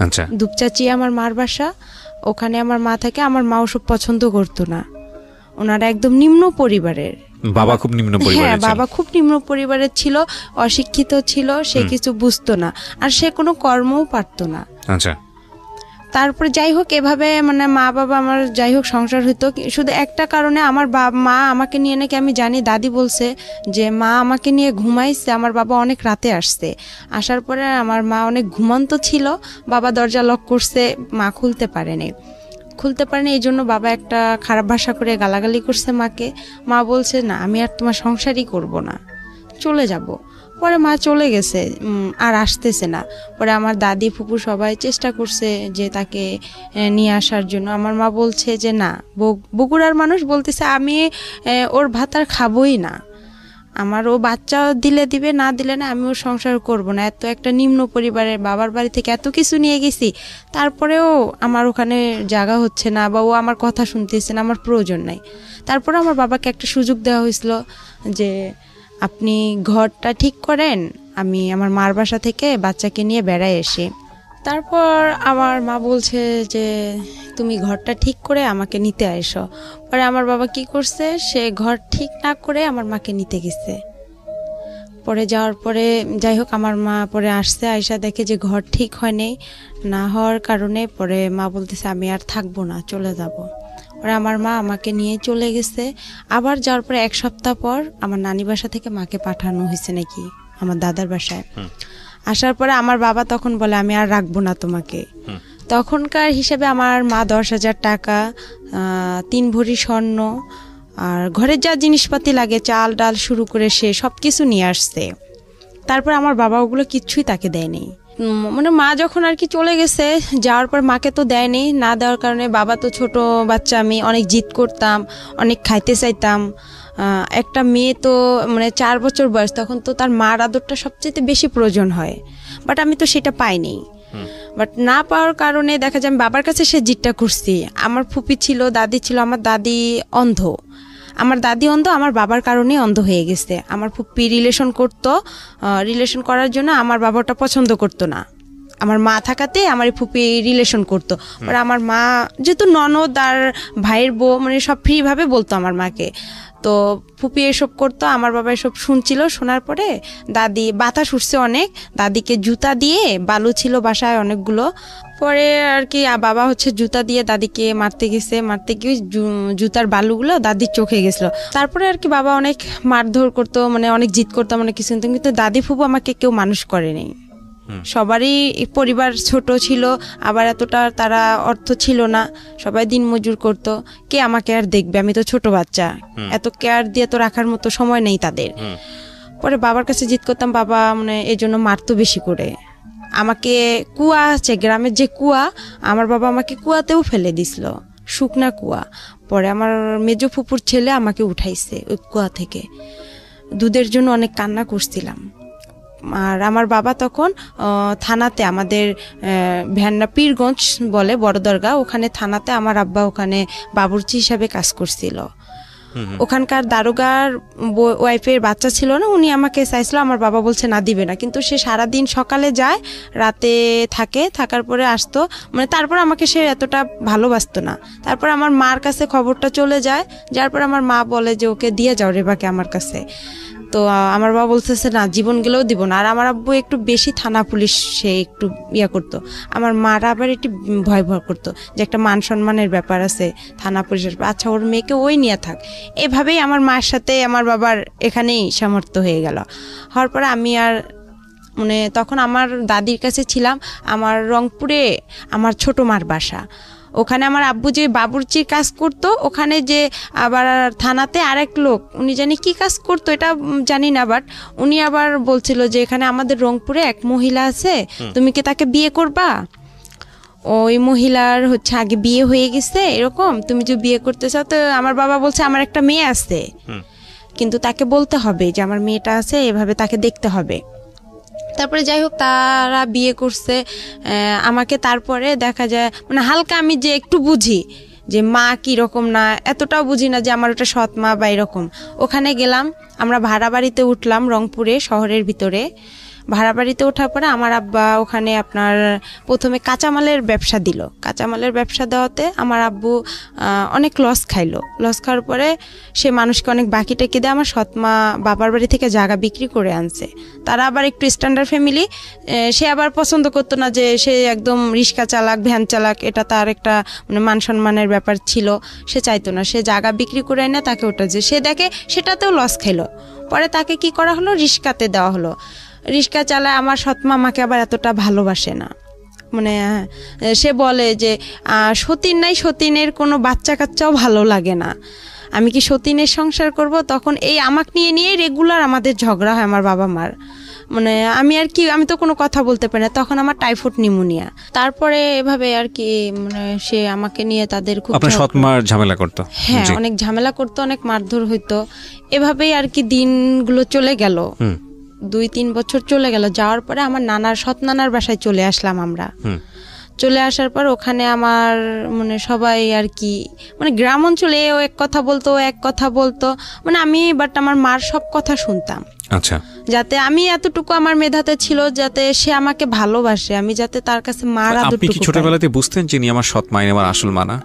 আচ্ছা। দুপচাচি আমার মার বাসা, ওখানে আমার মা থাকে। আমার মা ওসব পছন্দ করতো না, ওনারা একদম নিম্ন পরিবারের। বাবা খুব নিম্ন পরিবারের? হ্যাঁ, বাবা খুব নিম্ন পরিবারের ছিল, অশিক্ষিত ছিল, সে কিছু বুঝতো না, আর সে কোনো কর্মও পারতো না। আচ্ছা। তারপরে যাই হোক এভাবে মানে মা বাবা আমার যাই হোক সংসার হইতো, শুধু একটা কারণে আমার মা আমাকে নিয়ে নাকি আমি জানি, দাদি বলছে যে মা আমাকে নিয়ে ঘুমাইছে, আমার বাবা অনেক রাতে আসছে, আসার পরে আমার মা অনেক ঘুমন্ত ছিল, বাবা দরজা লক করছে, মা খুলতে পারেনি, এই জন্য বাবা একটা খারাপ ভাষা করে গালাগালি করছে মাকে। মা বলছে না আমি আর তোমার সংসারই করব না, চলে যাব। পরে মা চলে গেছে, আর আসতেছে না। পরে আমার দাদি ফুপু সবাই চেষ্টা করছে যে তাকে নিয়ে আসার জন্য। আমার মা বলছে যে না, বগুড়ার মানুষ বলতেছে আমি ওর ভাত আর খাবোই না, আমার ও বাচ্চা দিলে দিবে, না দিলে না, আমি ওর সংসার করব না। এত একটা নিম্ন পরিবারের বাবার বাড়ি থেকে এত কিছু নিয়ে গেছি, তারপরেও আমার ওখানে জায়গা হচ্ছে না, বা ও আমার কথা শুনতেছে না, আমার প্রয়োজন নাই। তারপরে আমার বাবাকে একটা সুযোগ দেওয়া হয়েছিল যে আপনি ঘরটা ঠিক করেন, আমি আমার মার বাসা থেকে বাচ্চাকে নিয়ে বেড়ায় এসে। তারপর আমার মা বলছে যে তুমি ঘরটা ঠিক করে আমাকে নিতে আইসো। পরে আমার বাবা কি করছে, সে ঘর ঠিক না করে আমার মাকে নিতে গেছে। পরে যাওয়ার পরে যাই হোক আমার মা পরে আসছে, আয়সা দেখে যে ঘর ঠিক হয়নি, না হওয়ার কারণে পরে মা বলতেছে আমি আর থাকবো না, চলে যাব। পরে আমার মা আমাকে নিয়ে চলে গেছে। আবার যাওয়ার পরে এক সপ্তাহ পর আমার নানি বাসা থেকে মাকে পাঠানো হয়েছে নাকি আমার দাদার বাসায়। আসার পরে আমার বাবা তখন বলে আমি আর রাখবো না তোমাকে। তখনকার হিসেবে আমার মা 10,000 টাকা, 3 ভরি স্বর্ণ, আর ঘরের যা জিনিসপাতি লাগে চাল ডাল শুরু করে সে সব কিছু নিয়ে আসছে। তারপর আমার বাবা ওগুলো কিচ্ছুই তাকে দেয়নি। মানে মা যখন আর কি চলে গেছে, যাওয়ার পর মাকে তো দেয়নি, না দেওয়ার কারণে বাবা তো ছোট বাচ্চা, আমি অনেক জিদ করতাম, অনেক খাইতে চাইতাম। একটা মেয়ে তো মানে 4 বছর বয়স, তখন তো তার মার আদরটা সবচেয়ে বেশি প্রয়োজন হয়, বাট আমি তো সেটা পাইনি। বাট না পাওয়ার কারণে দেখা যায় আমি বাবার কাছে সে জিদটা করছি। আমার ফুপি ছিল, দাদি ছিল, আমার দাদি অন্ধ, আমার বাবার কারণে অন্ধ হয়ে গেছে। আমার ফুপি রিলেশন করার জন্য আমার বাবাটা পছন্দ করতো না, আমার মা থাকাতে আমার ফুপি রিলেশন করতো। আর আমার মা যেহেতু ননদ আর ভাইয়ের বউ, মানে সব ফ্রি ভাবে বলতো আমার মাকে, তো ফুপি এসব করতো। আমার বাবা এসব শুনছিল, শোনার পরে দাদি বাতাস উঠছে অনেক, দাদিকে জুতা দিয়ে, বালু ছিল বাসায় অনেকগুলো, পরে আর কি বাবা হচ্ছে জুতা দিয়ে দাদিকে মারতে গিয়ে জুতার বালুগুলো দাদির চোখে গেছিল। তারপরে আর কি বাবা অনেক মারধর করতো, মানে অনেক জিদ করতাম, অনেক কিছু, কিন্তু দাদি ফুপু আমাকে কেউ মানুষ করেনি। সবারই পরিবার ছোট ছিল, আবার এতটা তারা অর্থ ছিল না, সবাই দিন মজুর করতো, কে আমাকে আর দেখবে, আমি তো ছোট বাচ্চা, এত কেয়ার দিয়ে তো রাখার মতো সময় নেই তাদের। পরে বাবার কাছে জিদ করতাম, বাবা মানে এই জন্য মারতো বেশি করে আমাকে। কুয়া আছে গ্রামের যে কুয়া, আমার বাবা আমাকে কুয়াতেও ফেলে দিছিল, শুকনা কুয়া। পরে আমার মেজো ফুপুর ছেলে আমাকে উঠাইছে ওই কুয়া থেকে, দুধের জন্য অনেক কান্না করছিলাম। আর আমার বাবা তখন থানাতে, আমাদের ভ্যান্না পীরগঞ্জ বলে বড়দরগা, ওখানে থানাতে আমার আব্বা ওখানে বাবুর্চি হিসাবে কাজ করছিল। ওখানকার দারোগার ওয়াইফের বাচ্চা ছিল না, উনি আমাকে চাইছিল, আমার বাবা বলছে না দিবে না, কিন্তু সে সারাদিন সকালে যায়, রাতে থাকার পরে আসতো, মানে তারপর আমাকে সে এতটা ভালোবাসতো না। তারপর আমার মার কাছে খবরটা চলে যায়, যার পর আমার মা বলে যে ওকে দিয়ে যাও রেবাকে আমার কাছে। তো আমার বাবা বলতেছে না, জীবন গেলেও দিব না। আর আমার আব্বু একটু বেশি থানা পুলিশ সে একটু করতো, আমার মারা আবার একটু ভয় করতো যে একটা মান সম্মানের ব্যাপার আছে, থানা পুলিশের, আচ্ছা ওর মেয়েকে ওই নিয়ে থাক। এভাবেই আমার মার সাথে আমার বাবার এখানেই সামর্থ্য হয়ে গেল। হওয়ার পরে আমি আর মানে তখন আমার দাদির কাছে ছিলাম। আমার রংপুরে আমার ছোট মার বাসা, ওখানে আমার আব্বু যে বাবুর্চির কাজ করতো, ওখানে যে আবার থানাতে আরেক লোক, উনি জানি কি কাজ করতো এটা জানি না, বাট উনি আবার বলছিল যে এখানে আমাদের রংপুরে এক মহিলা আছে, তুমি কি তাকে বিয়ে করবা? ওই মহিলার হচ্ছে আগে বিয়ে হয়ে গেছে, এরকম তুমি যে বিয়ে করতে চাও। তো আমার বাবা বলছে আমার একটা মেয়ে আছে, কিন্তু তাকে বলতে হবে যে আমার মেয়েটা আছে, এভাবে তাকে দেখতে হবে। তারপরে যাই হোক তারা বিয়ে করছে আমাকে। তারপরে দেখা যায় মানে হালকা আমি যে একটু বুঝি যে মা কীরকম, না এতটাও বুঝি না যে আমার ওটা সৎ মা বা এরকম। ওখানে গেলাম, আমরা ভাড়া বাড়িতে উঠলাম রংপুরে, শহরের ভিতরে। ভাড়া বাড়িতে ওঠার পরে আমার আব্বা ওখানে আপনার প্রথমে কাঁচামালের ব্যবসা দিল। কাঁচামালের ব্যবসা দেওয়াতে আমার আব্বু অনেক লস খাইলো। লস খাওয়ার পরে সে মানুষকে অনেক বাকি টেকি দিয়ে আমার সৎমা বাবার বাড়ি থেকে জায়গা বিক্রি করে আনছে। তারা আবার একটু স্ট্যান্ডার্ড ফ্যামিলি, সে আবার পছন্দ করতো না যে সে একদম রিক্সা চালাক ভ্যান চালাক, এটা তার একটা মানে মান সম্মানের ব্যাপার ছিল, সে চাইতো না। সে জায়গা বিক্রি করে এনে তাকে ওটা যে সে দেখে সেটাতেও লস খাইলো। পরে তাকে কি করা হলো, রিক্সাতে দেওয়া হলো। রিক্সা চালায় আমার সৎমা আমাকে আবার এতটা ভালোবাসে না। মানে সে বলে যে সতীন নাই, সতীনের কোনো বাচ্চা কাচ্চাও ভালো লাগে না, আমি কি সতীনের সংসার করব? তখন এই আমাকে নিয়ে রেগুলার আমাদের ঝগড়া হয় আমার বাবা মার। মানে আমি আর কি, আমি তো কোনো কথা বলতে পারি না, তখন আমার টাইফয়েড নিউমোনিয়া। তারপরে এভাবে আর কি মানে সে আমাকে নিয়ে তাদের খুব আপনার সৎমার ঝামেলা করতো? হ্যাঁ, অনেক ঝামেলা করতো, অনেক মারধর হইতো। এভাবেই আর কি দিনগুলো চলে গেল। 2-3 বছর চলে গেল। যাওয়ার পরে আমার সৎ নানার বাসায় চলে আসলাম আমরা। চলে আসার পর ওখানে আমার মানে সবাই আর কি মানে গ্রাম অঞ্চলে ও এক কথা বলতো, ও এক কথা বলতো, মানে আমি বাট আমার মার সব কথা শুনতাম। আচ্ছা, যাতে আমি এতটুকু আমার মেধাতে ছিল যাতে সে আমাকে ভালোবাসে, আমি যাতে তার কাছে মার আদরটুকু। আপনি কি ছোটবেলাতে বুঝতেন যে ইনি আমার সৎ মা, ইনি আমার আসল মা না?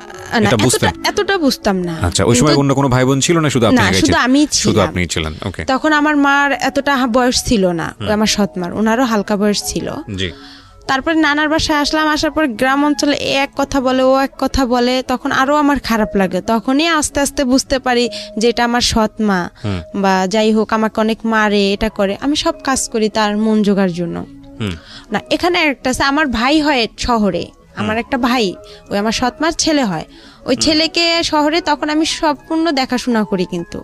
এটা বুঝতেন? এতটা বুঝতাম না। আচ্ছা, ওই সময় অন্য কোনো ভাই বোন ছিল না? শুধু আপনি? না, শুধু আমিই ছিলাম। শুধু আপনিই ছিলেন। ওকে। তখন আমার মার এতটা বয়স ছিল না, আমার সৎ মার, ওনারও হালকা বয়স ছিল। জি। তারপরে নানার বাসায় আসলাম। আসার পর গ্রাম অঞ্চলে এক কথা বলে, ও এক কথা বলে, তখন আরো আমার খারাপ লাগে। তখনই আস্তে আস্তে বুঝতে পারি যে এটা আমার সৎ মা, বা যাই হোক আমাকে অনেক মারে, এটা করে, আমি সব কাজ করি তার মন জোগার জন্য। না, এখানে একটা আছে, আমার ভাই হয় শহরে, আমার একটা ভাই, ওই আমার সৎ মার ছেলে হয়, ওই ছেলেকে শহরে তখন আমি সম্পূর্ণ দেখাশোনা করি। কিন্তু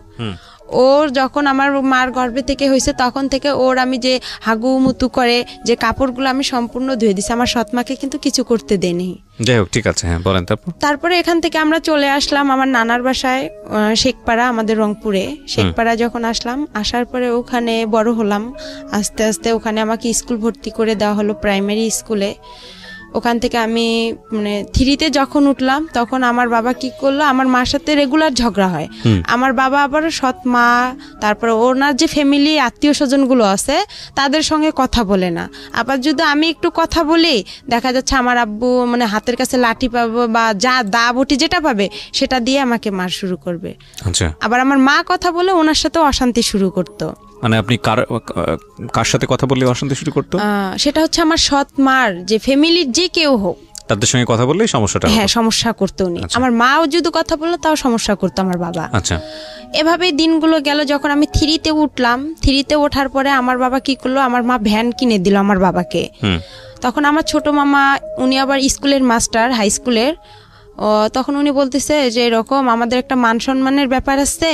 ওর যখন আমার মার গর্ভে থেকে হয়েছে তখন থেকে ওর আমি যে হাগু মুতু করে যে কাপড়গুলো আমি সম্পূর্ণ ধুয়ে দিছি, আমার সৎমাকে কিন্তু কিছু করতে দেয়নি। যাই হোক, ঠিক আছে, হ্যাঁ বলেন। তারপরে এখান থেকে আমরা চলে আসলাম আমার নানার বাসায়, শেখপাড়া, আমাদের রংপুরে। শেখপাড়া যখন আসলাম, আসার পরে ওখানে বড় হলাম আস্তে আস্তে। ওখানে আমাকে স্কুল ভর্তি করে দেওয়া হলো, প্রাইমারি স্কুলে। ওখান থেকে আমি মানে 3তে যখন উঠলাম তখন আমার বাবা কি করলো, আমার মার সাথে রেগুলার ঝগড়া হয়। আমার বাবা আবার সৎ মা, তারপরে ওনার যে ফ্যামিলি আত্মীয় স্বজন গুলো আছে তাদের সঙ্গে কথা বলে না। আবার যদি আমি একটু কথা বলি, দেখা যাচ্ছে আমার আব্বু মানে হাতের কাছে লাঠি পাবো বা যা দা বটি যেটা পাবে সেটা দিয়ে আমাকে মার শুরু করবে। আবার আমার মা কথা বলে ওনার সাথে অশান্তি শুরু করতো। মানে আপনি কার সাথে কথা বললে অশান্তি শুরু করতো? সেটা হচ্ছে আমার সৎ মার যে ফ্যামিলির যে কেউ হোক, তাদের সঙ্গে কথা বললেই সমস্যাটা? হ্যাঁ, সমস্যা করতো উনি। আমার মাও যদি কথা বললো তাও সমস্যা করতো আমার বাবা। আচ্ছা, এভাবেই দিনগুলো গেল। যখন আমি 3তে উঠলাম, 3তে ওঠার পরে আমার বাবা কি করলো, আমার মা ভ্যান কিনে দিল আমার বাবাকে। তখন আমার ছোট মামা, উনি আবার স্কুলের মাস্টার, হাই স্কুলের। তখন উনি বলতেছে যে এরকম আমাদের একটা মান সম্মানের ব্যাপার আছে,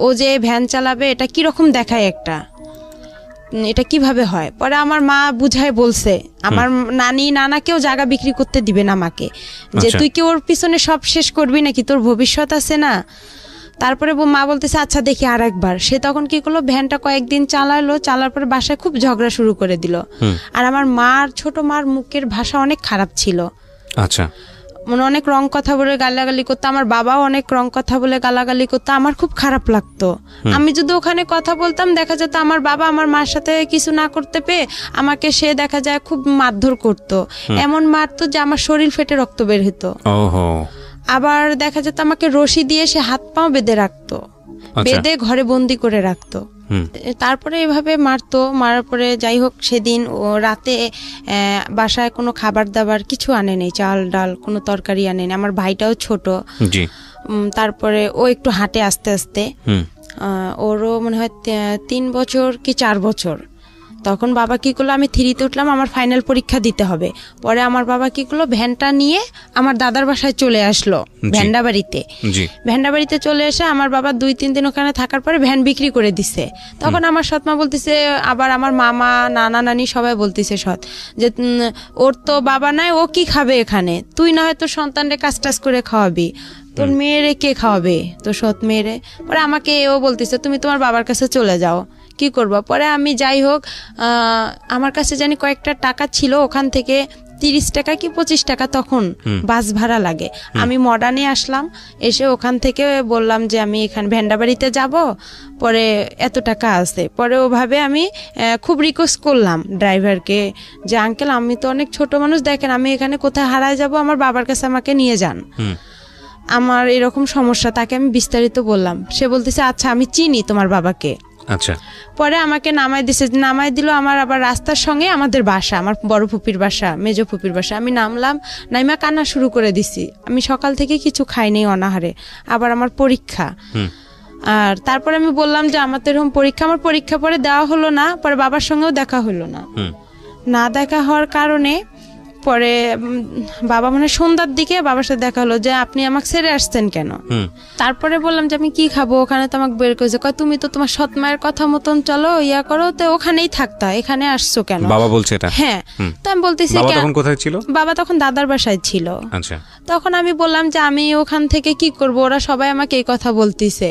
ও যে ভ্যান চালাবে এটা কিরকম দেখায়, একটা এটা কিভাবে হয়। পরে আমার মা বুঝায় বলছে, আমার নানাকেও জায়গা বিক্রি করতে দিবে না আমাকে, যে তুই কি ওর পিছনে সব শেষ করবি নাকি, তোর ভবিষ্যৎ আছে না। তারপরে মা বলতেছে আচ্ছা দেখি আর একবার। সে তখন কি করলো, ভ্যানটা কয়েকদিন চালালো, চালার পরে বাসায় খুব ঝগড়া শুরু করে দিল। আর আমার ছোট মার মুখের ভাষা অনেক খারাপ ছিল। আচ্ছা, মানে অনেক রং কথা বলে গালাগালি করতো, আমার বাবাও অনেক রং কথা বলে গালাগালি করতো, আমার খুব খারাপ লাগতো। আমি যদি ওখানে কথা বলতাম দেখা যেত আমার বাবা আমার মার সাথে কিছু না করতে পেয়ে আমাকে সে দেখা যায় খুব মারধর করতো, এমন মারতো যে আমার শরীর ফেটে রক্ত বের হতো। আবার দেখা যেত আমাকে রশি দিয়ে সে হাত পাও বেঁধে রাখতো, বেঁধে ঘরে বন্দি করে রাখতো। তারপরে এভাবে মারতো। মারার পরে যাই হোক সেদিন রাতে বাসায় কোনো খাবার দাবার কিছু আনে নেই, চাল ডাল কোনো তরকারি আনে নেই। আমার ভাইটাও ছোট। তারপরে ও একটু হাঁটে আস্তে আস্তে, ওরও মনে হয় 3 বছর কি 4 বছর। তখন বাবা কি করলো, আমি 3তে উঠলাম, আমার ফাইনাল পরীক্ষা দিতে হবে। পরে আমার বাবা কি করলো, ভ্যানটা নিয়ে আমার দাদার বাসায় চলে আসলো, ভ্যান্ডাবাড়িতে চলে এসে আমার বাবা 2-3 দিন ওখানে থাকার পরে ভ্যান বিক্রি করে দিছে। তখন আমার সৎমা বলতেছে, আবার আমার মামা নানা নানি সবাই বলতেছে যে ওর তো বাবা নাই, ও কি খাবে এখানে, তুই না হয় তোর সন্তানরে কাজ টাজ করে খাওয়াবি, তোর মেয়েরে কে খাওয়াবে, তোর সৎ মেয়েরে। পরে আমাকে ও বলতেছে তুমি তোমার বাবার কাছে চলে যাও, কি করবো। পরে আমি যাই হোক আমার কাছে জানি কয়েকটা টাকা ছিল, ওখান থেকে 30 টাকা কি 25 টাকা তখন বাস ভাড়া লাগে। আমি মডার্নে আসলাম, এসে ওখান থেকে বললাম যে আমি এখানে ভেন্ডাবাড়িতে যাব, পরে এত টাকা আছে। পরে ওভাবে আমি খুব রিকোয়েস্ট করলাম ড্রাইভারকে যে আঙ্কেল আমি তো অনেক ছোট মানুষ, দেখেন আমি এখানে কোথায় হারায় যাব, আমার বাবার কাছে আমাকে নিয়ে যান, আমার এরকম সমস্যা। তাকে আমি বিস্তারিত বললাম, সে বলতেছে আচ্ছা আমি চিনি তোমার বাবাকে। আচ্ছা। পরে আমাকে নামাই দিল আমার আবার রাস্তার সঙ্গে আমাদের বাসা, আমার বড় ফুপির বাসা, মেজো ফুপির বাসা। আমি নামলাম, নাইমা কান্না শুরু করে দিছি। আমি সকাল থেকে কিছু খাইনি অনাহারে, আবার আমার পরীক্ষা। আর তারপরে আমি বললাম যে আমার তো এরকম পরীক্ষা, আমার পরীক্ষা পরে দেওয়া হলো না, পরে বাবার সঙ্গেও দেখা হলো না। না দেখা হওয়ার কারণে পরে বাবা মানে সন্ধ্যার দিকে বাবার সাথে দেখা হলো যে আপনি আমাকে ছেড়ে আসছেন কেন। তারপরে বললাম যে আমি কি খাবো, ওখানে তো আমাকে বের করেছে, তুমি তো তোমার সৎ মায়ের কথা মতন চলো ইয়া করো, তো ওখানেই থাকতা, এখানে আসছো কেন? বাবা বলছে এটা? হ্যাঁ। তো আমি বলতেছি বাবা তখন কোথায় ছিল? বাবা তখন দাদার বাসায় ছিল। আচ্ছা। তখন আমি বললাম যে আমি ওখান থেকে কি করব, ওরা সবাই আমাকে এই কথা বলতিছে।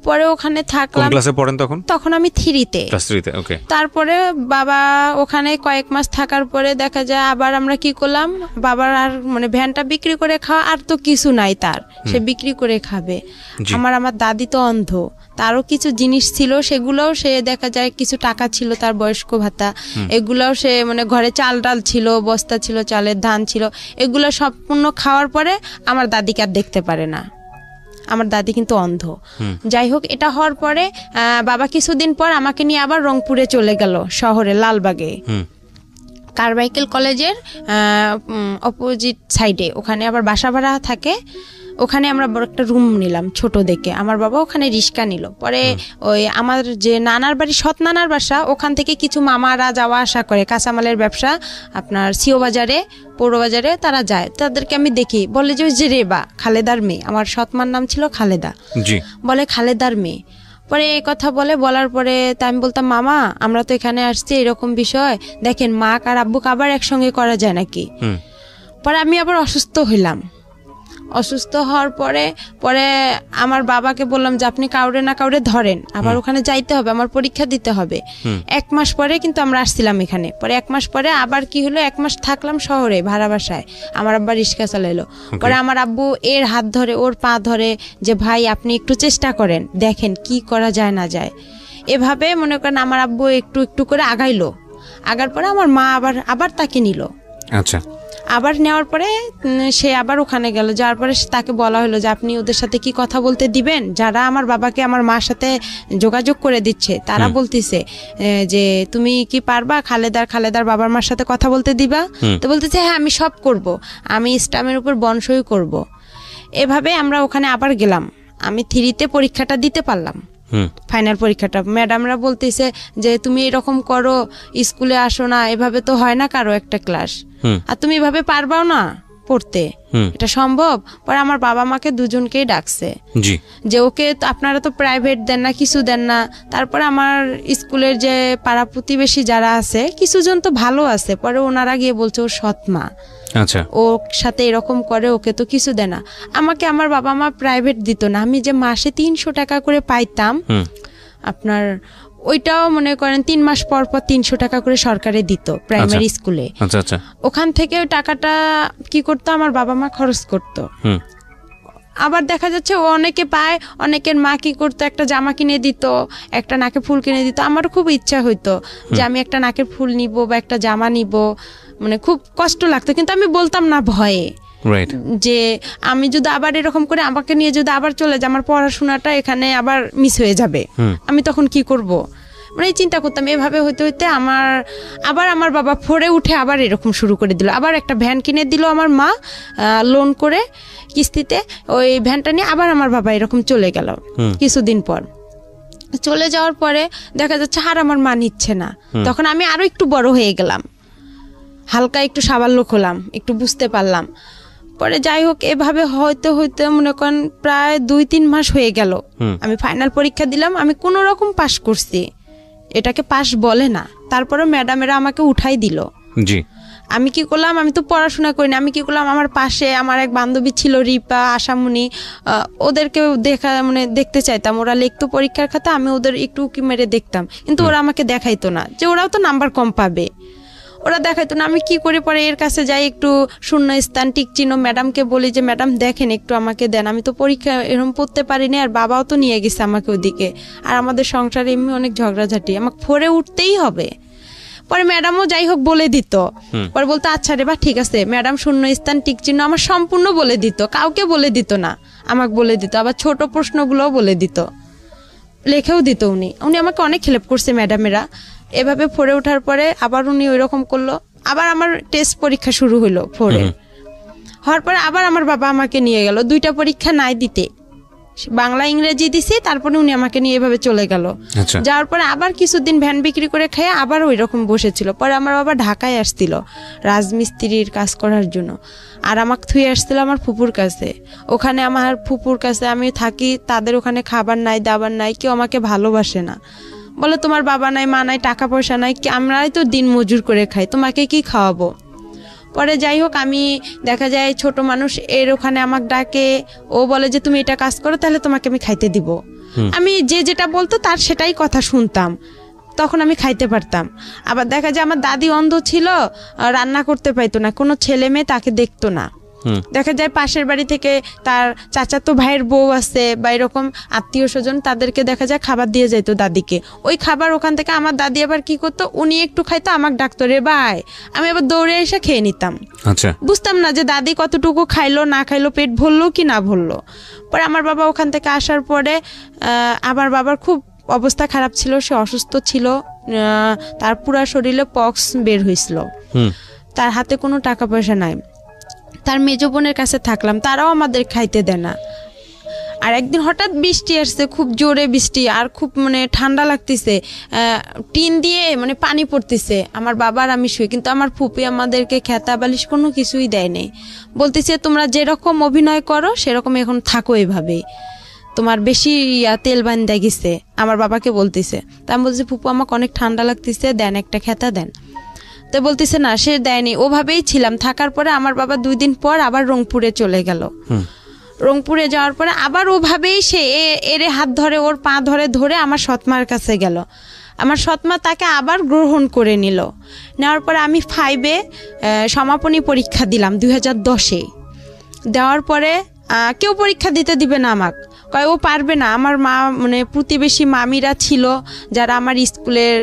পরে ওখানে থাকলাম। কোন ক্লাসে পড়েন তখন? তখন আমি 3-তে। ক্লাস 3-তে, ওকে। তারপরে বাবা ওখানে কয়েক মাস থাকার পরে দেখা যায় আবার আমরা কি করলাম, বাবার আর মানে ভ্যানটা বিক্রি করে খাওয়া আর তো কিছু নাই তার, সে বিক্রি করে খাবে। আমার দাদি তো অন্ধ, তারও কিছু জিনিস ছিল, সেগুলোও সে দেখা যায় কিছু টাকা ছিল তার বয়স্ক ভাতা, এগুলোও সে মানে ঘরে চাল ডাল ছিল, বস্তা ছিল, চালের ধান ছিল, এগুলো সম্পূর্ণ খাওয়ার পরে আমার দাদিকে আর দেখতে পারে না। আমার দাদি কিন্তু অন্ধ। যাই হোক, এটা হওয়ার পরে বাবা কিছুদিন পর আমাকে নিয়ে আবার রংপুরে চলে গেল, শহরে লালবাগে কারমাইকেল কলেজের অপোজিট সাইডে, ওখানে আবার বাসা ভাড়া থাকে। ওখানে আমরা বড় একটা রুম নিলাম ছোট দেখে, আমার বাবা ওখানে রিক্সা নিল। পরে ওই আমার যে নানার বাড়ি, সৎ নানার বাসা, ওখান থেকে কিছু মামারা যাওয়া আসা করে, কাঁচামালের ব্যবসা আপনার সিও বাজারে, পৌর বাজারে তারা যায়, তাদেরকে আমি দেখি, বলে যে রেবা খালেদার মেয়ে, আমার সৎমার নাম ছিল খালেদা, বলে খালেদার মেয়ে। পরে এই কথা বলার পরে তা আমি বলতাম মামা আমরা তো এখানে আসছি এরকম বিষয়, দেখেন মা আর আব্বুকে আবার একসঙ্গে করা যায় নাকি। পরে আমি আবার অসুস্থ হইলাম। অসুস্থ হওয়ার পরে আমার বাবাকে বললাম যে আপনি কাউরে না কাউরে ধরেন, আবার ওখানে যাইতে হবে, আমার পরীক্ষা দিতে হবে। 1 মাস পরে কিন্তু আমরা আসছিলাম এখানে। পরে 1 মাস পরে আবার কি হলো, 1 মাস থাকলাম শহরে ভাড়া বাসায়, আমার আব্বা রিক্সা চালাইলো। পরে আমার আব্বু এর হাত ধরে, ওর পা ধরে যে ভাই আপনি একটু চেষ্টা করেন, দেখেন কি করা যায় না যায়। এভাবে মনে করেন আমার আব্বু একটু একটু করে আগাইলো। আগার পরে আমার মা আবার তাকে নিল। আচ্ছা। আবার নেওয়ার পরে সে আবার ওখানে গেল, যাওয়ার পরে তাকে বলা হলো যে আপনি ওদের সাথে কি কথা বলতে দিবেন, যারা আমার বাবাকে আমার মার সাথে যোগাযোগ করে দিচ্ছে তারা বলতেছে যে তুমি কি পারবা খালেদার বাবার মার সাথে কথা বলতে দিবা? তো বলতেছে হ্যাঁ আমি সব করব, আমি স্টামের উপর বনসই করব। এভাবে আমরা ওখানে আবার গেলাম। আমি 3-তে পরীক্ষাটা দিতে পারলাম, ফাইনাল পরীক্ষাটা। ম্যাডামরা বলতেছে যে তুমি এরকম করো, স্কুলে আসো না, এভাবে তো হয় না কারো একটা ক্লাস, আর তুমি এভাবে পারবাও না পড়তে, এটা সম্ভব? পরে আমার বাবা মাকে দুজনকেই ডাকছে যে ওকে আপনারা তো প্রাইভেট দেন না, কিছু দেন না। তারপরে আমার স্কুলের যে পাড়া প্রতিবেশী যারা আছে কিছুজন তো ভালো আছে, পরে ওনারা গিয়ে বলছে ওর সৎ মা, আচ্ছা ওর সাথে এরকম করে, ওকে তো কিছু দেয় না। আমাকে আমার বাবা মা প্রাইভেট দিত না, আমি যে মাসে 300 টাকা করে পাইতাম আপনার, ওইটাও মনে করেন 3 মাস পর 300 টাকা করে সরকারে দিত প্রাইমারি স্কুলে। ওখান থেকে ওই টাকাটা কি করতো আমার বাবা মা খরচ করতো। আবার দেখা যাচ্ছে ও অনেকে পায়, অনেকের মা কি করতো একটা জামা কিনে দিত, একটা নাকে ফুল কিনে দিত। আমারও খুব ইচ্ছা হইতো যে আমি একটা নাকের ফুল নিব বা একটা জামা নিব, মানে খুব কষ্ট লাগতো, কিন্তু আমি বলতাম না ভয়ে যে আমি যদি আবার এরকম করে আমাকে নিয়ে যদি আবার চলে যায়, আমার পড়াশোনাটা এখানে আবার মিস হয়ে যাবে, আমি তখন কি করব, মানে চিন্তা করতাম। এভাবে হইতে হইতে আমার বাবা ফোরে উঠে আবার এরকম শুরু করে দিল, আবার একটা ভ্যান কিনে দিল আমার মা লোন করে কিস্তিতে। ওই ভ্যানটা নিয়ে আবার আমার বাবা এরকম চলে গেল। কিছুদিন পর চলে যাওয়ার পরে দেখা যাচ্ছে আর আমার মা নিচ্ছে না, তখন আমি আরো একটু বড় হয়ে গেলাম, হালকা একটু সাবাল্যক হলাম, একটু বুঝতে পারলাম। পরে যাই হোক এভাবে হইতে হইতে মনে করেন প্রায় 2-3 মাস হয়ে গেল। আমি ফাইনাল পরীক্ষা দিলাম, আমি কোনো রকম পাশ করছি, এটাকে পাশ বলে না। তারপরে ম্যাডামেরা আমাকে উঠাই দিল। আমি কি করলাম, আমি তো পড়াশোনা করিনি, আমি কি করলাম, আমার পাশে আমার এক বান্ধবী ছিল রিপা, আশামণি, ওদেরকে দেখতে চাইতাম। ওরা লিখতো পরীক্ষার খাতা, আমি ওদের একটু উকি মেরে দেখতাম, কিন্তু ওরা আমাকে দেখাইতো না যে ওরাও তো নাম্বার কম পাবে। ওরা দেখাইতো না। আমি কি করে পরে এর কাছে যাই, একটু শূন্য স্থান টিক চিহ্ন ম্যাডামকে বলি যে ম্যাডাম দেখেন একটু আমাকে দেন, আমি তো পরীক্ষা এরকম পড়তে পারিনি, আর বাবাও তো নিয়ে গেছে আমাকে ওদিকে, আর আমাদের সংসারে এমনি অনেক ঝগড়াঝাটি, আমাকে ফোরে উঠতেই হবে। পরে ম্যাডামও যাই হোক বলে দিত, পরে বলতো আচ্ছা রে বা ঠিক আছে। ম্যাডাম শূন্য স্থান টিক চিহ্ন আমার সম্পূর্ণ বলে দিত, কাউকে বলে দিত না, আমাকে বলে দিত। আবার ছোট প্রশ্নগুলোও বলে দিত, লেখেও দিত। উনি আমাকে অনেক হেল্প করছে ম্যাডামেরা। এভাবে ফোরে ওঠার পরে আবার উনি ওই রকম করলো। আবার আমার টেস্ট পরীক্ষা শুরু হলো ফোরে হওয়ার পরে আবার আমার বাবা আমাকে নিয়ে গেল 2টা পরীক্ষা নাই দিতে, বাংলা ইংরেজি দিছি, তারপরে উনি আমাকে নিয়ে এভাবে চলে গেল। যাওয়ার পরে আবার কিছুদিন ভ্যান বিক্রি করে খেয়ে আবার ওই রকম বসেছিল। পরে আমার বাবা ঢাকায় আসছিল রাজমিস্ত্রির কাজ করার জন্য, আর আমাকে থুয়ে আসছিল আমার ফুপুর কাছে। ওখানে আমার ফুপুর কাছে আমি থাকি, তাদের ওখানে খাবার নাই দাবার নাই, কেউ আমাকে ভালোবাসে না, বলে তোমার বাবা নাই মা নাই টাকা পয়সা নাই, আমরাই তো দিন মজুর করে খাই, তোমাকে কি খাওয়াবো। পরে যাই হোক আমি দেখা যায় ছোট মানুষ, এর ওখানে আমাকে ডাকে, ও বলে যে তুমি এটা কাজ করো তাহলে তোমাকে আমি খাইতে দিব। আমি যে যেটা বলতো তার সেটাই কথা শুনতাম, তখন আমি খাইতে পারতাম। আবার দেখা যায় আমার দাদি অন্ধ ছিল, রান্না করতে পাইতো না, কোনো ছেলে মেয়ে তাকে দেখতো না। দেখা যায় পাশের বাড়ি থেকে তার চাচাতো ভাইয়ের বউ আছে বা এরকম আত্মীয় স্বজন, তাদেরকে দেখা যায় খাবার দিয়ে যাইতো দাদিকে। ওই খাবার ওখান থেকে আমার দাদি আবার কি করতো, উনি একটু খাইতো, আমাকে ডাকতো রে ভাই, আমি আবার দৌড়ে এসে খেয়ে নিতাম। বুঝতাম না যে দাদি কতটুকু খাইলো না খাইলো, পেট ভরলো কি না ভরলো। পরে আমার বাবা ওখান থেকে আসার পরে আমার বাবার খুব অবস্থা খারাপ ছিল, সে অসুস্থ ছিল, তার পুরা শরীরে পক্স বের হয়েছিল, তার হাতে কোনো টাকা পয়সা নাই। তার মেজো বোনের কাছে থাকলাম, তারাও আমাদের খাইতে দেয় না। আর একদিন হঠাৎ বৃষ্টি আসছে, খুব জোরে বৃষ্টি, আর খুব মানে ঠান্ডা লাগতেছে, টিন দিয়ে মানে পানি পড়তেছে। আমার বাবার আমি শুই, কিন্তু আমার ফুপি আমাদেরকে খেতা বালিশ কোনো কিছুই দেয়নি, বলতেছে তোমরা যেরকম অভিনয় করো সেরকম এখন থাকো, এভাবে তোমার বেশি তেল বান্ধা গেছে, আমার বাবাকে বলতেছে। তা আমি বলছি ফুপু আমাকে অনেক ঠান্ডা লাগতেছে, দেন একটা খেতা দেন। তো বলতেছে না সে দেয়নি। ওভাবেই ছিলাম। থাকার পরে আমার বাবা 2 দিন পর আবার রংপুরে চলে গেল। রংপুরে যাওয়ার পরে আবার ওভাবেই সে এরে হাত ধরে, ওর পা ধরে ধরে আমার সৎমার কাছে গেল। আমার সৎমা তাকে আবার গ্রহণ করে নিল। নেওয়ার পরে আমি 5-এ সমাপনী পরীক্ষা দিলাম 2010-এ। দেওয়ার পরে কেউ পরীক্ষা দিতে দিবে না আমাকে, কয় ও পারবে না। আমার মা মানে প্রতিবেশী মামিরা ছিল যারা আমার স্কুলের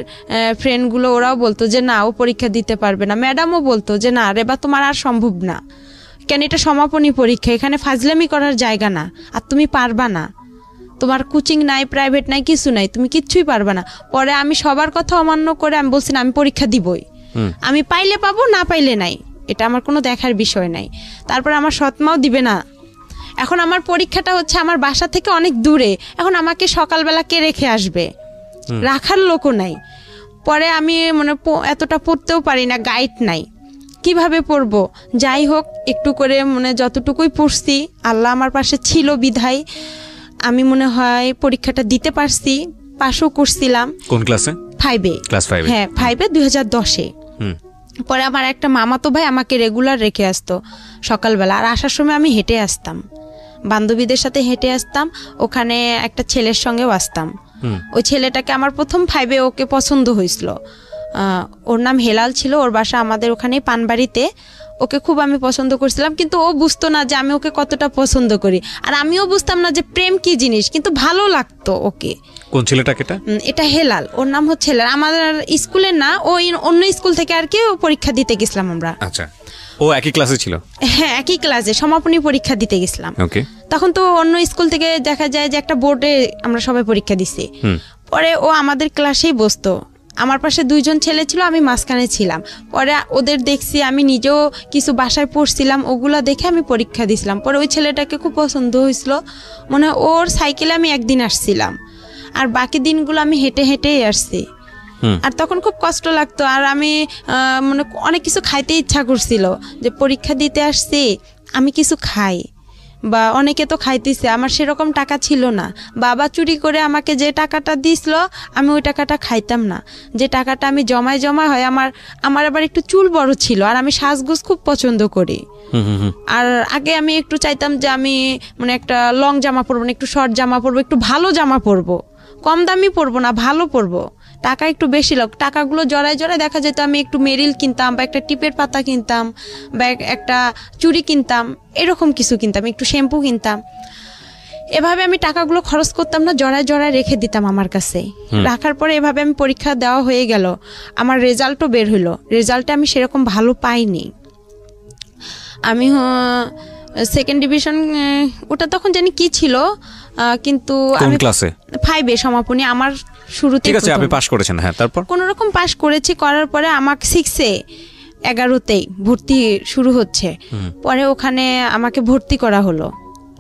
ফ্রেন্ডগুলো, ওরাও বলতো যে না ও পরীক্ষা দিতে পারবে না। ম্যাডামও বলতো যে না রে বা তোমার আর সম্ভব না, কেন এটা সমাপনী পরীক্ষা, এখানে ফাজলামি করার জায়গা না, আর তুমি পারবা না, তোমার কোচিং নাই, প্রাইভেট নাই, কিছু নাই, তুমি কিচ্ছুই পারবা না। পরে আমি সবার কথা অমান্য করে আমি বলছি না আমি পরীক্ষা দিবই, আমি পাইলে পাবো না পাইলে নাই, এটা আমার কোনো দেখার বিষয় নাই। তারপরে আমার সৎমাও দিবে না। এখন আমার পরীক্ষাটা হচ্ছে আমার বাসা থেকে অনেক দূরে, এখন আমাকে সকালবেলা কে রেখে আসবে, রাখার লোকও নাই। পরে আমি মানে এতটা পড়তেও পারি না, গাইড নাই, কিভাবে পড়বো। যাই হোক একটু করে মানে যতটুকুই পড়ছি, আল্লাহ আমার পাশে ছিল বিধায় আমি মনে হয় পরীক্ষাটা দিতে পারছি, পাশও করছিলাম। কোন ক্লাসে? 5-এ। ক্লাস 5? হ্যাঁ 5-এ 2010-এ। পরে আমার একটা মামাতো ভাই আমাকে রেগুলার রেখে আসতো সকালবেলা, আর আসার সময় আমি হেঁটে আসতাম, বান্ধবীদের সাথে হেঁটে আসতাম। ওখানে একটা ছেলের সঙ্গেও আসতাম। ওই ছেলেটাকে আমার প্রথম 5-এ ওকে পছন্দ হয়েছিল। ওর নাম হেলাল ছিল, ওর বাসা আমাদের ওখানে পানবাড়িতে। ওকে খুব আমি পছন্দ করছিলাম, কিন্তু ও বুঝতো না যে আমি ওকে কতটা পছন্দ করি, আর আমিও বুঝতাম না যে প্রেম কি জিনিস, কিন্তু ভালো লাগতো ওকে। কোন ছেলেটাকে? এটা হেলাল, ওর নাম হচ্ছে হেলাল। আমাদের স্কুলে না, ও অন্য স্কুল থেকে আর কি পরীক্ষা দিতে গেছিলাম আমরা। আচ্ছা, ও একই ক্লাসে ছিল? হ্যাঁ একই ক্লাসে, সমাপনী পরীক্ষা দিতে গেছিলাম। তখন তো অন্য স্কুল থেকে দেখা যায় যে একটা বোর্ডে আমরা সবাই পরীক্ষা দিছি। পরে ও আমাদের ক্লাসেই বসতো, আমার পাশে 2 জন ছেলে ছিল, আমি মাঝখানে ছিলাম। পরে ওদের দেখছি, আমি নিজেও কিছু বাসায় পড়ছিলাম, ওগুলা দেখে আমি পরীক্ষা দিছিলাম। পরে ওই ছেলেটাকে খুব পছন্দ হয়েছিল, মনে হয় ওর সাইকেলে আমি একদিন আসছিলাম, আর বাকি দিনগুলো আমি হেঁটে হেঁটেই আসছি। আর তখন খুব কষ্ট লাগতো, আর আমি মানে অনেক কিছু খাইতে ইচ্ছা করছিল, যে পরীক্ষা দিতে আসছি আমি কিছু খাই, বা অনেকে তো খাইতেছে, আমার সেরকম টাকা ছিল না। বাবা চুরি করে আমাকে যে টাকাটা দিছিল আমি ওই টাকাটা খাইতাম না, যে টাকাটা আমি জমায় হয়। আমার আবার একটু চুল বড় ছিল, আর আমি সাজগোজ খুব পছন্দ করি। আর আগে আমি একটু চাইতাম যে আমি মানে একটা লং জামা পরবো না, একটু শর্ট জামা পরবো, একটু ভালো জামা পরবো, কম দামি পরবো না, ভালো পরবো, টাকা একটু বেশি লোক, টাকাগুলো জড়ায় জড়ায় দেখা যেত আমি একটু মেরিল কিনতাম বা একটা টিপের পাতা কিনতাম বা একটা চুড়ি কিনতাম, এরকম কিছু কিনতাম, একটু শ্যাম্পু কিনতাম। এভাবে আমি টাকাগুলো খরচ করতাম না, জড়ায় জড়ায় রেখে দিতাম আমার কাছে। রাখার পরে এভাবে আমি পরীক্ষা দেওয়া হয়ে গেল, আমার রেজাল্টও বের হইলো। রেজাল্টে আমি সেরকম ভালো পাইনি, আমি সেকেন্ড ডিভিশন, ওটা তখন জানি কি ছিল, কিন্তু কোন ক্লাসে? 5-এ সমাপনী আমার শুরুতে। ঠিক আছে, আপনি পাস করেছেন। হ্যাঁ, তারপর কোনো রকম পাস করেছি, করার পরে আমাকে 6-এ 11তেই ভর্তি শুরু হচ্ছে। পরে ওখানে আমাকে ভর্তি করা হলো।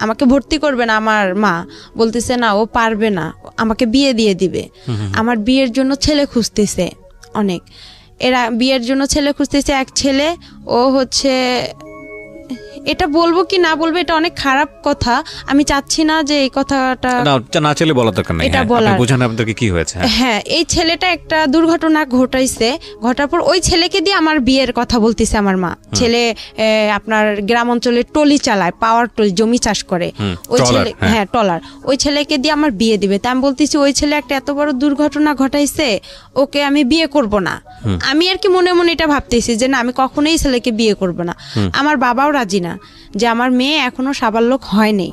আমাকে ভর্তি করবে না, আমার মা বলতেছে না ও পারবে না, আমাকে বিয়ে দিয়ে দিবে। আমার বিয়ের জন্য ছেলে খুঁজতেছে অনেক, এরা বিয়ের জন্য ছেলে খুঁজতেছে। এক ছেলে, ও হচ্ছে, এটা বলবো কি না বলবো এটা অনেক খারাপ কথা, আমি চাচ্ছি না যে এই কথাটা না চাইলে বলার দরকার নেই। এটা আপনি বলার, বুঝান আপনাদেরকে কি হয়েছে। হ্যাঁ, এই ছেলেটা একটা দুর্ঘটনা ঘটাইছে, ঘটার পর ওই ছেলেকে দিয়ে আমার বিয়ের কথা বলতেছে আমার মা। ছেলে আপনার গ্রাম অঞ্চলে টলি চালায়, পাওয়ার টলি, জমি চাষ করে। ওই ছেলে, হ্যাঁ টলার, ওই ছেলেকে দিয়ে আমার বিয়ে দিবে। তা আমি বলতেছি ওই ছেলে একটা এত বড় দুর্ঘটনা ঘটাইছে, ওকে আমি বিয়ে করব না। আমি আর কি মনে মনে এটা ভাবতেছি যে না, আমি কখনোই ছেলেকে বিয়ে করব না। আমার বাবাও রাজি না, যে আমার মেয়ে এখনো সাবালক হয়নি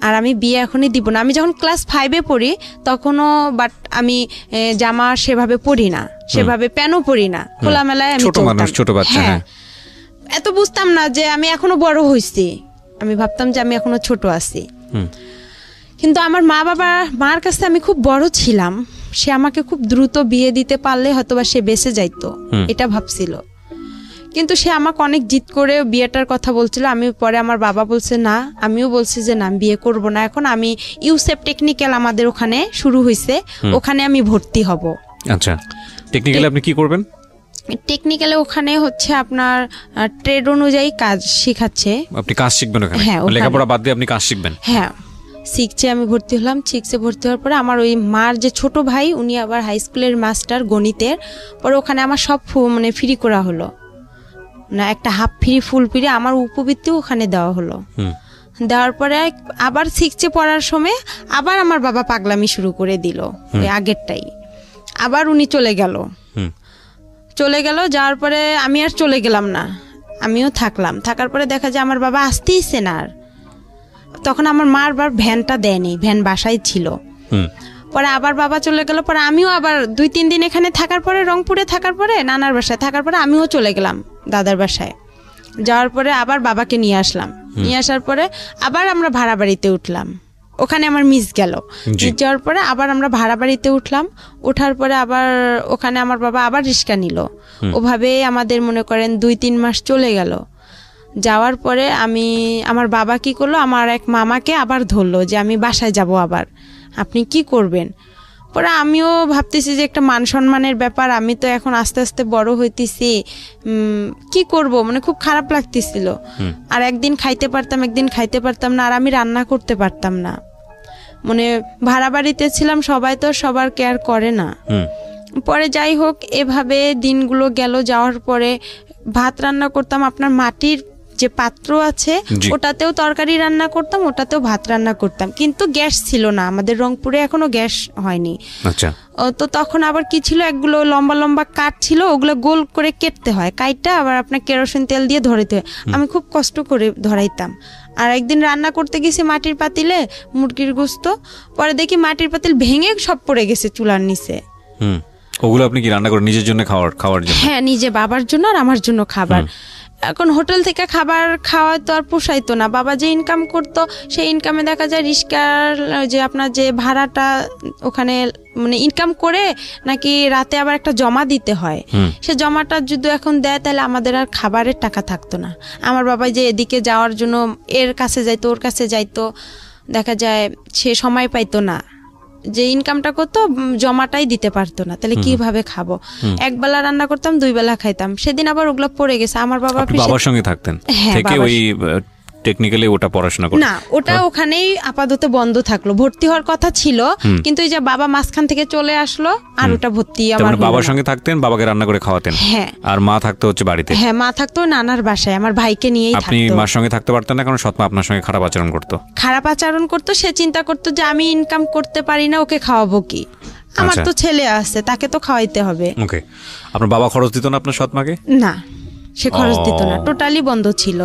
আর আমি বিয়ে এখনই দিব না। আমি যখন ক্লাস 5-এ পড়ি তখনও, বাট আমি জামা সেভাবে পরি না, সেভাবে প্যানও পরি না, খোলামেলায় আমি চলতাম। ছোট বাচ্চা, হ্যাঁ, এত বুঝতাম না যে আমি এখনো বড় হইছি, আমি ভাবতাম যে আমি এখনো ছোট আছি। কিন্তু আমার মার কাছে আমি খুব বড় ছিলাম, সে আমাকে খুব দ্রুত বিয়ে দিতে পারলে হয়তোবা সে বেঁচে যাইতো, এটা ভাবছিল। কিন্তু সে আমাকে অনেক জিদ করে বিয়েটার কথা বলছিল। আমি পরে আমার বাবা বলছে না, আমিও বলছি যে না, বিয়ে করব না এখন। আমি ইউসেপ টেকনিক্যাল আমাদের ওখানে শুরু হয়েছে, ওখানে আমি ভর্তি হব। আচ্ছা, টেকনিক্যালি আপনি কি করবেন? টেকনিক্যালে ওখানে হচ্ছে আপনার ট্রেড অনুযায়ী কাজ শেখাচ্ছে। আপনি কাজ শিখবেন ওখানে? হ্যাঁ, লেখাপড়া বাদ দিয়ে আপনি কাজ শিখবেন? হ্যাঁ, 6-এ আমি ভর্তি হলাম। 6-এ ভর্তি হওয়ার পরে আমার ওই মার যে ছোট ভাই, উনি আবার হাই স্কুলের মাস্টার গণিতের। পরে ওখানে আমার সব মানে ফ্রি করা হলো না, একটা হাফ ফ্রি ফুল ফ্রি আমার উপবৃত্তিও ওখানে দেওয়া হলো। দেওয়ার পরে আবার 6-এ পড়ার সময় আবার আমার বাবা পাগলামি শুরু করে দিল, ওই আগেরটাই। আবার উনি চলে গেল, যাওয়ার পরে আমি আর চলে গেলাম না, আমিও থাকলাম। থাকার পরে দেখা যায় আমার বাবা আসতেইছে না আর। তখন আমার মা আবার ভ্যানটা দেয়নি, ভ্যান বাসায় ছিল। পরে আবার বাবা চলে গেল, পরে আমিও আবার 2-3 দিন এখানে থাকার পরে, রংপুরে থাকার পরে, নানার বাসায় থাকার পরে আমিও চলে গেলাম দাদার বাসায়। যাওয়ার পরে আবার বাবাকে নিয়ে আসলাম, নিয়ে আসার পরে আবার আমরা ভাড়া বাড়িতে উঠলাম। ওখানে আমার মিস গেল, যাওয়ার পরে আবার আমরা ভাড়া বাড়িতে উঠলাম। ওঠার পরে আবার ওখানে আমার বাবা আবার রিক্সা নিল। ওভাবে আমাদের মনে করেন 2-3 মাস চলে গেল। যাওয়ার পরে আমার বাবা কি করলো, আমার এক মামাকে আবার ধরলো যে আমি বাসায় যাব, আবার আপনি কি করবেন? পরে আমিও ভাবতেছি যে একটা মান সম্মানের ব্যাপার, আমি তো এখন আস্তে আস্তে বড় হইতেছি, কি করব, মানে খুব খারাপ লাগতেছিল। আর একদিন খাইতে পারতাম, একদিন খাইতে পারতাম না, আর আমি রান্না করতে পারতাম না। মানে ভাড়া বাড়িতে ছিলাম, সবাই তো সবার কেয়ার করে না। পরে যাই হোক, এভাবে দিনগুলো গেল। যাওয়ার পরে ভাত রান্না করতাম, আপনার মাটির যে পাত্র আছে ওটাতেও তরকারি রান্না করতাম, ওটাতেও ভাত রান্না করতাম। কিন্তু গ্যাস ছিল না, আমাদের রংপুরে এখনো গ্যাস হয়নি। আচ্ছা, তো তখন আবার কি ছিল, একগুলো লম্বা লম্বা কাঠ ছিল, ওগুলো গোল করে কেটতে হয়, কাইটটা আবার আপনার কেরোসিন তেল দিয়ে ধরাইতে হয়। আমি খুব কষ্ট করে ধরাইতাম। আর একদিন রান্না করতে গেছি মাটির পাতিলে মুরগির গোস্ত, পরে দেখি মাটির পাতিল ভেঙে সব পড়ে গেছে চুলার নিচে। ওগুলো আপনি কি রান্না করেন নিজের জন্য খাওয়ার জন্য? হ্যাঁ, নিজে, বাবার জন্য আর আমার জন্য খাবার। এখন হোটেল থেকে খাবার খাওয়া তো আর পোষাইতো না। বাবা যে ইনকাম করতো সেই ইনকামে দেখা যায় রিস্কার যে আপনার যে ভাড়াটা ওখানে মানে ইনকাম করে নাকি রাতে আবার একটা জমা দিতে হয়, সে জমাটা যদি এখন দেয় তাহলে আমাদের আর খাবারের টাকা থাকতো না। আমার বাবা যে এদিকে যাওয়ার জন্য এর কাছে যাইতো, ওর কাছে যাইতো, দেখা যায় সে সময় পাইতো না, যে ইনকামটা করতো জমাটাই দিতে পারতো না, তাহলে কিভাবে খাবো? একবেলা রান্না করতাম, 2 বেলা খাইতাম। সেদিন আবার ওগুলো পড়ে গেছে। আমার বাবার সঙ্গে থাকতেন থেকে ওই টেকনিক্যালি ওটা পড়াশোনা করতেন না, ওটা ওখানেই আপাতত বন্ধ থাকলো। ভর্তি হওয়ার কথা ছিল, কিন্তু এই যে বাবা মাঝখান থেকে চলে আসলো, আর ওটা ভর্তি আমার বাবার সঙ্গে থাকতেন, বাবাকে রান্না করে খাওয়াতেন। হ্যাঁ, আর মা থাকতো হচ্ছে বাড়িতে। হ্যাঁ, মা থাকতো নানার বাসায়, আমার ভাইকে নিয়েই থাকতো। আপনি মার সঙ্গে থাকতে পারতেন না, কারণ সৎমা আপনার সঙ্গে খারাপ আচরণ করতো। সে চিন্তা করতো যে আমি ইনকাম করতে পারি না, ওকে খাওয়াবো কি? আমার তো ছেলে আছে, তাকে তো খাওয়াইতে হবে। ওকে, আপনার বাবা খরচ দিত না আপনার সৎ মাকে? না, সে খরচ দিত না, টোটালি বন্ধ ছিল।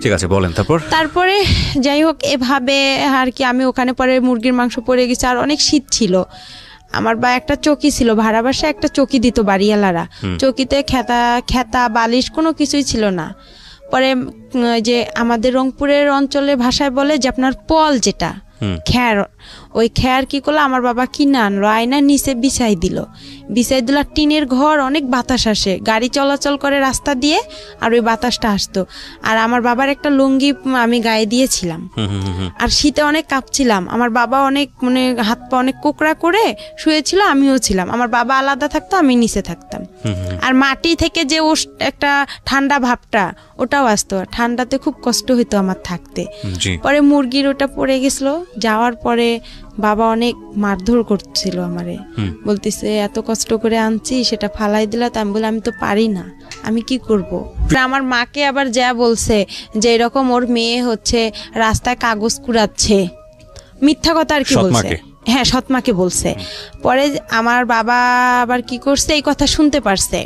ঠিক আছে, বলেন তারপরে যাই হোক এভাবে আর কি আমি ওখানে পরে মুরগির মাংস পড়ে গেছে, আর অনেক শীত ছিল। আমার বা একটা চকি ছিল, ভাড়া বাসায় একটা চকি দিত বাড়িওয়ালারা, চকিতে খেতা বালিশ কোনো কিছুই ছিল না। পরে যে আমাদের রংপুরের অঞ্চলের ভাষায় বলে যে আপনার পল, যেটা খ্যার, ওই খ্যার কি করলো আমার বাবা কিনে আনলো, আয়নার নিচে বিছাই দিল। আর টিনের ঘর, অনেক বাতাস আসে, গাড়ি চলাচল করে রাস্তা দিয়ে, আর ওই বাতাসটা আসতো। আর আমার বাবার একটা লুঙ্গি আমি গায়ে দিয়েছিলাম, আর শীতে অনেক কাঁপছিলাম। আমার বাবা অনেক মানে হাত পা অনেক কোকড়া করে শুয়েছিল, আমিও ছিলাম। আমার বাবা আলাদা থাকতো, আমি নিচে থাকতাম। আর মাটি থেকে যে একটা ঠান্ডা ভাবটা ওটাও আসতো, ঠান্ডাতে খুব কষ্ট হইতো আমার থাকতে। পরে মুরগির ওটা পড়ে গেছিল, যাওয়ার পরে বাবা অনেক মারধর করছিল আমারে, বলতেছে এত কষ্ট করে আনছি সেটা ফালাই দিলা। আমি বলে আমি তো পারি না, আমি কি করব। আমার মাকে আবার যা বলছে যে এরকম ওর মেয়ে হচ্ছে রাস্তায় কাগজ কুড়াচ্ছে, মিথ্যা কথা আর কি বলছে। হ্যাঁ, সৎমাকে বলছে। পরে আমার বাবা আবার কি করছে, এই কথা শুনতে পারছে,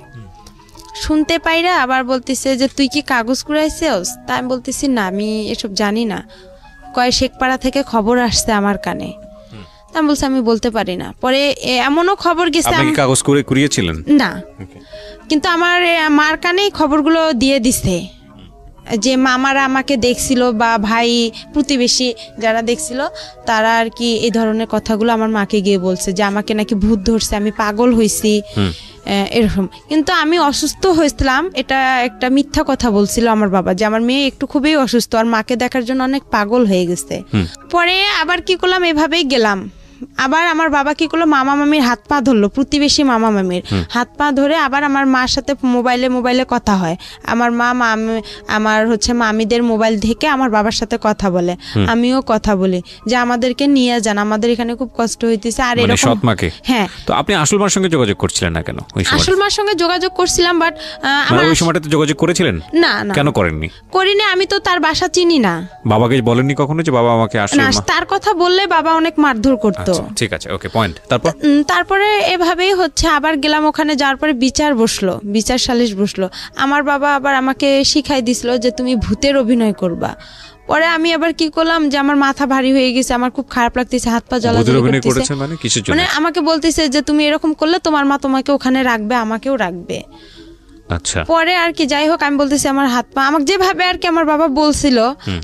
শুনতে পাইরা আবার বলতেছে যে তুই কি কাগজ কুড়াইছিস? তা আমি বলতেছি না, আমি এসব জানি না। কয় শেখপাড়া থেকে খবর আসছে আমার কানে। আমি বলছি আমি বলতে পারি না। পরে এমনও খবর গেছে, আপনি কাগজ করে কুড়িয়েছিলেন না, কিন্তু আমার মার কানেই খবরগুলো দিয়ে দিছে, যে মামারা আমাকে দেখছিল বা ভাই প্রতিবেশী যারা দেখছিল তারা আর কি এই ধরনের কথাগুলো আমার মাকে গিয়ে বলছে যে আমাকে নাকি ভূত ধরছে, আমি পাগল হয়েছি এরকম। কিন্তু আমি অসুস্থ হয়েছিলাম, এটা একটা মিথ্যা কথা বলছিল আমার বাবা, যে আমার মেয়ে একটু খুবই অসুস্থ আর মাকে দেখার জন্য অনেক পাগল হয়ে গেছে। পরে আবার কি করলাম, এভাবেই গেলাম। আবার আমার বাবা কি করলো, মামা মামির হাত পা ধরলো, প্রতিবেশী মামা মামির হাত পা ধরে আবার আমার মার সাথে মোবাইলে কথা হয়। আমার মা আমার হচ্ছে মামিদের মোবাইল থেকে আমার বাবার সাথে কথা বলে, আমিও কথা বলি যে আমাদেরকে নিয়ে যান, আমাদের এখানে খুব কষ্ট হইতেছে। আর এরকম সৎ মাকে। হ্যাঁ। তো আপনি আসল মার সঙ্গে যোগাযোগ করছিলেন না কেন? আসল মার সঙ্গে যোগাযোগ করছিলাম, বাট আমার ওই সময়টাতে যোগাযোগ করেছিলেন না? কেন করেননি? করিনি, আমি তো তার বাসা চিনি না। বাবাকে বলেননি কখনো যে বাবা আমাকে আসল মা? তার কথা বললে বাবা অনেক মারধর করতো। ঠিক আছে, ওকে, পয়েন্ট। তারপরে এভাবেই হচ্ছে আবার গেলাম, ওখানে যাওয়ার পরে বিচার সালিশ বসলো। আমার বাবা আবার আমাকে শিখাই দিছিল যে তুমি ভূতের অভিনয় করবা। পরে আমি আবার কি করলাম, যে আমার মাথা ভারী হয়ে গেছে, আমার খুব খারাপ লাগতেছে, হাত পা জ্বলাজ্বলি করতেছে। মানে আমাকে বলতেছে যে তুমি এরকম করলে তোমার মা তোমাকে ওখানে রাখবে, আমাকেও রাখবে। আচ্ছা। পরে আর কি যাই হোক আমি বলতেছি আমার হাত পা, আমাকে যেভাবে আর কি আমার বাবা বলছিল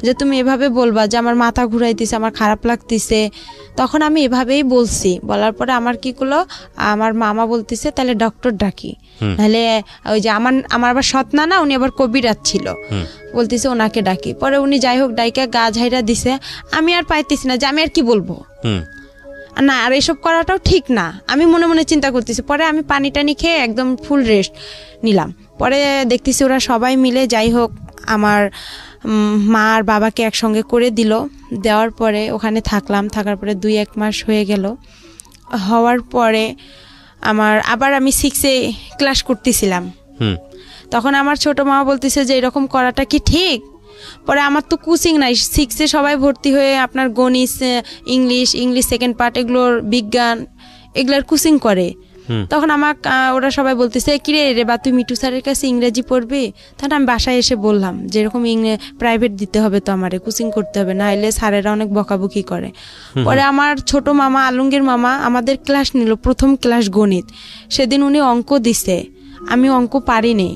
যে তুমি এভাবে বলবা যে আমার মাথা ঘুরাইতেছে, আমার খারাপ লাগতেছে, তখন আমি এভাবেই বলছি। বলার পরে আমার কি করলো, আমার মামা বলতেছে তাহলে ডক্টর ডাকি, নাহলে ওই যে আমার আবার সৎ না, উনি আবার কবিরাজ ছিল, বলতেছে ওনাকে ডাকি। পরে উনি যাই হোক ডাইকা গা ঝাইরা দিছে। আমি আর পাইতেছি না যে আমি আর কি বলবো না, আর এসব করাটাও ঠিক না, আমি মনে মনে চিন্তা করতেছি। পরে আমি পানি টানি খেয়ে একদম ফুল রেস্ট নিলাম। পরে দেখতেছি ওরা সবাই মিলে যাই হোক আমার মা আর বাবাকে একসঙ্গে করে দিল। দেওয়ার পরে ওখানে থাকার পরে 2-1 মাস হয়ে গেল। হওয়ার পরে আবার আমি 6-এ ক্লাস করতেছিলাম। তখন আমার ছোট মা বলতেছে যে এরকম করাটা কি ঠিক? পরে আমার তো কোচিং নাই, 6-এ সবাই ভর্তি হয়ে আপনার গণিত, ইংলিশ সেকেন্ড পার্ট, এগুলোর বিজ্ঞান, এগুলোর কোচিং করে। তখন ওরা সবাই বলতেছে কিরে রে বা তুই মিটু স্যারের কাছে ইংরেজি পড়বি? তখন আমি বাসায় এসে বললাম যে এরকম প্রাইভেট দিতে হবে, তো আমারে কোচিং করতে হবে, না এলে স্যারেরা অনেক বকাবকি করে। পরে আমার ছোট মামা, আলমগীর মামা আমাদের ক্লাস নিল, প্রথম ক্লাস গণিত। সেদিন উনি অঙ্ক দিছে, আমি অঙ্ক পারিনি।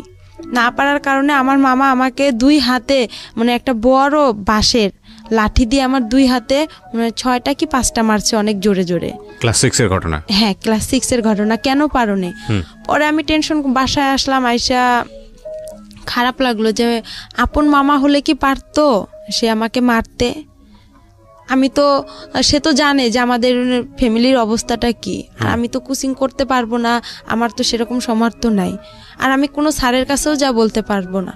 না পারার কারণে আমার মামা আমাকে 2 হাতে মানে একটা বড় বাঁশের লাঠি দিয়ে আমার 2 হাতে মানে 6টা কি 5টা মারছে, অনেক জোরে জোরে। ক্লাস 6-এর ঘটনা? হ্যাঁ, ক্লাস 6-এর ঘটনা। কেন পারোনি? পরে আমি টেনশন, বাসায় আসলাম, আইসা খারাপ লাগলো যে আপন মামা হলে কি পারতো সে আমাকে মারতে? সে তো জানে যে আমাদের ফ্যামিলির অবস্থাটা কি, আর আমি তো কোচিং করতে পারবো না, আমার তো সেরকম সামর্থ্য নাই, আর আমি কোনো স্যারের কাছেও যা বলতে পারবো না।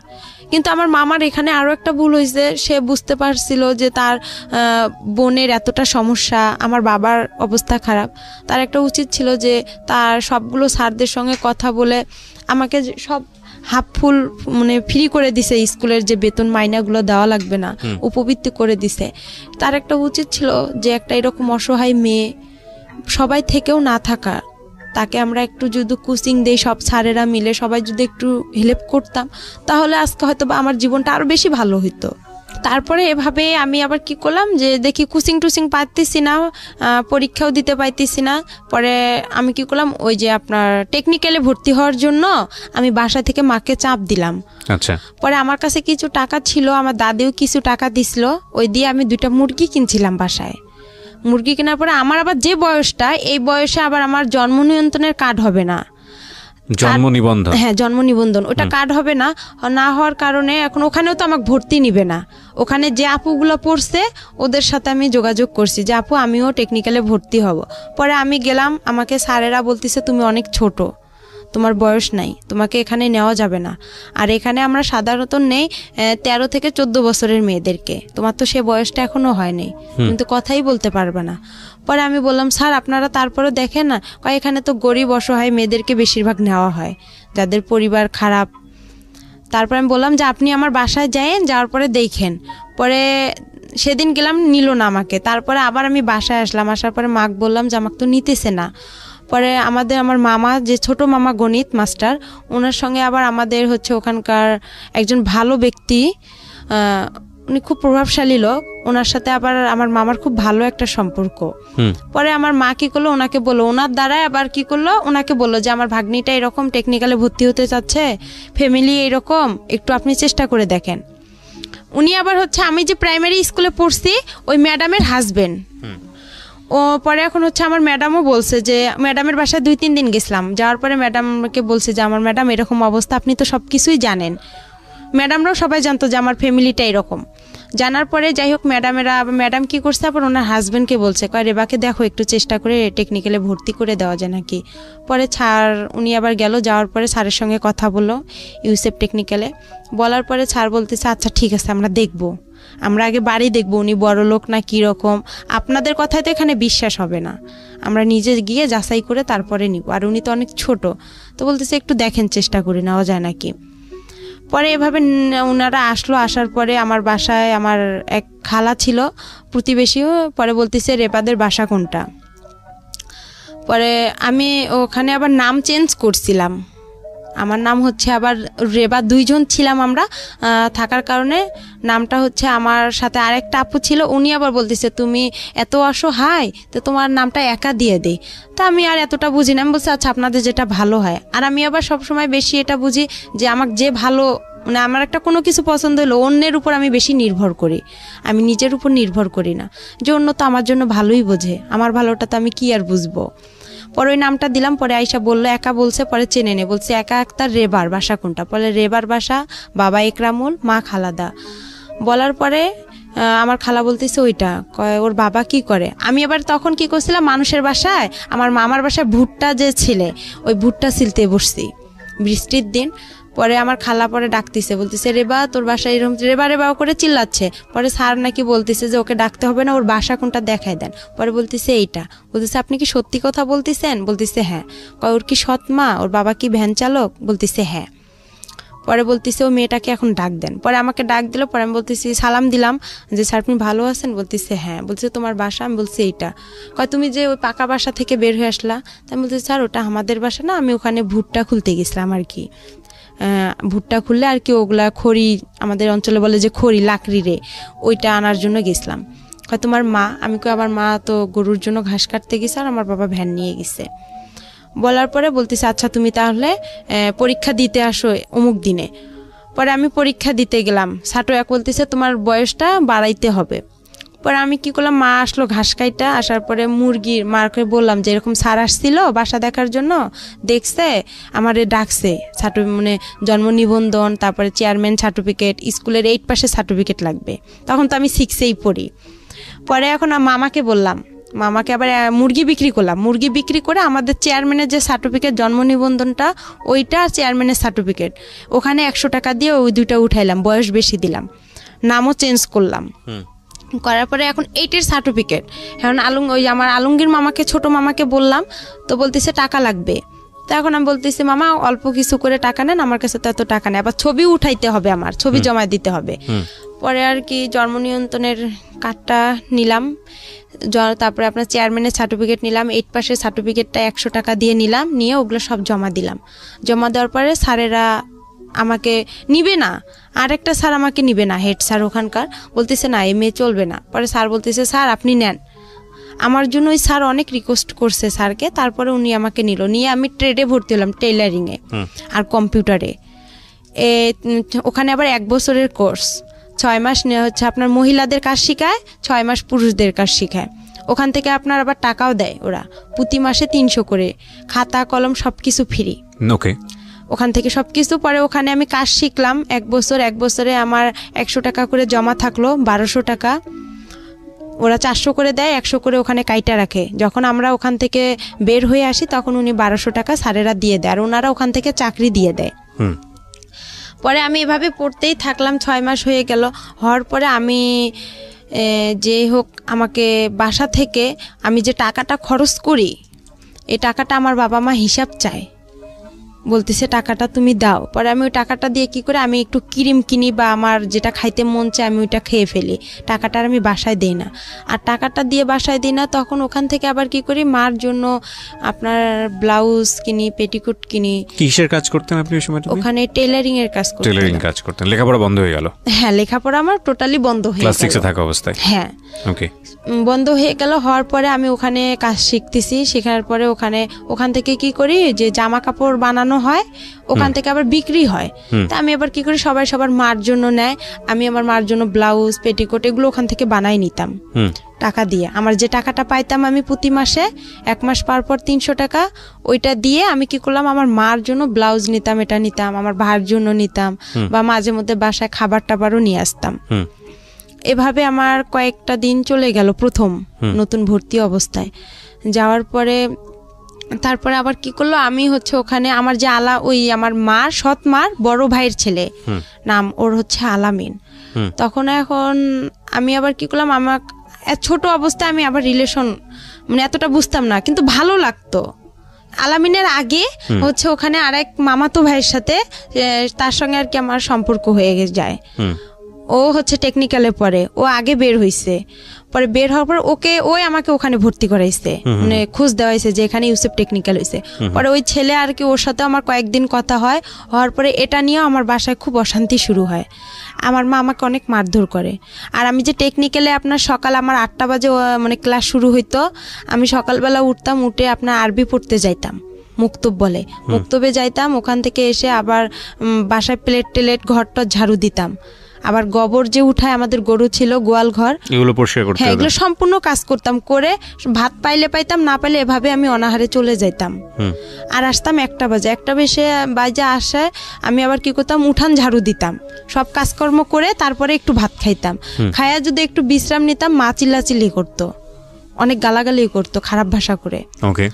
কিন্তু আমার মামার এখানে আরও একটা ভুল হয়েছে, সে বুঝতে পারছিল যে তার বোনের এতটা সমস্যা, আমার বাবার অবস্থা খারাপ, তার একটা উচিত ছিল যে তার সবগুলো স্যারদের সঙ্গে কথা বলে আমাকে সব হাফ ফুল মানে ফ্রি করে দিছে, স্কুলের যে বেতন মাইনাগুলো দেওয়া লাগবে না, উপবৃত্তি করে দিছে। তার একটা উচিত ছিল যে একটা এরকম অসহায় মেয়ে সবাই থেকেও না থাকা, তাকে আমরা একটু যদি কোচিং দেই, সব স্যারেরা মিলে সবাই যদি একটু হেল্প করতাম, তাহলে আজকে হয়তো বা আমার জীবনটা আরও বেশি ভালো হতো। তারপরে এভাবে আমি আবার কি করলাম, যে দেখি কোচিং টুচিং পাইতেছি না, পরীক্ষাও দিতে পাইতেছি না। পরে আমি কি করলাম, ওই যে আপনার টেকনিক্যালে ভর্তি হওয়ার জন্য আমি বাসা থেকে মাকে চাপ দিলাম। আচ্ছা। পরে আমার কাছে কিছু টাকা ছিল, আমার দাদিও কিছু টাকা দিছিল, ওই দিয়ে আমি 2টা মুরগি কিনছিলাম বাসায়। মুরগি কেনার পরে আমার আবার যে বয়সটা, এই বয়সে আবার আমার জন্ম নিয়ন্ত্রণের কার্ড হবে না, জন্ম নিবন্ধন। হ্যাঁ, জন্ম নিবন্ধন, ওটা কার্ড হবে না। না হওয়ার কারণে এখন ওখানেও তো আমাকে ভর্তি নিবে না। ওখানে যে আপুগুলো পড়ছে ওদের সাথে আমি যোগাযোগ করছি যে আপু আমিও টেকনিক্যালে ভর্তি হব। পরে আমি গেলাম, আমাকে স্যারেরা বলতেছে তুমি অনেক ছোট, তোমার বয়স নাই, তোমাকে এখানে নেওয়া যাবে না। আর এখানে আমরা সাধারণত নেই 13 থেকে 14 বছরের মেয়েদেরকে, তোমার তো সে বয়সটা এখনো হয়নি, কিন্তু কথাই বলতে পারবে না। পরে আমি বললাম স্যার আপনারা তারপরে দেখেন না, এখানে তো গরিব অসহায় মেয়েদেরকে বেশিরভাগ নেওয়া হয়, যাদের পরিবার খারাপ। তারপর আমি বললাম যে আপনি আমার বাসায় যায়েন, যাওয়ার পরে দেখেন। পরে সেদিন গেলাম, নিল না আমাকে। তারপরে আবার আমি বাসায় আসলাম, আসার পরে মাকে বললাম যে আমাকে তো নিতেছে না। পরে আমার মামা, যে ছোট মামা গণিত মাস্টার, ওনার সঙ্গে আবার আমাদের হচ্ছে ওখানকার একজন ভালো ব্যক্তি, উনি খুব প্রভাবশালী লোক, ওনার সাথে আবার আমার মামার খুব ভালো একটা সম্পর্ক। পরে আমার মা কি করলো, ওনাকে বললো, ওনার দ্বারাই আবার কি করলো, ওনাকে বললো যে আমার ভাগ্নিটা এরকম টেকনিক্যালে ভর্তি হতে চাচ্ছে, ফ্যামিলি এরকম, একটু আপনি চেষ্টা করে দেখেন। উনি আবার হচ্ছে আমি যে প্রাইমারি স্কুলে পড়ছি ওই ম্যাডামের হাজবেন্ড। ও পরে এখন হচ্ছে আমার ম্যাডামও বলছে যে, ম্যাডামের বাসায় 2-3 দিন গেছিলাম, যাওয়ার পরে ম্যাডামকে বলছে যে আমার ম্যাডাম এরকম অবস্থা, আপনি তো সব কিছুই জানেন। ম্যাডামরাও সবাই জানতো যে আমার ফ্যামিলিটা এরকম। জানার পরে যাই হোক, ম্যাডাম কি করছে, আবার ওনার হাজবেন্ডকে বলছে, রেবাকে দেখো একটু চেষ্টা করে টেকনিক্যালে ভর্তি করে দেওয়া যায় নাকি। পরে স্যার উনি আবার গেল, যাওয়ার পরে স্যারের সঙ্গে কথা বললো ইউসেফ টেকনিক্যালে। বলার পরে স্যার বলতেছে আচ্ছা ঠিক আছে, আমরা দেখবো, আমরা আগে বাড়ি দেখবো, উনি বড় লোক না কীরকম, আপনাদের কথায় তো এখানে বিশ্বাস হবে না, আমরা নিজে গিয়ে যাচাই করে তারপরে নিব, আর উনি তো অনেক ছোট। তো বলতেছে একটু দেখেন, চেষ্টা করে নেওয়া যায় নাকি। পরে এভাবে ওনারা আসলো, আসার পরে আমার বাসায় আমার এক খালা ছিল প্রতিবেশীও, পরে বলতেছে রেবাদের বাসা কোনটা। পরে আমি ওখানে আবার নাম চেঞ্জ করছিলাম, আমার নাম হচ্ছে আবার রেবা, 2 জন ছিলাম আমরা থাকার কারণে নামটা হচ্ছে, আমার সাথে আরেকটা আপু ছিল, উনি আবার বলতেছে তুমি এত অসহায়, তো তোমার নামটা একা দিয়ে দেই। তা আমি আর এতটা বুঝি না, আমি বলছি আচ্ছা আপনাদের যেটা ভালো হয়। আর আমি আবার সবসময় বেশি এটা বুঝি যে আমাকে যে ভালো, মানে আমার একটা কোনো কিছু পছন্দ হলো অন্যের উপর আমি বেশি নির্ভর করি, আমি নিজের উপর নির্ভর করি না, যে অন্য তো আমার জন্য ভালোই বোঝে, আমার ভালোটা তো আমি কি আর বুঝবো। পরে ওই নামটা দিলাম, পরে আইসা বললো একা বলছে, পরে চেনে নে, বলছে একা আক্তার রেবার বাসা কোনটা, পরে রেবার বাসা বাবা একরামুল, মা খালাদা। বলার পরে আমার খালা বলতেছে ওইটা, ওর বাবা কি করে। আমি আবার তখন কি করছিলাম, মানুষের বাসায়, আমার মামার বাসায় ভুট্টা যে ছিলে, ওই ভুট্টা ছিলতে বসছি বৃষ্টির দিন। পরে আমার খালা পরে ডাকতেছে, বলতেছে রেবা তোর বাসায় এরকম, রেবা রেবা করে চিল্লাচ্ছে। পরে স্যার নাকি বলতেছে যে ওকে ডাকতে হবে না, ওর বাসা কোনটা দেখায় দেন। পরে বলতেছে এইটা, বলতেছে আপনি কি সত্যি কথা বলতেছেন, বলতেছে হ্যাঁ। ওর কি সৎ মা, ওর বাবা কি ভ্যান চালক, বলতেছে হ্যাঁ। পরে বলতেছে ও মেয়েটাকে এখন ডাক দেন। পরে আমাকে ডাক দিল, পরে আমি বলতেছি, সালাম দিলাম যে স্যার আপনি ভালো আছেন, বলতেছে হ্যাঁ। বলছে তোমার বাসা, আমি বলছি এইটা। তুমি যে ওই পাকা বাসা থেকে বের হয়ে আসলা, তাই বলতেছি স্যার ওটা আমাদের বাসা না, আমি ওখানে ভুট্টা খুলতে গেছিলাম আর কি, ভুট্টা খুললে আর কি ওগুলা খড়ি, আমাদের অঞ্চলে বলে যে খড়ি লাকড়ি রে, ওইটা আনার জন্য গেছিলাম। তোমার মা, আমি কই আমার মা তো গরুর জন্য ঘাস কাটতে গেছে, আর আমার বাবা ভ্যান নিয়ে গেছে। বলার পরে বলতেছে আচ্ছা তুমি তাহলে পরীক্ষা দিতে আসো অমুক দিনে। পরে আমি পরীক্ষা দিতে গেলাম, ছাটো এক বলতেছে তোমার বয়সটা বাড়াইতে হবে। পরে আমি কি করলাম, মা আসলো ঘাস কাইটা, আসার পরে মুরগির মাকে বললাম যে এরকম স্যার আসছিল বাসা দেখার জন্য, দেখছে আমারে ডাকছে, মানে জন্ম নিবন্ধন, তারপরে চেয়ারম্যান সার্টিফিকেট, স্কুলের 8 পাসের সার্টিফিকেট লাগবে। তখন তো আমি 6-এই পড়ি। পরে এখন মামাকে বললাম, মামাকে আবার মুরগি বিক্রি করলাম, মুরগি বিক্রি করে আমাদের চেয়ারম্যানের যে সার্টিফিকেট জন্ম নিবন্ধনটা, ওইটা চেয়ারম্যানের সার্টিফিকেট, ওখানে 100 টাকা দিয়ে ওই 2টা উঠাইলাম, বয়স বেশি দিলাম, নামও চেঞ্জ করলাম। করার পরে এখন 8-এর সার্টিফিকেট, এখন ওই আমার আলমগীর মামাকে, ছোট মামাকে বললাম, তো বলতেছে টাকা লাগবে। তো এখন আমি বলতেছি মামা অল্প কিছু করে টাকা নেন, আমার কাছে তো এত টাকা নেই, আবার ছবি উঠাইতে হবে, আমার ছবি জমা দিতে হবে। পরে আর কি জন্ম নিয়ন্ত্রণের কার্ডটা নিলাম, তারপরে আপনার চেয়ারম্যানের সার্টিফিকেট নিলাম, 8 পাসের সার্টিফিকেটটা 100 টাকা দিয়ে নিলাম, নিয়ে ওগুলো সব জমা দিলাম। জমা দেওয়ার পরে স্যারেরা আমাকে নিবে না, আরেকটা স্যার আমাকে নিবে না, হেড স্যার ওখানকার, বলতেছে না এই মেয়ে চলবে না। পরে স্যার বলতেছে স্যার আপনি নেন। আমার জন্য ওই স্যার অনেক রিকোয়েস্ট করছে স্যারকে, তারপরে উনি আমাকে নিল, নিয়ে আমি ট্রেডে ভর্তি হলাম, টেইলারিংয়ে আর কম্পিউটারে। ওখানে আবার 1 বছরের কোর্স, 6 মাস হচ্ছে আপনার মহিলাদের কাজ শেখায়, 6 মাস পুরুষদের কাজ শেখায়। ওখান থেকে আপনার আবার টাকাও দেয় ওরা, প্রতি মাসে 300 করে, খাতা কলম সব কিছু ফ্রি। ওকে, ওখান থেকে সব কিছু। পরে ওখানে আমি কাজ শিখলাম 1 বছর, 1 বছরে আমার 100 টাকা করে জমা থাকলো, 1200 টাকা। ওরা 400 করে দেয়, 100 করে ওখানে কাইটা রাখে। যখন আমরা ওখান থেকে বের হয়ে আসি তখন উনি 1200 টাকা স্যারেরা দিয়ে দেয়, আর ওনারা ওখান থেকে চাকরি দিয়ে দেয়। পরে আমি এভাবে পড়তেই থাকলাম, 6 মাস হয়ে গেল। হওয়ার পরে আমি যে হোক আমাকে বাসা থেকে আমি যে টাকাটা খরচ করি, এই টাকাটা আমার বাবা মা হিসাব চায়, বলতেছে টাকাটা তুমি দাও। পরে আমি ওই টাকাটা দিয়ে কি করে আমি একটু ক্রিম কিনি বা আমার যেটা খাইতে মন চায় আমি ওইটা খেয়ে ফেলি, টাকাটা আমি বাসায় দিই না। আর টাকাটা দিয়ে বাসায় দিই না, তখন ওখান থেকে আবার কি করি মার জন্য আপনার ব্লাউজ কিনি, পেটিকোট কিনি। কিসের কাজ করতেন আপনি ওই সময়টা? ওখানে টেইলারিং এর কাজ করতেন। টেইলারিং কাজ করতেন। লেখাপড়া বন্ধ হয়ে গেল? হ্যাঁ, লেখাপড়া আমার টোটালি বন্ধ হয়ে গেল ক্লাস 6 এ থাকা অবস্থায়। হ্যাঁ, ওকে, বন্ধ হয়ে গেল। হওয়ার পরে আমি ওখানে কাজ শিখতেছি, শেখার পরে ওখান থেকে কি করি যে জামা কাপড় বানানো হয়, ওখান থেকে আবার বিক্রি হয়। তা আমি আবার কি করি, সবাই সবার মার জন্য নেয়, আমি আমার মার জন্য ব্লাউজ পেটিকোট এগুলো ওখান থেকে বানাই নিতাম টাকা দিয়ে। আমার যে টাকাটা পাইতাম আমি প্রতি মাসে 1 মাস পর 300 টাকা, ওইটা দিয়ে আমি কি করলাম আমার মার জন্য ব্লাউজ নিতাম, এটা নিতাম, আমার ভাইয়ের জন্য নিতাম, বা মাঝে মধ্যে বাসায় খাবার টাবারও নিয়ে আসতাম। এভাবে আমার কয়েকটা দিন চলে গেল প্রথম নতুন ভর্তি অবস্থায়। যাওয়ার পরে তারপরে আবার কি করলো, আমি হচ্ছে ওখানে আমার যে ওই আমার মার সৎ মার বড় ভাইয়ের ছেলে, নাম ওর হচ্ছে আলামিন। তখন এখন আমি আবার কি করলাম, আমার ছোট অবস্থায় আমি আবার রিলেশন মানে এতটা বুঝতাম না, কিন্তু ভালো লাগতো। আলামিনের আগে হচ্ছে ওখানে আরেক মামাতো ভাইয়ের সাথে, তার সঙ্গে আর কি আমার সম্পর্ক হয়ে যায়। ও হচ্ছে টেকনিক্যালে পড়ে, ও আগে বের হইছে। পরে বের হওয়ার পর ওই আমাকে ওখানে ভর্তি করাইছে, মানে খোঁজ দেওয়াইছে যে এখানে ইউসেফ টেকনিক্যাল হইছে। পরে ওই ছেলে আর কি ওর সাথে আমার কয়েকদিন কথা হয়, হওয়ার পরে এটা নিয়ে আমার বাসায় খুব অশান্তি শুরু হয়। আমার মা আমাকে অনেক মারধর করে। আর আমি যে টেকনিক্যালে আপনার সকাল আমার 8টা বাজে মানে ক্লাস শুরু হইতো, আমি সকালবেলা উঠতাম, উঠে আপনার আরবি পড়তে যাইতাম, মুক্তব বলে, মুক্তবে যাইতাম। ওখান থেকে এসে আবার বাসায় প্লেট টেলেট ঘরটা ঝাড়ু দিতাম, আবার গোবর যে উঠায় আমাদের গরু ছিল গোয়াল ঘর, এগুলো পরিষ্কার করতে, হ্যাঁ এগুলো সম্পূর্ণ কাজ করতাম। করে ভাত পাইলে পাইতাম, না পাইলে এভাবে আমি অনাহারে চলে যাইতাম। আর আসতাম 1টা বাজে, 1টা বাজে আসে আমি আবার কি করতাম, উঠান ঝাড়ু দিতাম, সব কাজকর্ম করে তারপরে একটু ভাত খাইতাম। খাইয়া যদি একটু বিশ্রাম নিতাম, মা চিল্লাচিল্লি করতো, অনেক গালাগালি করতো খারাপ ভাষা করে। ওকে,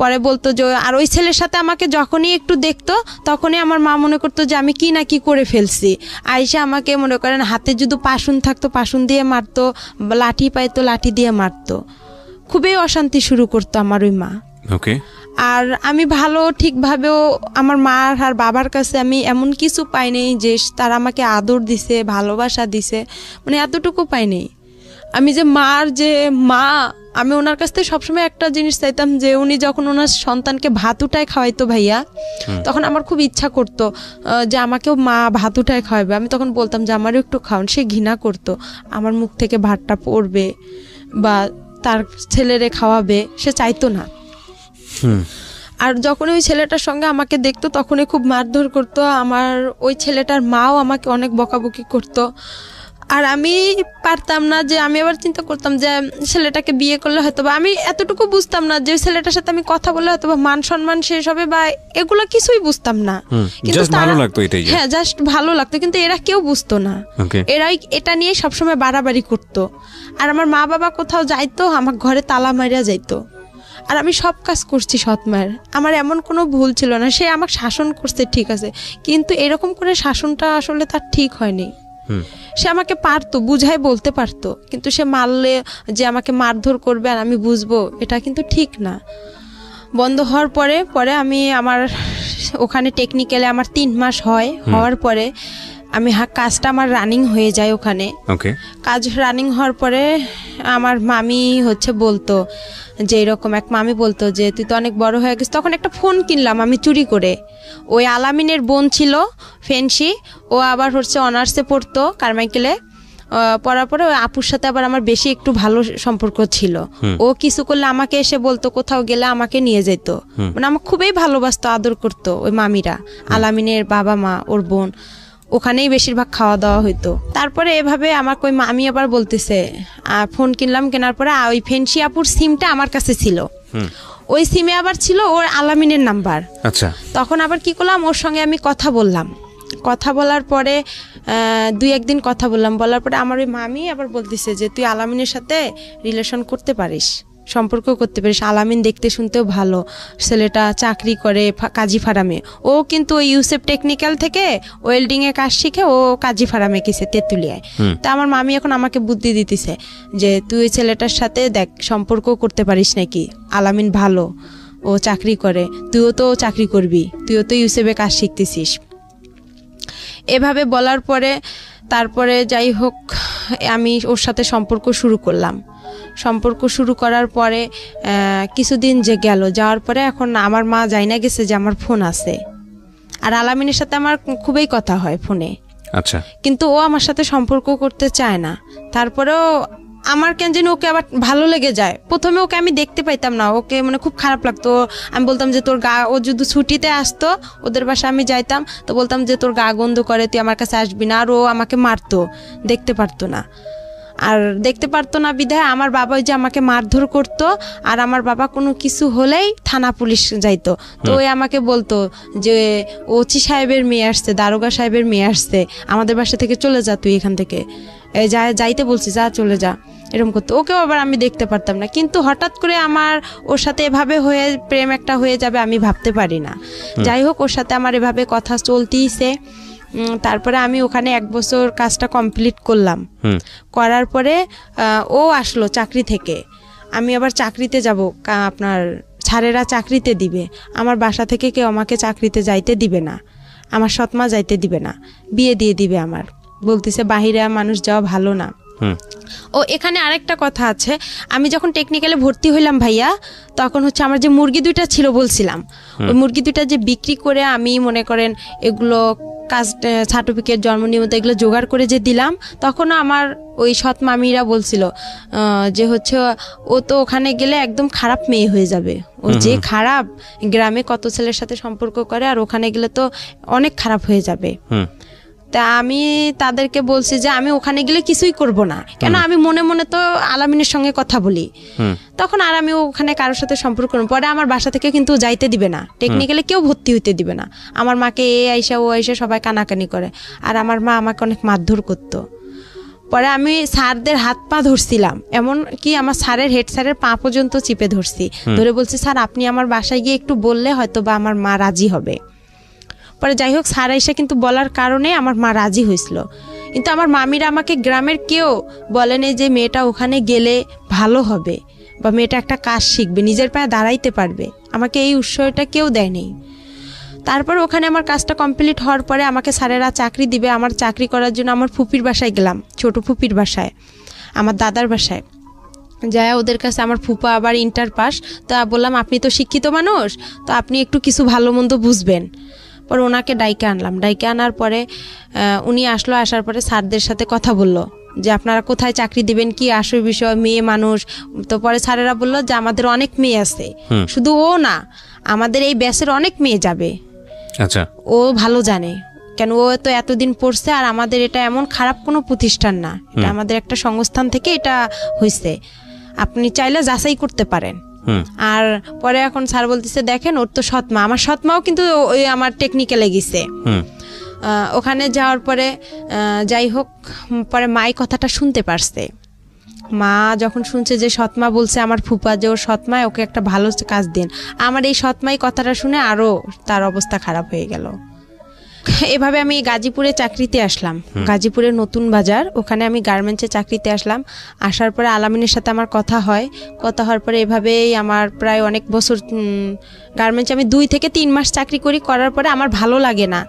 পরে বলতো যে, আর ওই ছেলের সাথে আমাকে যখনই একটু দেখতো তখনই আমার মা মনে করতো যে আমি কি না কি করে ফেলছি। আইসা আমাকে মনে করেন হাতে যদি পাশুন থাকতো পাশুন দিয়ে মারতো, লাঠি পাইতো লাঠি দিয়ে মারতো। খুবই অশান্তি শুরু করতো আমার ওই মা। ওকে, আর আমি ভালো ঠিকভাবেও আমার মা আর বাবার কাছে আমি এমন কিছু পাইনি যে তারা আমাকে আদর দিছে, ভালোবাসা দিছে, মানে এতটুকু পাইনি। আমি যে মার যে মা, আমি ওনার কাছ থেকে সবসময় একটা জিনিস চাইতাম যে উনি যখন ওনার সন্তানকে ভাত উঠায় খাওয়াইতো ভাইয়া, তখন আমার খুব ইচ্ছা করতো যে আমাকেও মা ভাত উঠায় খাওয়াবে। আমি তখন বলতাম যে আমারও একটু খাওয়ান। সে ঘৃণা করতো, আমার মুখ থেকে ভাতটা পড়বে বা তার ছেলেরে খাওয়াবে, সে চাইতো না। আর যখন ওই ছেলেটার সঙ্গে আমাকে দেখতো তখনই খুব মারধর করতো। আমার ওই ছেলেটার মাও আমাকে অনেক বকাবকি করতো। আর আমি পারতাম না, যে আমি আবার চিন্তা করতাম যে ছেলেটাকে বিয়ে করলে হয়তো বা, আমি এতটুকু বুঝতাম না যে ছেলেটার সাথে আমি কথা বললে হয়তো বা মান সম্মান শেষ হবে বা এগুলো কিছুই বুঝতাম না। কিন্তু ভালো লাগতো এটাই, হ্যাঁ জাস্ট ভালো লাগতো, কিন্তু এরা কেউ বুঝতো না। এরাই এটা নিয়ে সবসময় বাড়াবাড়ি করতো। আর আমার মা বাবা কোথাও যাইতো, আমার ঘরে তালা মারিয়া যাইতো। আর আমি সব কাজ করছি সৎ মায়ের, আমার এমন কোনো ভুল ছিল না। সে আমাকে শাসন করছে ঠিক আছে, কিন্তু এরকম করে শাসনটা আসলে তার ঠিক হয়নি। সে আমাকে পারতো, বুঝাই বলতে পারতো, কিন্তু সে মারলে যে আমাকে মারধর করবে আর আমি বুঝবো, এটা কিন্তু ঠিক না। বন্ধ হওয়ার পরে আমি আমার ওখানে টেকনিক্যালে আমার 3 মাস হয়। হওয়ার পরে আমি কাজটা আমার রানিং হয়ে যায় ওখানে। ওকে। কাজ রানিং হওয়ার পরে আমার মামি বলতো যে এরকম, এক মামি বলতো যে তুই তো অনেক বড় হয়ে গেছিস। তখন একটা ফোন কিনলাম আমি চুরি করে। ওই আলামিনের বোন ছিল ফেন্সি, ও আবার অনার্সে পড়তো কারমাইকেলে। পড়ার পরে ওই আপুর সাথে আবার আমার বেশি একটু ভালো সম্পর্ক ছিল। ও কিছু করলে আমাকে এসে বলতো, কোথাও গেলে আমাকে নিয়ে যেত। মানে আমাকে খুবই ভালোবাসতো, আদর করতো ওই মামিরা, আলামিনের বাবা মা, ওর বোন। ওখানেই বেশিরভাগ খাওয়া দাওয়া হইতো। তারপরে এভাবে আমাকে ওই মামি আবার বলতেছে, ফোন কিনলাম, কেনার পরে ওই ফেন্সি আপুর সিমটা আমার কাছে ছিল। ওই সিমে আবার ছিল ওর আলামিনের নাম্বার। আচ্ছা। তখন আবার কি করলাম, ওর সঙ্গে আমি কথা বললাম। কথা বলার পরে 2-1 দিন কথা বললাম। বলার পরে আমার ওই মামি আবার বলতেছে যে তুই আলামিনের সাথে রিলেশন করতে পারিস, সম্পর্ক করতে পারিস। আলামিন দেখতে শুনতেও ভালো, ছেলেটা চাকরি করে কাজী ফার্মে। ও কিন্তু ওই ইউসেফ টেকনিক্যাল থেকে ওয়েল্ডিং এ কাজ শিখে ও কাজী ফার্মে গেছে তেঁতুলিয়ায়। তা আমার মামি এখন আমাকে বুদ্ধি দিতেছে যে তুই ওই ছেলেটার সাথে দেখ সম্পর্ক করতে পারিস নাকি, আলামিন ভালো, ও চাকরি করে, তুইও তো চাকরি করবি, তুইও তো ইউসেফে কাজ শিখতেছিস। এভাবে বলার পরে তারপরে যাই হোক আমি ওর সাথে সম্পর্ক শুরু করলাম। সম্পর্ক শুরু করার পরে কিছুদিন যাওয়ার পরে এখন আমার মা জানা গেছে যে আমার ফোন আছে, আর আলামিনের সাথে আমার খুবই কথা হয় ফোনে। আচ্ছা। কিন্তু ও আমার সাথে সম্পর্ক করতে চায় না। তারপরেও আমার কেন জানি ওকে আবার ভালো লেগে যায়। প্রথমে ওকে আমি দেখতে পাইতাম না, ওকে মানে খুব খারাপ লাগতো। আমি বলতাম যে তোর গা, ও যদি ছুটিতে আসতো ওদের বাসায় আমি যাইতাম, তো বলতাম যে তোর গা গন্ধ করে, তুই আমার কাছে আসবি না। আর ও আমাকে মারতো, দেখতে পারতো না। আর দেখতে পারতো না বিধায় আমার বাবা যে আমাকে মারধর করতো। আর আমার বাবা কোনো কিছু হলেই থানা পুলিশ যাইতো। তো ওই আমাকে বলতো যে ওসি সাহেবের মেয়ে আসছে, দারোগা সাহেবের মেয়ে আসছে, আমাদের বাসা থেকে চলে যা, তুই এখান থেকে যাইতে বলছি, যা চলে যা, এরকম করতো। ওকেও আবার আমি দেখতে পারতাম না। কিন্তু হঠাৎ করে আমার ওর সাথে এভাবে হয়ে প্রেম একটা হয়ে যাবে আমি ভাবতে পারি না। যাই হোক ওর সাথে আমার এভাবে কথা চলতেইছে। তারপরে আমি ওখানে 1 বছর কাজটা কমপ্লিট করলাম। করার পরে ও আসলো চাকরি থেকে। আমি আবার চাকরিতে যাব, আপনার স্যারেরা চাকরিতে দিবে। আমার বাসা থেকে কেউ আমাকে চাকরিতে যাইতে দিবে না, আমার সৎমা যাইতে দিবে না, বিয়ে দিয়ে দিবে আমার। বলতেছে বাহিরে মানুষ যাওয়া ভালো না। ও এখানে আরেকটা কথা আছে, আমি যখন টেকনিক্যালে ভর্তি হইলাম ভাইয়া, তখন আমার যে মুরগি 2টা ছিল বলছিলাম, ওই মুরগি 2টা যে বিক্রি করে আমি মনে করেন এগুলো কাস্ট সার্টিফিকেট, জন্ম নিবন্ধন এগুলো জোগাড় করে যে দিলাম, তখন আমার ওই সৎ মামিরা বলছিল যে ও তো ওখানে গেলে একদম খারাপ মেয়ে হয়ে যাবে। ও যে খারাপ, গ্রামে কত ছেলের সাথে সম্পর্ক করে, আর ওখানে গেলে তো অনেক খারাপ হয়ে যাবে। তা আমি তাদেরকে বলছি যে আমি ওখানে গেলে কিছুই করব না, কেন আমি মনে মনে তো আলামিনের সঙ্গে কথা বলি। তখন আর আমি ওখানে কারোর সাথে সম্পর্ক করব। পরে আমার বাসা থেকে কিন্তু যাইতে দিবে না, টেকনিক্যালি কেউ ভর্তি হইতে দিবে না। আমার মাকে ও আইসা সবাই কানাকানি করে, আর আমার মা আমাকে অনেক মারধর করতো। পরে আমি স্যারদের হাত পা ধরছিলাম, এমন কি আমার স্যারের হেড স্যারের পা পর্যন্ত চিপে ধরছি, ধরে বলছি স্যার আপনি আমার বাসায় গিয়ে একটু বললে হয়তো বা আমার মা রাজি হবে। পরে যাই হোক স্যার এসে কিন্তু বলার কারণে আমার মা রাজি হয়েছিল। কিন্তু আমার মামিরা আমাকে গ্রামের কেউ বলেনি যে মেয়েটা ওখানে গেলে ভালো হবে বা মেয়েটা একটা কাজ শিখবে, নিজের পায়ে দাঁড়াইতে পারবে, আমাকে এই উৎসাহটা কেউ দেয়নি। তারপর ওখানে আমার কাজটা কমপ্লিট হওয়ার পরে আমাকে স্যারেরা চাকরি দিবে। আমার চাকরি করার জন্য আমার ফুপির বাসায় গেলাম, ছোট ফুপির বাসায়, আমার দাদার বাসায়। যায় ওদের কাছে আমার ফুপা আবার ইন্টার পাস, তা বললাম আপনি তো শিক্ষিত মানুষ, তো আপনি একটু কিছু ভালো মন্দ বুঝবেন। পরে ওনাকে ডাইকে আনলাম, ডাইকে আনার পরে উনি আসলো। আসার পরে স্যারদের সাথে কথা বললো যে আপনারা কোথায় চাকরি দিবেন, কি আসল বিষয়, মেয়ে মানুষ। তো পরে স্যারেরা বললো যে আমাদের অনেক মেয়ে আছে, শুধু ও না, আমাদের এই ব্যাচের অনেক মেয়ে যাবে। আচ্ছা। ও ভালো জানে, কেন ও তো এতদিন পড়ছে। আর আমাদের এটা এমন খারাপ কোনো প্রতিষ্ঠান না, এটা আমাদের একটা সংস্থান থেকে এটা হয়েছে, আপনি চাইলে যাচাই করতে পারেন। আর পরে এখন স্যার বলতেছে দেখেন ওর তো সৎমা, আমার সৎমাও কিন্তু ওই আমার টেকনিক্যালে গেছে। ওখানে যাওয়ার পরে যাই হোক পরে মাই কথাটা শুনতে পারছে। মা যখন শুনছে যে সৎমা বলছে আমার ফুপা যে ওর সৎমায় ওকে একটা ভালো কাজ দেন, আমার এই সৎমাই কথাটা শুনে আরো তার অবস্থা খারাপ হয়ে গেল। এভাবে আমি গাজীপুরে চাকরিতে আসলাম, গাজীপুরে নতুন বাজার, ওখানে আমি গার্মেন্টসে চাকরিতে আসলাম। আসার পরে আলামিনের সাথে আমার কথা হয়, কথা হওয়ার পরে এভাবেই আমার প্রায় অনেক বছর গার্মেন্টসে আমি 2 থেকে 3 মাস চাকরি করি। করার পরে আমার ভালো লাগে না,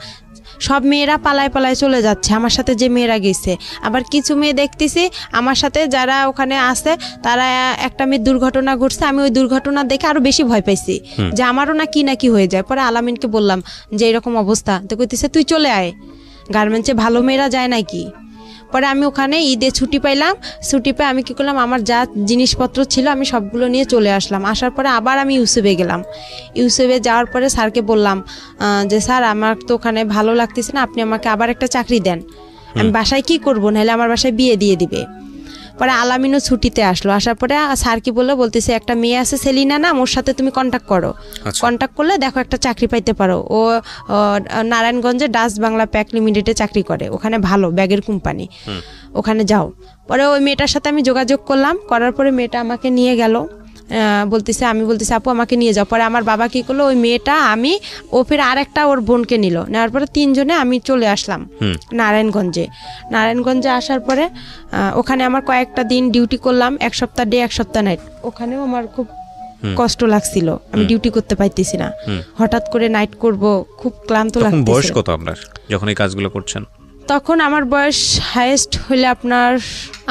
সব মেয়েরা পালায় পালায় চলে যাচ্ছে আমার সাথে যে মেয়েরা গেছে। আবার কিছু মেয়ে দেখতেছি আমার সাথে যারা ওখানে আছে তারা একটা মেয়ের দুর্ঘটনা ঘটছে, আমি ওই দুর্ঘটনা দেখে আরো বেশি ভয় পাইছি যে আমারও না কি হয়ে যায়। পরে আলামিনকে বললাম যে এরকম অবস্থা, তো কইতেছে তুই চলে আয়, গার্মেন্টসে ভালো মেয়েরা যায় নাকি। পরে আমি ওখানে ঈদে ছুটি পাইলাম, ছুটি পেয়ে আমি কী করলাম আমার যা জিনিসপত্র ছিল আমি সবগুলো নিয়ে চলে আসলাম। আসার পরে আবার আমি ইউসুফে গেলাম। ইউসুফে যাওয়ার পরে স্যারকে বললাম যে স্যার আমার তো ওখানে ভালো লাগতেছে না, আপনি আমাকে আবার একটা চাকরি দেন, আমি বাসায় কি করবো, নাহলে আমার বাসায় বিয়ে দিয়ে দিবে। পরে আলামিনও ছুটিতে আসলো, আসার পরে স্যার কি বলতেছে একটা মেয়ে আছে সেলিনা নাম, ওর সাথে তুমি কন্ট্যাক্ট করো, কন্ট্যাক্ট করলে দেখো একটা চাকরি পাইতে পারো। ও নারায়ণগঞ্জে ডাচ বাংলা প্যাক লিমিটেডে চাকরি করে, ওখানে ভালো ব্যাগের কোম্পানি, ওখানে যাও। পরে ওই মেয়েটার সাথে আমি যোগাযোগ করলাম, করার পরে মেয়েটা আমাকে নিয়ে গেল, আমি বলতেছি আপু আমাকে নিয়ে যাও। পরে আমার বাবা কি করলো, ওই মেয়েটা আমি ও ফের আর একটা ওর বোনকে নিল, নেওয়ার পরে 3 জনে আমি চলে আসলাম নারায়ণগঞ্জে আসার পরে ওখানে আমার কয়েকটা দিন ডিউটি করলাম, 1 সপ্তাহ ডে 1 সপ্তাহ নাইট। ওখানেও আমার খুব কষ্ট লাগছিল, আমি ডিউটি করতে পাইতেছি না, হঠাৎ করে নাইট করব, খুব ক্লান্ত লাগতেছিল। বয়স কত আপনার যখন এই কাজগুলো করছেন? তখন আমার বয়স হাইয়েস্ট হইলে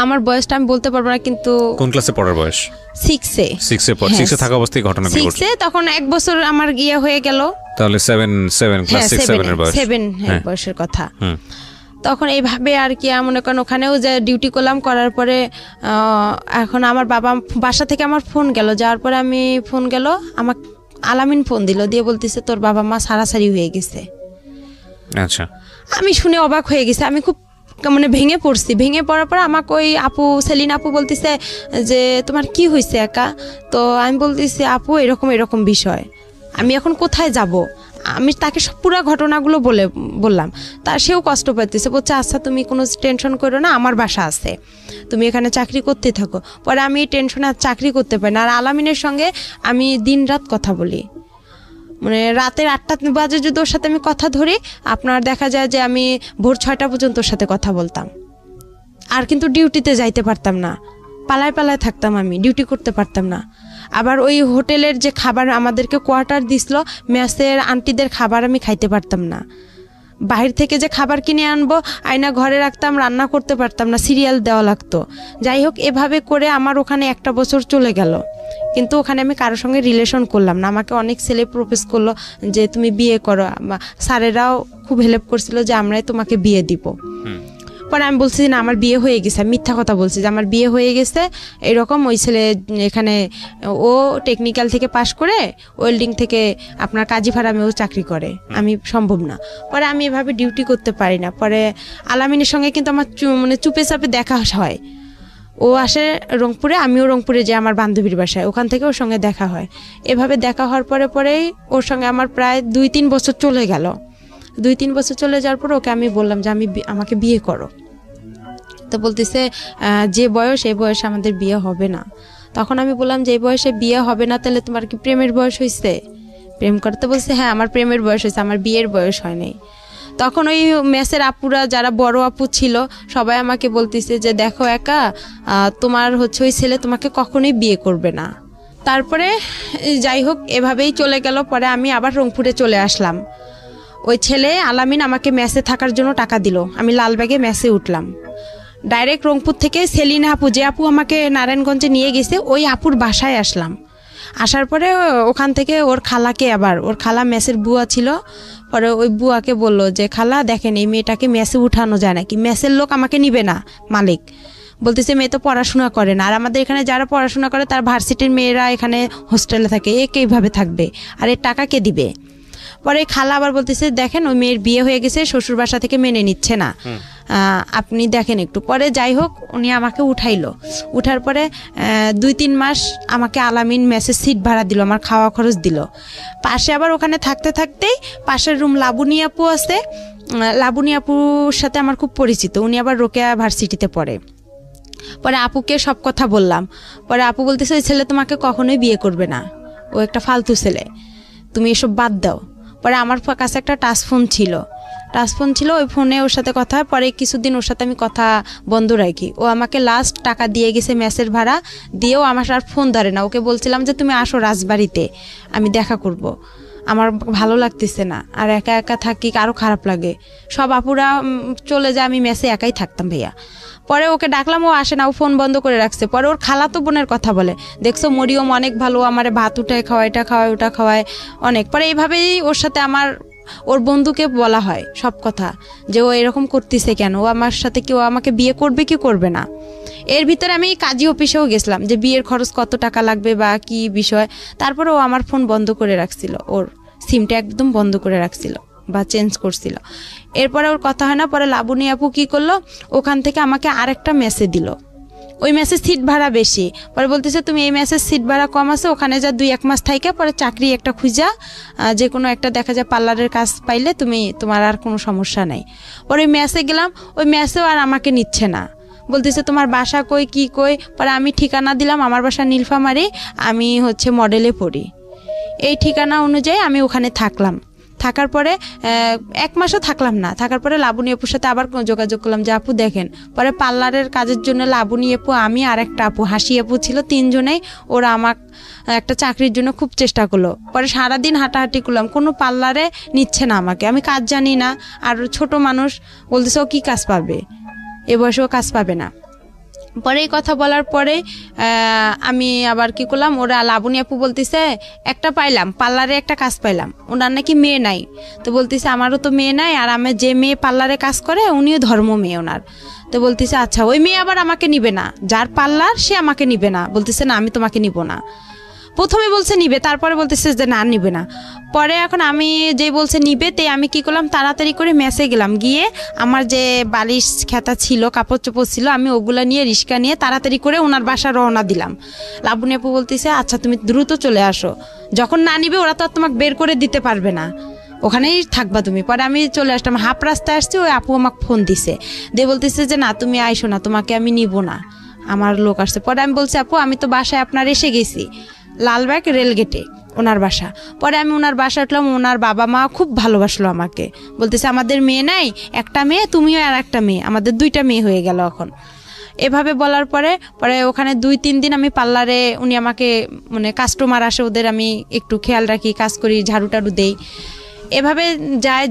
আমার বয়সটা আমি বলতে পারবো না, কিন্তু কোন ক্লাসে পড়ার বয়স? 6-এ। 6-এ থাকা অবস্থায় ঘটনাগুলো ঘটছে। 6-এ তখন 1 বছর আমার গিয়ে হয়ে গেল, তাহলে 7 ক্লাস 6-7 এর বয়স, 7 বয়সের কথা। তখন এইভাবে আর কি মনে করেন ওখানেও যে ডিউটি করলাম, করার পরে এখন আমার বাসা থেকে আমার ফোন গেল, যাওয়ার পরে আমি ফোন গেল আমার আলামিন ফোন দিল, দিয়ে বলতেছে তোর বাবা মা সারাসারি হয়ে গেছে। আচ্ছা, আমি শুনে অবাক হয়ে গেছি, আমি খুব ভেঙে পড়ছি। ভেঙে পড়ার পর আমাকে ওই সেলিনা আপু বলতেছে যে তোমার কি হয়েছে একা। তো আমি বলতেছি আপু এরকম বিষয়, আমি এখন কোথায় যাব। আমি তাকে সব পুরো ঘটনাগুলো বললাম, তা সেও কষ্ট পাইতেছে, বলছে আচ্ছা তুমি কোনো টেনশন করো না, আমার বাসা আছে, তুমি এখানে চাকরি করতে থাকো। পরে আমি এই টেনশনে আর চাকরি করতে পারি না। আর আলামিনের সঙ্গে আমি দিন রাত কথা বলি, রাতের 8টা বাজে যদি ওর সাথে আমি কথা ধরি, আপনার দেখা যায় যে আমি ভোর 6টা পর্যন্ত ওর সাথে কথা বলতাম। আর কিন্তু ডিউটিতে যাইতে পারতাম না, পালায় থাকতাম, আমি ডিউটি করতে পারতাম না। আবার ওই হোটেলের যে খাবার আমাদেরকে কোয়ার্টার দিছিল, মেসের আন্টিদের খাবার আমি খাইতে পারতাম না। বাহির থেকে যে খাবার কিনে আনবো, আয়না ঘরে রাখতাম, রান্না করতে পারতাম না, সিরিয়াল দেওয়া লাগতো। যাই হোক, এভাবে করে আমার ওখানে 1টা বছর চলে গেল, কিন্তু ওখানে আমি কারোর সঙ্গে রিলেশন করলাম না। আমাকে অনেক ছেলে প্রপোজ করলো যে তুমি বিয়ে করো, স্যারেরাও খুব হেল্প করছিল যে আমরাই তোমাকে বিয়ে দিব। পরে আমি বলছি না আমার বিয়ে হয়ে গেছে, মিথ্যা কথা বলছি যে আমার বিয়ে হয়ে গেছে এরকম। ওই ছেলে এখানে ও টেকনিক্যাল থেকে পাশ করে ওয়েল্ডিং থেকে আপনার কাজী ফার্মেও চাকরি করে, আমি সম্ভব না। পরে আমি এভাবে ডিউটি করতে পারি না। পরে আলামিনের সঙ্গে কিন্তু আমার চুপে চাপে দেখা হয়, ও আসে রংপুরে, আমিও রংপুরে যাই আমার বান্ধবীর বাসায়, ওখান থেকে ওর সঙ্গে দেখা হয়। এভাবে দেখা হওয়ার পরেই ওর সঙ্গে আমার প্রায় 2-3 বছর চলে গেল। 2-3 বছর চলে যাওয়ার পর ওকে আমি বললাম যে আমাকে বিয়ে করো। তো বলতেছে যে বয়স এই বয়সে আমাদের বিয়ে হবে না। তখন আমি বললাম যে এই বয়সে বিয়ে হবে না, তাহলে তোমার কি প্রেমের বয়স হয়েছে? প্রেম করতে বলছে হ্যাঁ আমার প্রেমের বয়স হয়েছে, আমার বিয়ের বয়স হয়নি। তখন ওই মেসের আপুরা যারা বড় আপু ছিল সবাই আমাকে বলতেছে যে দেখো একা, তোমার ওই ছেলে তোমাকে কখনোই বিয়ে করবে না। তারপরে যাই হোক এভাবেই চলে গেল। পরে আমি আবার রংপুরে চলে আসলাম। ওই ছেলে আলামিন আমাকে মেসে থাকার জন্য টাকা দিল, আমি লালবাগে মেসে উঠলাম। ডাইরেক্ট রংপুর থেকে সেলিনা আপু, যে আপু আমাকে নারায়ণগঞ্জে নিয়ে গেছে, ওই আপুর বাসায় আসলাম। আসার পরে ওখান থেকে ওর খালা মেসের বুয়া ছিল, পরে ওই বুয়াকে বললো যে খালা দেখেন এই মেয়েটাকে মেসে উঠানো যায় নাকি, মেসের লোক আমাকে নিবে না। মালিক বলতেছে মেয়ে তো পড়াশোনা করে না, আর আমাদের এখানে যারা পড়াশোনা করে তার ভার্সিটির মেয়েরা এখানে হোস্টেলে থাকে, এইভাবে থাকবে, আর এর টাকা কে দিবে? পরে খালা আবার বলতেছে দেখেন ওই মেয়ের বিয়ে হয়ে গেছে, শ্বশুর বাসা থেকে মেনে নিচ্ছে না, আপনি দেখেন একটু। পরে যাই হোক উনি আমাকে উঠাইলো। উঠার পরে 2-3 মাস আমাকে আলামিন মেসের সিট ভাড়া দিল, আমার খাওয়া খরচ দিল। পাশে আবার ওখানে থাকতেই পাশের রুম লাবণী আপু আছে, লাবণী আপুর সাথে আমার খুব পরিচিত, উনি আবার রোকেয়া ভার্সিটিতে পড়ে। পরে আপুকে সব কথা বললাম। পরে আপু বলতেছে ওই ছেলে তোমাকে কখনোই বিয়ে করবে না, ও একটা ফালতু ছেলে, তুমি এসব বাদ দাও। পরে আমার কাছে একটা টাচ ফোন ছিল, ওই ফোনে ওর সাথে কথা হয়। পরে কিছুদিন ওর সাথে আমি কথা বন্ধ রাখি। ও আমাকে লাস্ট টাকা দিয়ে গেছে মেসের ভাড়া, দিয়েও আমার আর ফোন ধরে না। ওকে বলছিলাম যে তুমি আসো রাজবাড়িতে, আমি দেখা করব। আমার ভালো লাগতেছে না, আর একা একা থাকি, আরও খারাপ লাগে। সব আপুরা চলে যায়, আমি মেসে একাই থাকতাম ভাইয়া। পরে ওকে ডাকলাম, ও আসে না, ও ফোন বন্ধ করে রাখছে। পরে ওর খালাতো বোনের কথা বলে, দেখছো মরিয়ম অনেক ভালো, আমার ভাত উঠায় খাওয়ায়, এটা খাওয়ায় ওটা খাওয়ায় অনেক। পরে এইভাবেই ওর সাথে ওর বন্ধুকে বলা হয় সব কথা, যে ও এরকম করতেছে কেন, ও আমার সাথে কেউ আমাকে বিয়ে করবে কি করবে না। এর ভিতরে আমি কাজী অফিসেও গেছিলাম যে বিয়ের খরচ কত টাকা লাগবে বা কি বিষয়। তারপরে ও আমার ফোন বন্ধ করে রাখছিল, ওর সিমটা একদম বন্ধ করে রাখছিল বা চেঞ্জ করছিল। এরপরে ওর কথা হয় না। পরে লাবণী আপু কী করলো, ওখান থেকে আমাকে আরেকটা মেসে দিল। ওই মেসের সিট ভাড়া বেশি। পরে বলতেছে তুমি এই মেসের সিট ভাড়া কম আছে, ওখানে যা 2-1 মাস থাইকে পরে চাকরি একটা খুঁজা, যে কোনো একটা দেখা যায় পার্লারের কাজ পাইলে তোমার আর কোনো সমস্যা নাই। পরে ওই মেসে গেলাম, ওই মেসেও আর আমাকে নিচ্ছে না। বলতেছে তোমার বাসা কই কি কই। পরে আমি ঠিকানা দিলাম, আমার বাসা নীলফামারী, আমি মডেলে পড়ি। এই ঠিকানা অনুযায়ী আমি ওখানে থাকলাম। থাকার পরে 1 মাসও থাকলাম না। থাকার পরে লাবণী আপুর সাথে আবার যোগাযোগ করলাম যে আপু দেখেন। পরে পার্লারের কাজের জন্য লাবণী আপু, আমি আর একটা আপু, হাসি আপু ছিল, 3 জনেই ওরা আমার একটা চাকরির জন্য খুব চেষ্টা করলো। পরে সারাদিন হাঁটাহাঁটি করলাম, কোনো পার্লারে নিচ্ছে না আমাকে। আমি কাজ জানি না, আর ছোট মানুষ, বলতেছে ও কী কাজ পাবে, এ বয়সেও কাজ পাবে না। পরে এই কথা বলার পরে আমি আবার কি করলাম, ওরা লাবণী আপু বলতেছে একটা পাইলাম, পার্লারে একটা কাজ পাইলাম, ওনার নাকি মেয়ে নাই। তো বলতেছে আমারও তো মেয়ে নাই, আর আমার যে মেয়ে পার্লারে কাজ করে উনিও ধর্ম মেয়ে ওনার। তো বলতেছে আচ্ছা ওই মেয়ে আবার আমাকে নিবে না, যার পার্লার সে আমাকে নিবে না। বলতেছে না আমি তোমাকে নিব না। প্রথমে বলছে নিবে, তারপরে বলতেছে যে না নিবে না। পরে এখন আমি যে বলছে নিবে, তে আমি কি করলাম, তাড়াতাড়ি করে মেসে গেলাম। গিয়ে আমার যে বালিশ খেতা ছিল, কাপড় চোপড় ছিল, আমি ওগুলা নিয়ে রিক্সা নিয়ে তাড়াতাড়ি করে ওনার বাসা রওনা দিলাম। লাবণী আপু বলতেছে আচ্ছা তুমি দ্রুত চলে আসো, যখন না নিবে ওরা তো আর তোমাকে বের করে দিতে পারবে না, ওখানেই থাকবা তুমি। পরে আমি চলে আসলাম, হাফ রাস্তায় আসছি, ওই আপু আমাকে ফোন দিছে, দিয়ে বলতেছে যে না তুমি আইসো না, তোমাকে আমি নিব না, আমার লোক আসছে। পরে আমি বলছি আপু আমি তো বাসায় আপনার এসে গেছি, লালবাগ রেলগেটে ওনার বাসা। পরে আমি ওনার বাসা উঠলাম, ওনার বাবা মা খুব ভালোবাসলো আমাকে, বলতেছে আমাদের মেয়ে নাই, একটা মেয়ে, তুমিও আর একটা মেয়ে, আমাদের 2টা মেয়ে হয়ে গেল এখন। এভাবে বলার পরে ওখানে 2-3 দিন আমি পার্লারে, উনি আমাকে কাস্টমার আসে ওদের আমি একটু খেয়াল রাখি, কাজ করি, ঝাড়ু টাড়ু দেই। এভাবে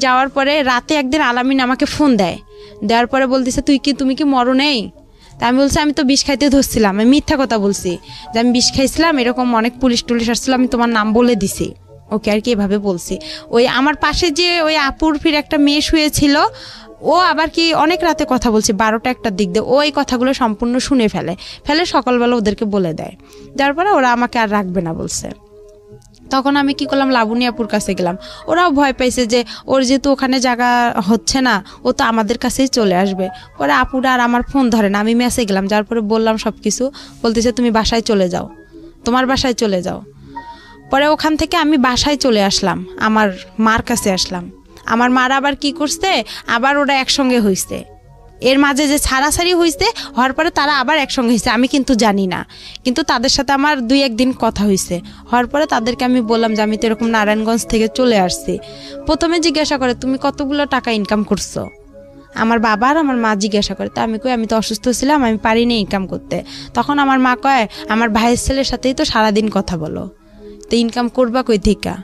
যাওয়ার পরে রাতে একদিন আলামিন আমাকে ফোন দেওয়ার পরে বলতেছে তুমি কি মরো নেই? তা আমি বলছি আমি তো বিষ খাইতে ধরছিলাম, আমি মিথ্যা কথা বলছি যে আমি বিষ খাইছিলাম, এরকম অনেক পুলিশ টুলিশ আসছিল, আমি তোমার নাম বলে দিছি ওকে আর কি, এভাবে বলছি। ওই আমার পাশে যে ওই আপুর ফির একটা মেয়ে শুয়েছিল, ও আবার কি অনেক রাতে কথা বলছে, 12টা-1টার দিক দিয়ে, ও এই কথাগুলো সম্পূর্ণ শুনে ফেলে সকালবেলা ওদেরকে বলে দেয়। যার পরে ওরা আমাকে আর রাখবে না বলছে। তখন আমি কি করলাম, লাবণী আপুর কাছে গেলাম। ওরাও ভয় পাইছে যে ওর যেহেতু ওখানে জায়গা হচ্ছে না, ও তো আমাদের কাছেই চলে আসবে। পরে আপুরা আর আমার ফোন ধরে না, আমি মেসে গেলাম, যার পরে বললাম সব কিছু। বলতেছে তুমি বাসায় চলে যাও, তোমার বাসায় চলে যাও। পরে ওখান থেকে আমি বাসায় চলে আসলাম, আমার মার কাছে আসলাম। আমার মার আবার কি করছে, আবার ওরা একসঙ্গে হয়েছে, এর মাঝে যে ছাড়াছাড়ি হয়েছে, হওয়ার পরে তারা আবার একসঙ্গে হয়েছে, আমি কিন্তু জানি না। কিন্তু তাদের সাথে আমার 2-1 দিন কথা হয়েছে। হওয়ার পরে তাদেরকে আমি বললাম যে আমি তো এরকম নারায়ণগঞ্জ থেকে চলে আসছি। প্রথমে জিজ্ঞাসা করে তুমি কতগুলো টাকা ইনকাম করছো, আমার বাবা আর আমার মা জিজ্ঞাসা করে। তা আমি কই আমি তো অসুস্থ ছিলাম, আমি পারিনি ইনকাম করতে। তখন আমার মা কয় আমার ভাইয়ের ছেলের সাথেই তো সারাদিন কথা বলো, তো ইনকাম করবা কই থেকে?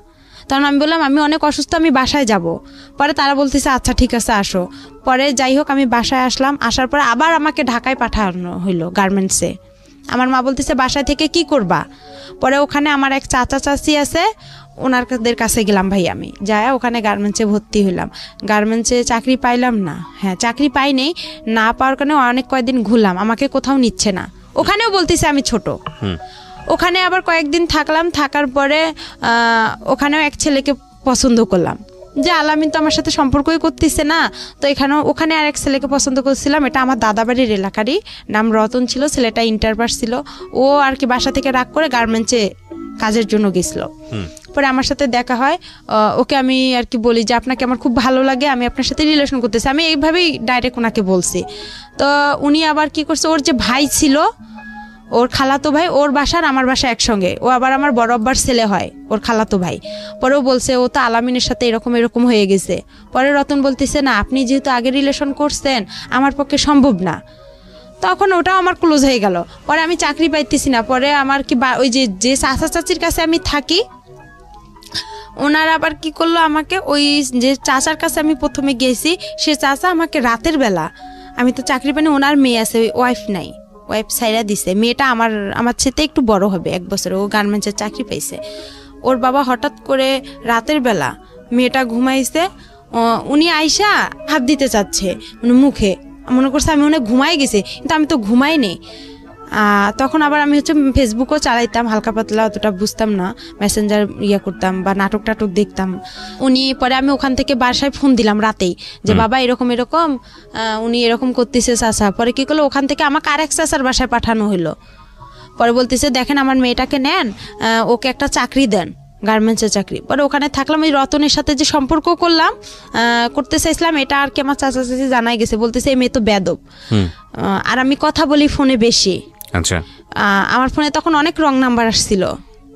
তখন আমি বললাম আমি অনেক অসুস্থ, আমি বাসায় যাব। পরে তারা বলতেছে আচ্ছা ঠিক আছে আসো। পরে যাই হোক আমি বাসায় আসলাম, আসার পরে আবার আমাকে ঢাকায় পাঠানো হইলো গার্মেন্টসে। আমার মা বলতেছে বাসায় থেকে কি করবা? পরে ওখানে আমার এক চাচা চাচি আছে, ওনাদের কাছে গেলাম ভাই, আমি যাই ওখানে গার্মেন্টসে ভর্তি হইলাম। গার্মেন্টসে চাকরি পাইলাম না, হ্যাঁ চাকরি পাইনি, না পাওয়ার কারণে অনেক কয়েকদিন ঘুরলাম, আমাকে কোথাও নিচ্ছে না। ওখানেও বলতেছে আমি ছোট। ওখানে আবার কয়েকদিন থাকলাম, থাকার পরে ওখানেও এক ছেলেকে পছন্দ করলাম, যে আলামিন তো আমার সাথে সম্পর্কই করতেছে না। তো ওখানে আর এক ছেলেকে পছন্দ করছিলাম, এটা আমার দাদাবাড়ির এলাকারই, নাম রতন ছিল, ছেলেটা ইন্টার পাস ছিল। ও আর কি বাসা থেকে রাগ করে গার্মেন্টসে কাজের জন্য গেছিল। পরে আমার সাথে দেখা হয়, ওকে আমি আর কি বলি যে আপনাকে আমার খুব ভালো লাগে, আমি আপনার সাথে রিলেশন করতেছি, আমি এইভাবেই ডাইরেক্ট ওনাকে বলছি। তো উনি আবার কি করছে, ওর যে ভাই ছিল, ওর খালাতো ভাই, ওর বাসার আমার বাসা একসঙ্গে, ও আবার আমার বড় আব্বার ছেলে হয়, ওর খালাতো ভাই। পরেও বলছে ও তো আলামিনের সাথে এরকম হয়ে গেছে। পরে রতন বলতেছে না আপনি যেহেতু আগে রিলেশন করছেন আমার পক্ষে সম্ভব না। তখন ওটাও আমার ক্লোজ হয়ে গেল। পরে আমি চাকরি পাইতেছি না। পরে আমার কি ওই যে চাচা চাচির কাছে আমি থাকি, ওনারা আবার কি করলো, আমাকে ওই যে চাচার কাছে আমি প্রথমে গেছি, সে চাচা আমাকে রাতের বেলা, আমি তো চাকরি পাইনি, ওনার মেয়ে আছে, ওয়াইফ নাই, ওয়াইফ সাইরা দিছে, মেয়েটা আমার সাথে একটু বড় হবে 1 বছর, ও গার্মেন্টসের চাকরি পাইছে। ওর বাবা হঠাৎ করে রাতের বেলা মেয়েটা ঘুমাইছে, উনি আইসা হাত দিতে চাচ্ছে মানে মুখে, মনে করছে আমি অনেক ঘুমাই গেছি, কিন্তু আমি তো ঘুমাইনি। তখন আবার আমি হচ্ছে ফেসবুকও চালাইতাম হালকা পাতলা, অতটা বুঝতাম না, মেসেঞ্জার করতাম বা নাটক টাটক দেখতাম। উনি পরে আমি ওখান থেকে বাসায় ফোন দিলাম রাতেই যে বাবা এরকম এরকম উনি এরকম করতেছে চাচা। পরে কি করলো, ওখান থেকে আমাকে আরেক চাচার বাসায় পাঠানো হলো। পরে বলতেছে দেখেন আমার মেয়েটাকে নেন, ওকে একটা চাকরি দেন, গার্মেন্টসের চাকরি। পরে ওখানে থাকলাম, ওই রতনের সাথে যে সম্পর্ক করতে চাইছিলাম, এটা আর কি আমার চাচা চাচি জানাই গেছে, বলতেছে এই মেয়ে তো বেয়াদব। আর আমি কথা বলি ফোনে বেশি, আচ্ছা আমার ফোনে তখন অনেক রং নাম্বার আসছিল,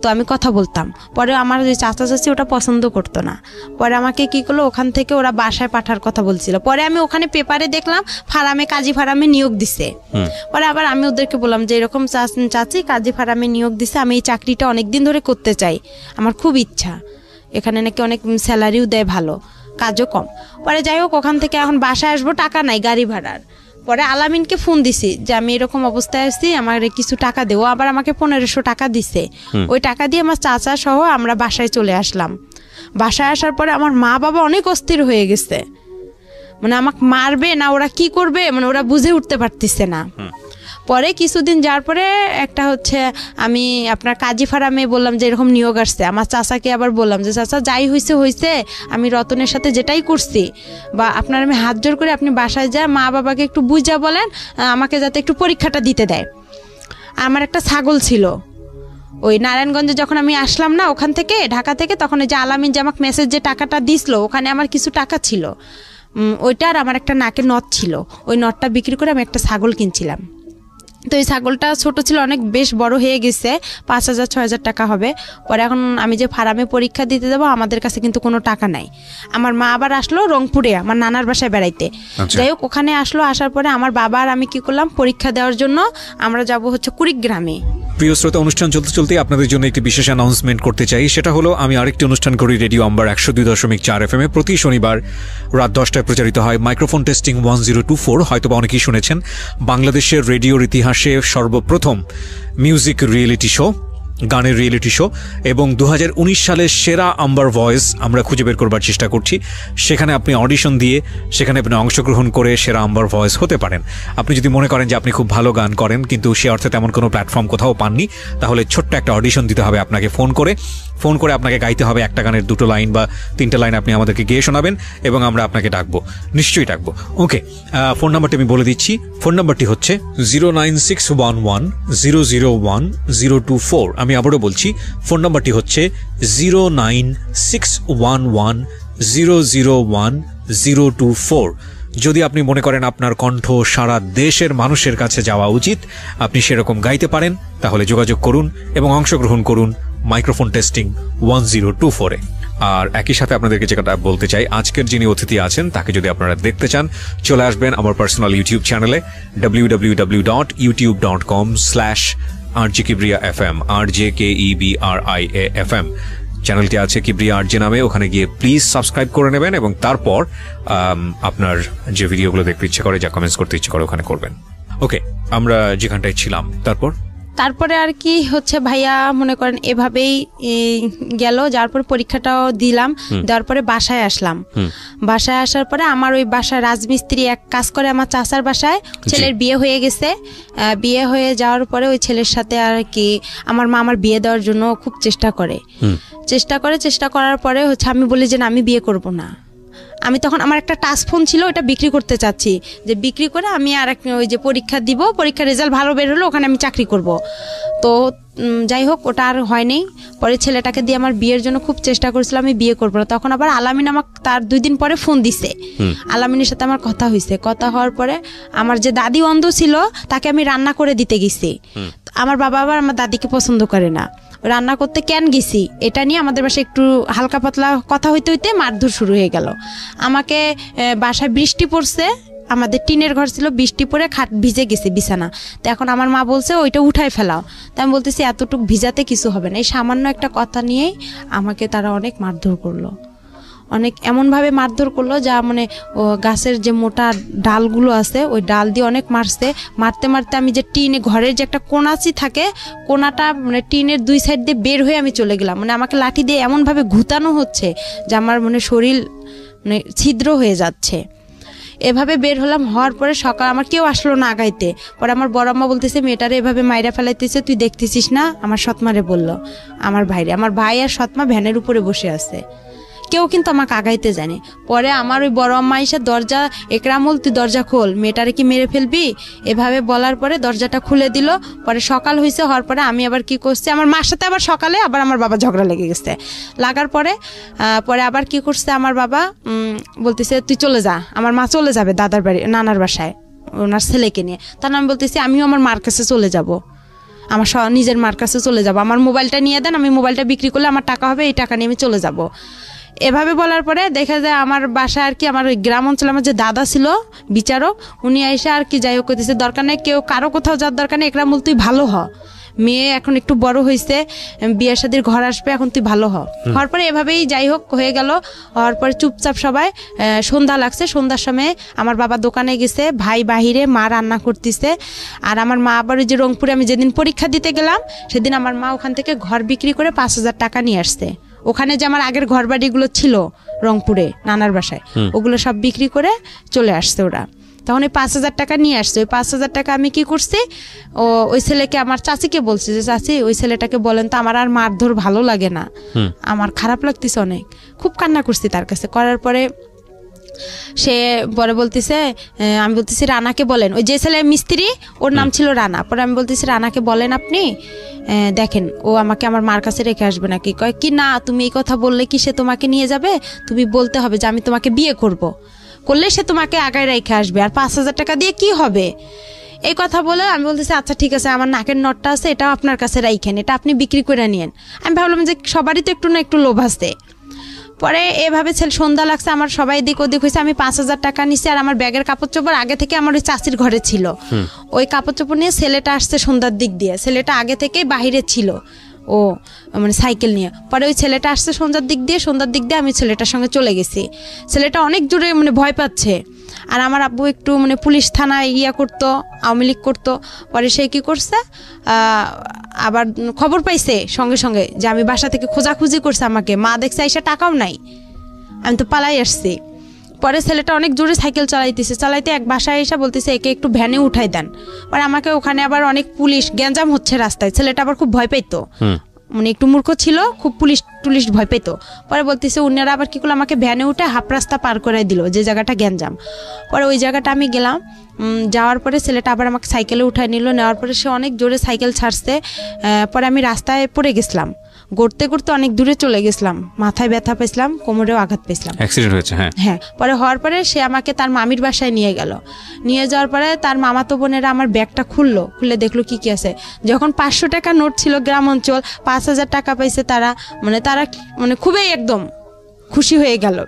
তো আমি কথা বলতাম। পরে আমার যে চাচা চাচি ওটা পছন্দ করতো না, পরে আমাকে কি করলো, ওখান থেকে ওরা বাসায় পাঠার কথা বলছিল। পরে আমি ওখানে পেপারে দেখলাম ফার্মে, কাজী ফার্মে নিয়োগ দিছে। পরে আবার আমি ওদেরকে বললাম যে এরকম চাচি কাজী ফার্মে নিয়োগ দিছে, আমি এই চাকরিটা অনেকদিন ধরে করতে চাই, আমার খুব ইচ্ছা, এখানে নাকি অনেক স্যালারিও দেয় ভালো, কাজও কম। পরে যাই হোক, ওখান থেকে এখন বাসায় আসবো, টাকা নাই গাড়ি ভাড়ার। পরে আলামিনকে ফোন দিছি যে আমি এরকম অবস্থায় আছি, আমার কিছু টাকা দেও। আবার আমাকে 1500 টাকা দিছে, ওই টাকা দিয়ে আমার চাচা সহ আমরা বাসায় চলে আসলাম। বাসায় আসার পরে আমার মা বাবা অনেক অস্থির হয়ে গেছে, মানে আমাকে মারবে না ওরা কি করবে, মানে ওরা বুঝে উঠতে পারতেছে না। পরে কিছুদিন যাওয়ার পরে একটা হচ্ছে আমি আপনার কাজী ফার্মে বললাম যে এরকম নিয়োগ আসছে, আমার চাচাকে আবার বললাম যে চাচা যাই হয়েছে, আমি রতনের সাথে যেটাই করছি, বা আপনার আমি হাত জোর করে আপনি বাসায় যায় মা বাবাকে একটু বুঝা বলেন আমাকে যাতে একটু পরীক্ষাটা দিতে দেয়। আমার একটা ছাগল ছিল, ওই নারায়ণগঞ্জে যখন আমি আসলাম না ওখান থেকে ঢাকা থেকে, তখন ওই যে আলামিন যে আমাকে মেসেজ যে টাকাটা দিছিল, ওখানে আমার কিছু টাকা ছিল, ওইটার আমার একটা নাকের নথ ছিল, ওই নথটা বিক্রি করে আমি একটা ছাগল কিনছিলাম। তো এই ছাগলটা ছোট ছিল, অনেক বেশ বড় হয়ে গেছে, 5000-6000 টাকা হবে। পরে এখন আমি যে ফার্মে পরীক্ষা দিতে যাবো, আমাদের কাছে কিন্তু কোনো টাকা নাই। আমার মা আবার আসলো রংপুরে আমার নানার বাসায় বেড়াইতে, যাই হোক ওখানে আসলো, আসার পরে আমার বাবা আর আমি কি করলাম, পরীক্ষা দেওয়ার জন্য আমরা যাব হচ্ছে কুড়িগ্রামে। প্রিয় শ্রোতা, অনুষ্ঠান চলতে চলতে আপনাদের জন্য একটি বিশেষ অ্যানাউন্সমেন্ট করতে চাই। সেটা হলো আমি আরেকটি অনুষ্ঠান করি রেডিও আম্বার 102.4 FM প্রতি শনিবার রাত 10টায় প্রচারিত হয়, মাইক্রোফোন টেস্টিং 1024। হয়তোবা অনেকেই শুনেছেন, বাংলাদেশের রেডিওর ইতিহাসে সর্বপ্রথম মিউজিক রিয়েলিটি শো, গানের রিয়েলিটি শো, এবং 2019 সালের সেরা আম্বার ভয়েস আমরা খুঁজে বের করবার চেষ্টা করছি। সেখানে আপনি অডিশন দিয়ে সেখানে আপনি অংশগ্রহণ করে সেরা আম্বার ভয়েস হতে পারেন। আপনি যদি মনে করেন যে আপনি খুব ভালো গান করেন কিন্তু সে অর্থে তেমন কোনো প্ল্যাটফর্ম কোথাও পাননি, তাহলে ছোট্ট একটা অডিশন দিতে হবে আপনাকে, ফোন করে আপনাকে গাইতে হবে একটা গানের 2টো লাইন বা 3টে লাইন আপনি আমাদেরকে গেয়ে শোনাবেন এবং আমরা আপনাকে ডাকবো, নিশ্চয়ই ডাকবো। ওকে, ফোন নাম্বারটি আমি বলে দিচ্ছি। ফোন নাম্বারটি হচ্ছে 09611001024। আমি আবারও বলছি, ফোন নাম্বারটি হচ্ছে 09611001024। যদি আপনি মনে করেন আপনার কণ্ঠ সারা দেশের মানুষের কাছে যাওয়া উচিত, আপনি সেরকম গাইতে পারেন, তাহলে যোগাযোগ করুন এবং অংশগ্রহণ করুন মাইক্রোফোন টেস্টিং 1024-এ। আর একই সাথে আপনাদেরকে যেটা বলতে চাই, আজকের যিনি অতিথি আছেন তাকে যদি আপনারা দেখতে চান, চলে আসবেন আমার পার্সোনাল ইউটিউব চ্যানেলে www.youtube.com/RJKibriya.FM, RJKEBRIA.FM চ্যানেলটি আছে কিবরিয়া আরজে নামে। ওখানে গিয়ে প্লিজ সাবস্ক্রাইব করে নেবেন এবং তারপর আপনার যে ভিডিওগুলো দেখতে ইচ্ছে করে, যা কমেন্টস করতে ইচ্ছে করে ওখানে করবেন। ওকে, আমরা যেখানটায় ছিলাম তারপরে আর কি হচ্ছে ভাইয়া মনে করেন এভাবেই গেল, যার পর পরীক্ষাটাও দিলাম, দেওয়ার পরে বাসায় আসলাম। বাসায় আসার পরে আমার ওই বাসায় রাজমিস্ত্রি এক কাজ করে আমার চাচার বাসায়, ছেলের বিয়ে হয়ে গেছে। বিয়ে হয়ে যাওয়ার পরে ওই ছেলের সাথে আর কি আমার মা আমার বিয়ে দেওয়ার জন্য খুব চেষ্টা করার পরে হচ্ছে আমি বলি যে না, আমি বিয়ে করব না। আমি তখন আমার একটা টাচ ফোন ছিল, ওটা বিক্রি করতে চাচ্ছি, যে বিক্রি করে আমি আর ওই যে পরীক্ষা দিব, পরীক্ষার রেজাল্ট ভালো বের হলো, ওখানে আমি চাকরি করব। তো যাই হোক ওটা আর হয়নি। পরে ছেলেটাকে দিয়ে আমার বিয়ের জন্য খুব চেষ্টা করেছিলাম, আমি বিয়ে করবো না। তখন আবার আলামিন আমাকে তার 2 দিন পরে ফোন দিছে, আলামিনের সাথে আমার কথা হয়েছে। কথা হওয়ার পরে আমার যে দাদি অন্ধ ছিল তাকে আমি রান্না করে দিতে গেছি। আমার বাবা আবার আমার দাদিকে পছন্দ করে না, রান্না করতে কেন গেছি এটা নিয়ে আমাদের বাসায় একটু হালকা পাতলা কথা হইতে হইতে মারধর শুরু হয়ে গেল। আমাকে বাসায় বৃষ্টি পড়ছে, আমাদের টিনের ঘর ছিল, বৃষ্টি পড়ে খাট ভিজে গেছে বিছানা। তো এখন আমার মা বলছে ওইটা উঠায় ফেলাও। তো আমি বলতেছি এতটুকু ভিজাতে কিছু হবে না। এই সামান্য একটা কথা নিয়েই আমাকে তারা অনেক মারধর করলো, অনেক এমনভাবে মারধর করলো যা মানে ও গাছের যে মোটা ডালগুলো আছে ওই ডাল দিয়ে অনেক মারছে। মারতে মারতে আমি যে টিনে ঘরের যে একটা কোনাচি থাকে, কোনাটা মানে টিনের 2 সাইড দিয়ে বের হয়ে আমি চলে গেলাম। মানে আমাকে লাঠি দিয়ে এমনভাবে ঘুতানো হচ্ছে যে আমার মানে শরীর মানে ছিদ্র হয়ে যাচ্ছে। এভাবে বের হলাম, হওয়ার পরে সকাল আমার কেউ আসলো না আগাইতে। পরে আমার বড় আম্মা বলতেছে মেয়েটারে এভাবে মাইরা ফেলাইতেছে, তুই দেখতেছিস না? আমার সৎমারে বললো, আমার ভাই আর সৎমা ভ্যানের উপরে বসে আছে, কেউ কিন্তু আমাকে আগাইতে জানে। পরে আমার ওই বড় আম্মা এসে দরজা, একরামুল তুই দরজা খোল, মেয়েটারে কি মেরে ফেলবি, এভাবে বলার পরে দরজাটা খুলে দিল। পরে সকাল হয়েছে, হওয়ার পরে আমি আবার কি করছি, আমার মার সাথে আবার সকালে আবার আমার বাবা ঝগড়া লেগে গেছে। লাগার পরে পরে আবার কি করছে আমার বাবা, বলতেছে তুই চলে যা। আমার মা চলে যাবে দাদার বাড়ি, নানার বাসায় ওনার ছেলেকে নিয়ে। তার আমি বলতেছি আমিও আমার মার কাছে চলে যাব, আমার নিজের মার কাছে চলে যাব, আমার মোবাইলটা নিয়ে দেন, আমি মোবাইলটা বিক্রি করলে আমার টাকা হবে, এই টাকা নিয়ে আমি চলে যাব। এভাবে বলার পরে দেখা যায় আমার বাসায় আর কি আমার ওই গ্রাম অঞ্চলে আমার যে দাদা ছিল বিচারক, উনি এসে আর কি যাই হোক করতেছে, দরকার নেই কেউ কারো কোথাও যাওয়ার দরকার নেই, একরামুল তুই ভালো হ, মেয়ে এখন একটু বড় হয়েছে, বিয়ের শাদীর ঘর আসবে, এখন তুই ভালো হ। হওয়ার পরে এভাবেই যাই হোক হয়ে গেল। হওয়ার পরে চুপচাপ সবাই সন্ধ্যা লাগছে, সন্ধ্যার সময় আমার বাবা দোকানে গেছে, ভাই বাহিরে, মা রান্না করতেছে। আর আমার মা আবার ওই যে রংপুরে আমি যেদিন পরীক্ষা দিতে গেলাম সেদিন আমার মা ওখান থেকে ঘর বিক্রি করে 5,000 টাকা নিয়ে আসছে। ওখানে যে আমার আগের ঘর বাড়িগুলো ছিল রংপুরে নানার বাসায়, ওগুলো সব বিক্রি করে চলে আসছে ওরা। তখন ওই 5,000 টাকা নিয়ে আসছে। ওই 5,000 টাকা আমি কি করছি, ওই ছেলেকে আমার চাচিকে বলছি যে চাচি ওই ছেলেটাকে বলেন তো আমার আর মারধর ভালো লাগে না, আমার খারাপ লাগতেছে অনেক। খুব কান্না করছি তার কাছে। করার পরে সে পরে বলতেছে, আমি বলতেছি রানাকে বলেন, ওই যে ছেলে মিস্ত্রি ওর নাম ছিল রানা। পরে আমি বলতেছি রানাকে বলেন আপনি, দেখেন ও আমাকে আমার মার কাছে রেখে আসবে নাকি। কয় কি না, তুমি এই কথা বললে কি সে তোমাকে নিয়ে যাবে, তুমি বলতে হবে যে আমি তোমাকে বিয়ে করলে সে তোমাকে আগায় রেখে আসবে, আর 5,000 টাকা দিয়ে কি হবে। এই কথা বলে আমি বলতেছি আচ্ছা ঠিক আছে, আমার নাকের নটটা আছে এটাও আপনার কাছে রাইখেন, এটা আপনি বিক্রি করে নিয়েন। আমি ভাবলাম যে সবারই তো একটু না একটু লোভ আছে। পরে এভাবে সন্ধ্যা লাগছে, আমার সবাই দিক ওদিক হয়েছে, আমি 5,000 টাকা নিছি। আর আমার ব্যাগের কাপড় চোপড় আগে থেকে আমার ওই চাচির ঘরে ছিল, ওই কাপড় চোপড় নিয়ে ছেলেটা আসছে সন্ধ্যার দিক দিয়ে। ছেলেটা আগে থেকেই বাহিরে ছিল, ও মানে সাইকেল নিয়ে। পরে ওই ছেলেটা আসছে সন্ধ্যার দিক দিয়ে আমি ছেলেটার সঙ্গে চলে গেছি। ছেলেটা অনেক জোরে মানে ভয় পাচ্ছে। আর আমার আব্বু একটু মানে পুলিশ থানায় করতো, আওয়ামী লীগ করতো। পরে সে কি করছে, আবার খবর পাইছে সঙ্গে সঙ্গে যে আমি বাসা থেকে খোঁজাখুঁজি করছে আমাকে। মা দেখছে এসে টাকাও নাই, আমি তো পালাই আসছি। পরে ছেলেটা অনেক জোরে সাইকেল চালাইতে এক বাসায় এসে বলতেছে একে একটু ভ্যানে উঠাই দেন। পরে আমাকে ওখানে আবার অনেক পুলিশ, গ্যাঞ্জাম হচ্ছে রাস্তায়। ছেলেটা আবার খুব ভয় পাইতো, মানে একটু মূর্খ ছিল, খুব পুলিশ ভয় পেত। পরে বলতেছে উনারা আবার কি করলো, আমাকে ভ্যানে উঠে হাফ রাস্তা পার করে দিল, যে জায়গাটা গ্যাঞ্জাম। পরে ওই জায়গাটা আমি গেলাম, যাওয়ার পরে ছেলেটা আবার আমাকে সাইকেলে উঠায় নিল। নেওয়ার পরে সে অনেক জোরে সাইকেল ছাড়ছে। পরে আমি রাস্তায় পড়ে গেছিলাম, গড়তে অনেক দূরে চলে গেছিলাম, মাথায় ব্যথা পেয়েছিলাম, কোমরেও আঘাত পেয়েছিলাম, অ্যাক্সিডেন্ট হয়েছে। হ্যাঁ। পরে হওয়ার পরে সে আমাকে তার মামির বাসায় নিয়ে গেল। নিয়ে যাওয়ার পরে তার মামাতো বোনেরা আমার ব্যাগটা খুলে দেখলো কি আছে। যখন 500 টাকা নোট ছিল, গ্রাম অঞ্চল, 5,000 টাকা পাইছে তারা মানে খুবই একদম খুশি হয়ে গেল।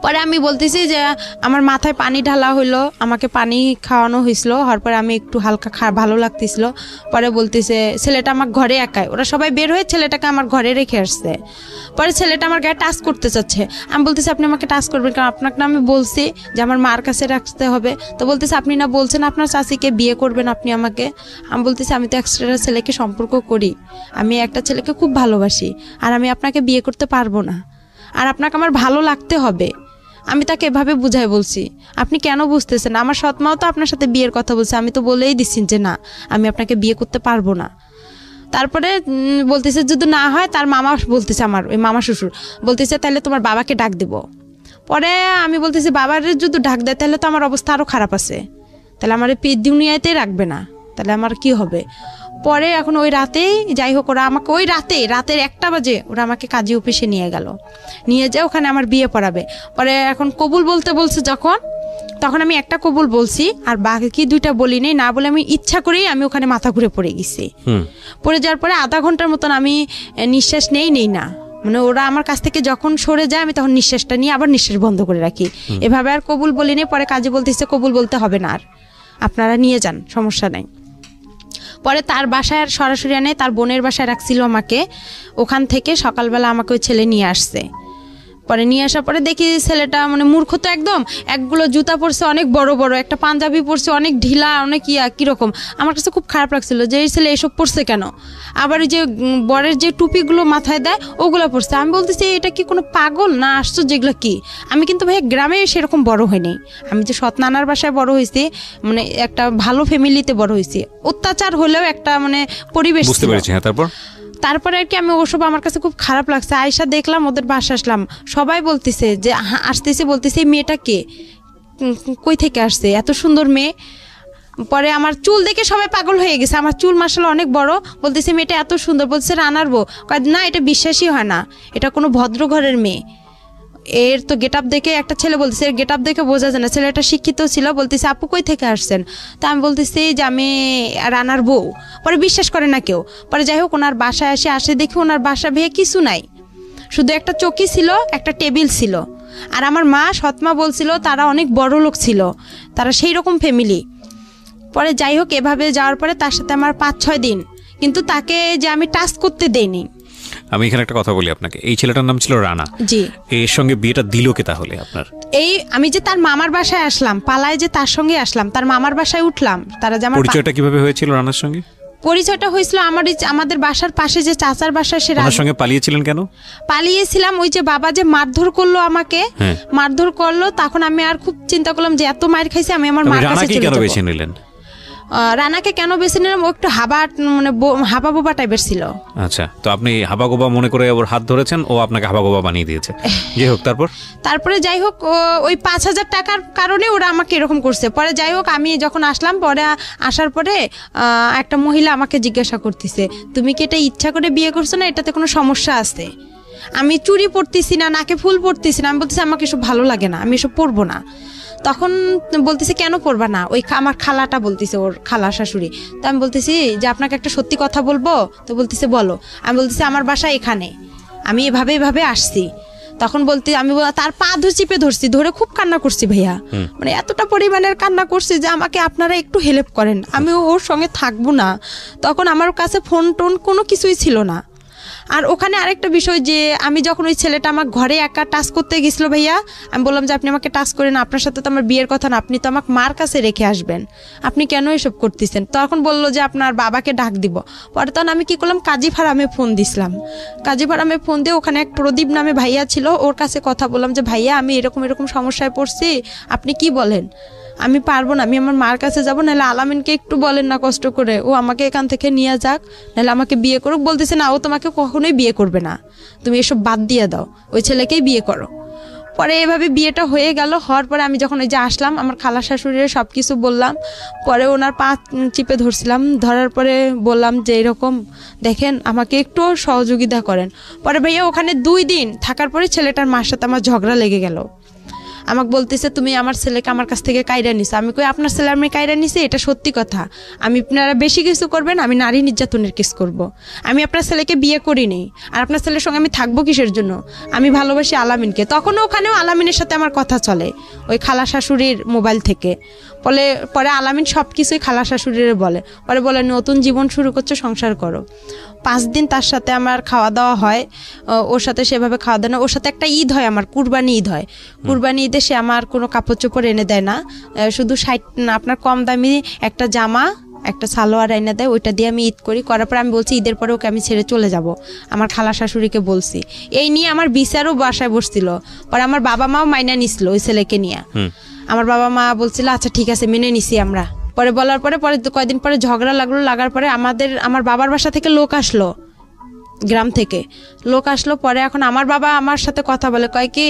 পরে আমি বলতেছি যে আমার মাথায় পানি ঢালা হইলো, আমাকে পানি খাওয়ানো হয়েছিল। হওয়ার পরে আমি একটু হালকা ভালো লাগতেছিল। পরে বলতেছে ছেলেটা আমার ঘরে একাই, ওরা সবাই বের হয়ে ছেলেটাকে আমার ঘরে রেখে আসছে। পরে ছেলেটা আমার গায়ে টাচ করতে চাচ্ছে। আমি বলতেছি আপনি আমাকে টাচ করবেন কারণ আপনাকে না আমি বলছি যে আমার মার কাছে রাখতে হবে। তো বলতেছে আপনি না বলছেন আপনার চাচিকে বিয়ে করবেন আপনি আমাকে। আমি বলতেছি আমি তো একটা ছেলেকে সম্পর্ক করি, আমি একটা ছেলেকে খুব ভালোবাসি, আর আমি আপনাকে বিয়ে করতে পারবো না, আর আপনাকে আমার ভালো লাগতে হবে। আমি তাকে এভাবে বুঝাই বলছি, আপনি কেন বুঝতেছেন? আমার সৎমাও তো আপনার সাথে বিয়ের কথা বলছে, আমি তো বলেই দিচ্ছি যে না আমি আপনাকে বিয়ে করতে পারবো না। তারপরে বলতেছে যদি না হয়, তার মামা বলতেছে, আমার ওই মামা শ্বশুর বলতেছে তাহলে তোমার বাবাকে ডাক দিব। পরে আমি বলতেছি বাবার যদি ডাক দেয় তাহলে তো আমার অবস্থা আরও খারাপ আছে, তাহলে আমার এই দুনিয়াতেই রাখবে না, তাহলে আমার কি হবে। পরে এখন ওই রাতেই যাই হোক ওরা আমাকে ওই রাতের 1টা বাজে ওরা আমাকে কাজী অফিসে নিয়ে গেল, নিয়ে যায় ওখানে আমার বিয়ে পড়াবে। পরে এখন কবুল বলতে বলছে তখন আমি একটা কবুল বলছি, আর বাকি 2টা বলি নেই, না বলে আমি ইচ্ছা করেই আমি ওখানে মাথা ঘুরে পড়ে গেছি। পড়ে যাওয়ার পরে আধা ঘন্টার মতন আমি নিঃশ্বাস নেই না, মানে ওরা আমার কাছ থেকে যখন সরে যায় আমি তখন নিঃশ্বাসটা নিয়ে আবার নিঃশ্বাস বন্ধ করে রাখি। এভাবে আর কবুল বলিনি। পরে কাজী বলতেছে কবুল বলতে হবে না, আর আপনারা নিয়ে যান, সমস্যা নাই। পরে তার বাসায় আর সরাসরি আনে, তার বোনের বাসায় রাখছিল আমাকে। ওখান থেকে সকালবেলা আমাকে ওই ছেলে নিয়ে আসছে। পরে নিয়ে আসার পরে দেখি ছেলেটা মানে মূর্খ তো একদম, একগুলো জুতা পরছে অনেক বড় বড়, একটা পাঞ্জাবি পরছে অনেক ঢিলা, অনেক কিরকম। আমার কাছে খুব খারাপ লাগছিল যে এই ছেলে এসব পরছে কেন। আবার ওই যে বরের যে টুপিগুলো মাথায় দেয় ওগুলো পরছে। আমি বলতেছি এটা কি কোনো পাগল না আশ্চর্য, যেগুলো কি। আমি কিন্তু ভাই গ্রামে সেরকম বড় হইনি, আমি যে সৎ নানার বাসায় বড় হয়েছি, মানে একটা ভালো ফ্যামিলিতে বড় হয়েছি। অত্যাচার হলেও একটা মানে পরিবেশ বুঝতে পেরেছি। হ্যাঁ, তারপরে আর কি আমি ওসব আমার কাছে খুব খারাপ লাগছে। আয়সা দেখলাম ওদের বাসা আসলাম, সবাই বলতেছে যে আসতেছে, বলতেছে এই মেয়েটা কে, কই থেকে আসছে, এত সুন্দর মেয়ে। পরে আমার চুল দেখে সবাই পাগল হয়ে গেছে, আমার চুল মাশাআল্লাহ অনেক বড়। বলতেছে মেয়েটা এত সুন্দর, বলছে রানার বউ। না, এটা বিশ্বাসই হয় না, এটা কোনো ভদ্র ঘরের মেয়ে। এর তো গেট আপ দেখে, একটা ছেলে বলতেছে এর গেট আপ দেখে বোঝা যায় না। ছেলেটা শিক্ষিত ছিল, বলতেছে আপু কই থেকে আসছেন। তা আমি বলতেছি যে আমি রানার বউ। পরে বিশ্বাস করে না কেউ। পরে যাই হোক ওনার বাসায় আসে দেখি ওনার বাসা ভেয়ে কিছু নাই, শুধু একটা চৌকি ছিল, একটা টেবিল ছিল। আর আমার মা সৎমা বলছিল তারা অনেক বড় লোক ছিল, তারা সেই রকম ফ্যামিলি। পরে যাই হোক এভাবে যাওয়ার পরে তার সাথে আমার 5-6 দিন, কিন্তু তাকে যে আমি টাচ করতে দেইনি। আমি এখানে একটা কথা বলি আপনাকে, এই ছেলেটার নাম ছিল রানা। জি। এর সঙ্গে বিয়েটা দিল কে তাহলে আপনার? এই আমি যে তার মামার বাসায় আসলাম, পালায় যে তার সঙ্গে আসলাম, তার মামার বাসায় উঠলাম। তারা যে আমার পরিচয়টা কিভাবে হয়েছিল রানার সঙ্গে? পরিচয়টা হয়েছিল আমাদের বাসার পাশে যে চাচার বাসা, সে রানার সঙ্গে পালিয়েছিলেন কেন? পালিয়েছিলাম ওই যে বাবা যে মারধর করলো আমাকে, মারধর করলো, তখন আমি আর খুব চিন্তা করলাম যে এত মার খাইছি, আমি আমার মার কাছে চলে যাব। বেছে নিলেন রানাকে কেন বেছে নিলাম, ও একটু হাবা বোবা টাইপের ছিল। আচ্ছা, তো আপনি হাবা গোবা মনে করে ওর হাত ধরেছেন, ও আপনাকে হাবা গোবা বানিয়ে দিয়েছে। যাই হোক তারপরে যাই হোক ওই 5,000 টাকার কারণে ওরা আমাকে এরকম করছে। পরে যাই হোক আমি যখন আসলাম, পরে আসার পরে একটা মহিলা আমাকে জিজ্ঞাসা করতেছে তুমি কি এটা ইচ্ছা করে বিয়ে করছো না এটাতে কোনো সমস্যা আছে? আমি চুড়ি পরতেছি না, নাকে ফুল পরতেছি না। আমি বলতেছি আমাকে এসব ভালো লাগে না, আমি এসব পরবো না। তখন বলতেছে কেন পড়বা না? ওই আমার খালাটা বলতেছে, ওর খালা শাশুড়ি। তো আমি বলতেছি যে আপনাকে একটা সত্যি কথা বলবো। তো বলতেছে বলো। আমি বলতেছি আমার বাসা এখানে, আমি এভাবে আসছি। তখন বলতে আমি তার পা চিপে ধরছি, ধরে খুব কান্না করছি ভাইয়া, মানে এতটা পরিমাণের কান্না করছি যে আমাকে আপনারা একটু হেল্প করেন, আমি ওর সঙ্গে থাকবো না। তখন আমার কাছে ফোন টোন কোনো কিছুই ছিল না। আর ওখানে আরেকটা বিষয় যে আমি যখন ওই ছেলেটা আমার ঘরে একা টাচ করতে গেছিল ভাইয়া, আমি বললাম যে আপনি আমাকে টাচ করেন, আপনার সাথে তো আমার বিয়ের কথা না, আপনি তো আমাকে মার কাছে রেখে আসবেন, আপনি কেন এসব করতেছেন? তখন বললো যে আপনার বাবাকে ডাক দিব। পরে তখন আমি কি করলাম, কাজী ফার্মে ফোন দিছিলাম। কাজী ফার্মে ফোন দিয়ে ওখানে এক প্রদীপ নামে ভাইয়া ছিল, ওর কাছে কথা বললাম যে ভাইয়া আমি এরকম সমস্যায় পড়ছি, আপনি কি বলেন? আমি পারবো না, আমি আমার মার কাছে যাবো, নাহলে আলামিনকে একটু বলেন না কষ্ট করে, ও আমাকে এখান থেকে নিয়ে যাক, নাহলে আমাকে বিয়ে করুক। বলতেছে না, ও তোমাকে কখনোই বিয়ে করবে না, তুমি এসব বাদ দিয়ে দাও, ওই ছেলেকেই বিয়ে করো। পরে এভাবে বিয়েটা হয়ে গেল। হওয়ার পরে আমি যখন ওই যে আসলাম, আমার খালা শাশুড়ির সব কিছু বললাম। পরে ওনার পা চিপে ধরছিলাম, ধরার পরে বললাম যে এরকম দেখেন আমাকে একটু সহযোগিতা করেন। পরে ভাইয়া ওখানে 2 দিন থাকার পরে ছেলেটার মার সাথে আমার ঝগড়া লেগে গেল। আমাকে বলতেছে তুমি আমার ছেলেকে আমার কাছ থেকে কাইরা নিছো। আমি কই আপনার ছেলে আমি কাইরা নিছি, এটা সত্যি কথা। আমি আপনারা বেশি কিছু করবেন, আমি নারী নির্যাতনের কেস করব। আমি আপনার ছেলেকে বিয়ে করিনি, আর আপনার ছেলের সঙ্গে আমি থাকবো কিসের জন্য? আমি ভালোবাসি আলামিনকে। তখন ওখানেও আলামিনের সাথে আমার কথা চলে ওই খালা শাশুড়ির মোবাইল থেকে। পরে আলামিন সব কিছুই খালা শাশুড়ির বলে। পরে বলে নতুন জীবন শুরু করছো, সংসার করো। 5 দিন তার সাথে আমার খাওয়া দাওয়া হয়, ওর সাথে সেভাবে খাওয়া দাওয়া না। ওর সাথে একটা ঈদ হয়, আমার কুরবানি ঈদ হয়। কুরবানি ঈদে সে আমার কোনো কাপড় চোপড় এনে দেয় না, শুধু আপনার কম দামি একটা জামা, একটা সালোয়ার এনে দেয়, ওইটা দিয়ে আমি ঈদ করি। করার পর আমি বলছি ঈদের পরে ওকে আমি ছেড়ে চলে যাব। আমার খালা শাশুড়িকে বলছি, এই নিয়ে আমার বিচারও বাসায় বসছিল। পরে আমার বাবা মাও মাইনা নিছিল ওই ছেলেকে নিয়ে। আমার বাবা মা বলছিল আচ্ছা ঠিক আছে মেনে নিছি আমরা। পরে বলার পরে কয়েকদিন পরে ঝগড়া লাগার পরে আমার বাবার বাসা থেকে লোক আসলো, গ্রাম থেকে লোক আসলো। পরে এখন আমার বাবা আমার সাথে কথা বলে, কয় কি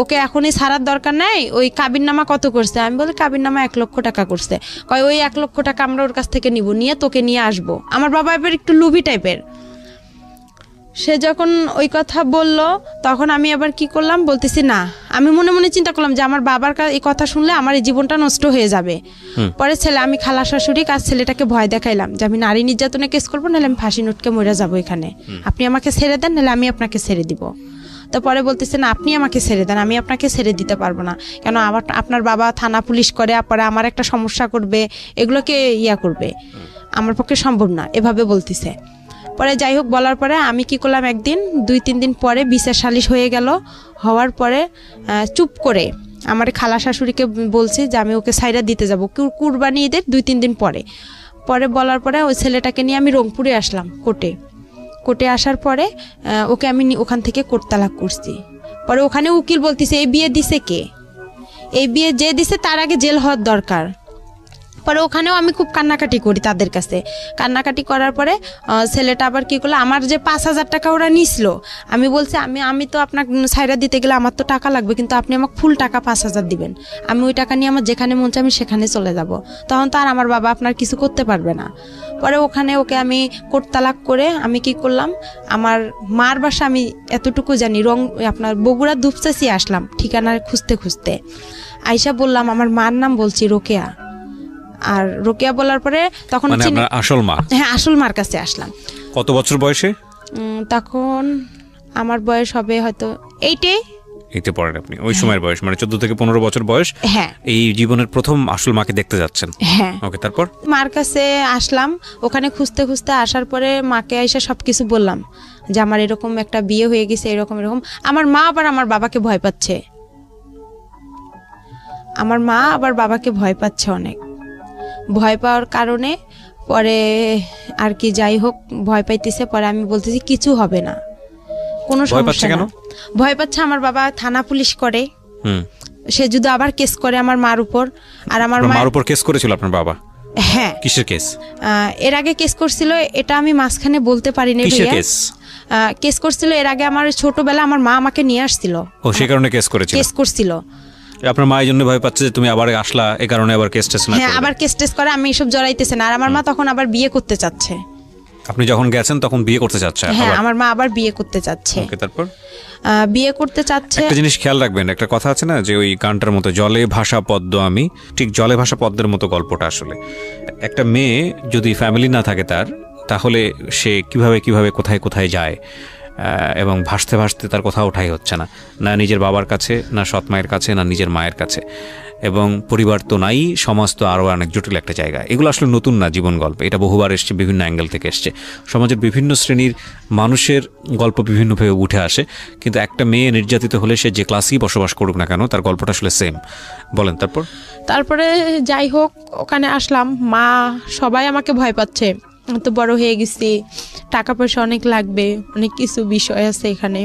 ওকে এখনই ছাড়ার দরকার নাই, ওই কাবিননামা কত করছে? আমি বলি কাবিননামা 1 লক্ষ টাকা করছে। কয় ওই 1 লক্ষ টাকা আমরা ওর কাছ থেকে নিব, নিয়ে তোকে নিয়ে আসবো। আমার বাবা এবার একটু লুভি টাইপের, সে যখন ওই কথা বলল তখন আমি আবার কি করলাম, বলতেছি না, আমি মনে মনে চিন্তা করলাম যে আমার বাবার এই কথা শুনলে আমার এই জীবনটা নষ্ট হয়ে যাবে। পরে আমি খালা শাশুড়ি কাজ ছেলেটাকে ভয় দেখাইলাম যে আমি নারী নির্যাতনে কেস করবো, নাহলে আমি ফাঁসি নোটকে মরে যাবো এখানে, আপনি আমাকে ছেড়ে দেন, নাহলে আমি আপনাকে ছেড়ে দিব। তো পরে বলতেছে না, আপনি আমাকে ছেড়ে দেন, আমি আপনাকে ছেড়ে দিতে পারবো না, কেন আপনার বাবা থানা পুলিশ করে, পরে আমার একটা সমস্যা করবে, এগুলোকে করবে, আমার পক্ষে সম্ভব না, এভাবে বলতেছে। পরে যাই হোক বলার পরে আমি কি করলাম, একদিন 2-3 দিন পরে বিচার সালিশ হয়ে গেল। হওয়ার পরে চুপ করে আমার খালা শাশুড়িকে বলছি যে আমি ওকে সাইরা দিতে যাবো কুরবানি ঈদের 2-3 দিন পরে। পরে বলার পরে ওই ছেলেটাকে নিয়ে আমি রংপুরে আসলাম কোর্টে আসার পরে ওকে আমি ওখান থেকে কোর্ট তালাক করছি। পরে ওখানে উকিল বলতেছে এই বিয়ে দিছে কে, এই বিয়ে যে দিছে তার আগে জেল হওয়ার দরকার। পরে ওখানেও আমি খুব কান্নাকাটি করি তাদের কাছে। কান্নাকাটি করার পরে ছেলেটা আবার কি করলো, আমার যে 5,000 টাকা ওরা নিছিল, আমি বলছি আমি তো আপনাকে সাইরা দিতে গেলে আমার তো টাকা লাগবে, কিন্তু আপনি আমাকে ফুল টাকা 5,000 দিবেন, আমি ওই টাকা নিয়ে আমার যেখানে মন চাই আমি সেখানে চলে যাব, তখন তো আর আমার বাবা আপনার কিছু করতে পারবে না। পরে ওখানে ওকে আমি কোর্ট তালাক করে আমি কি করলাম, আমার মার বাসা আমি এতটুকু জানি, আপনার বগুড়া দুপচাচি আসলাম ঠিকানা খুঁজতে খুঁজতে। আইসা বললাম আমার মার নাম বলছি রোকেয়া। আর রোকেয়া বলার পরে তখন আপনার আসল মা? হ্যাঁ, আসল মার কাছে আসলাম। কত বছর বয়সে? তখন আমার বয়স হবে হয়তো 8-এ পড়েন আপনি, ওই সময়ের বয়স মানে 14 থেকে 15 বছর বয়স। হ্যাঁ, এই জীবনের প্রথম আসল মাকে দেখতে যাচ্ছেন। হ্যাঁ, ওকে, তারপর মার কাছে আসলাম। ওখানে খুঁজতে খুঁজতে আসার পরে মাকে এসে সবকিছু বললাম যে আমার এরকম একটা বিয়ে হয়ে গেছে, এরকম। আমার মা আবার আমার বাবাকে ভয় পাচ্ছে, অনেক ভয় পাওয়ার কারণে পরে আর কি যাই হোক ভয় পাইতেছে। পরে আমি বলতেছি কিছু হবে না, কোনো সমস্যা না। ভয় পাচ্ছে আমার বাবা থানা পুলিশ করে, সে যদি আবার কেস করে আমার মার উপর। আর আমার মার উপর কেস করেছিল আপনার বাবা? হ্যাঁ। কিসের কেস? এর আগে কেস করছিল, এটা আমি মাঝখানে বলতে পারিনি ভাইয়া। কেস করছিল এর আগে, আমার ছোটবেলা আমার মা আমাকে নিয়ে আসছিল, সেই কারণে কেস করছিল। আপনার মা এই জন্য ভয় পাচ্ছে যে তুমি আবার আসলা, এই কারণে আবার কেস টেস না। হ্যাঁ, আবার কেস টেস করে, আমি এসব জড়াইতেছে না। আর আমার মা তখন আবার বিয়ে করতে চাচ্ছে। আপনি যখন গেছেন তখন বিয়ে করতে চাচ্ছে? হ্যাঁ, আমার মা আবার বিয়ে করতে চাচ্ছে। ওকে, তারপর বিয়ে করতে চাচ্ছে। একটা জিনিস খেয়াল রাখবেন, একটা কথা আছে না যে ওই গানটার মতো জলে ভাষা পদ্ম আমি, ঠিক জলে ভাষা পদ্মের মতো গল্পটা আসলে। একটা মেয়ে যদি ফ্যামিলি না থাকে তাহলে সে কিভাবে কোথায় কোথায় যায়, এবং ভাসতে ভাসতে তার কোথাও ওঠাই হচ্ছে না, না নিজের বাবার কাছে, না সৎ মায়ের কাছে, না নিজের মায়ের কাছে। এবং পরিবার তো নাই, সমাজ তো আরও অনেক জটিল একটা জায়গা। এগুলো আসলে নতুন না জীবন গল্প, এটা বহুবার এসছে, বিভিন্ন অ্যাঙ্গেল থেকে এসছে। সমাজের বিভিন্ন শ্রেণীর মানুষের গল্প বিভিন্নভাবে উঠে আসে, কিন্তু একটা মেয়ে নির্যাতিত হলে সে যে ক্লাসেই বসবাস করুক না কেন, তার গল্পটা আসলে সেম। বলেন তারপরে যাই হোক ওখানে আসলাম, মা সবাই আমাকে ভয় পাচ্ছে, তো বড় হয়ে গেছি, টাকা পয়সা অনেক লাগবে, অনেক কিছু বিষয় আছে এখানে।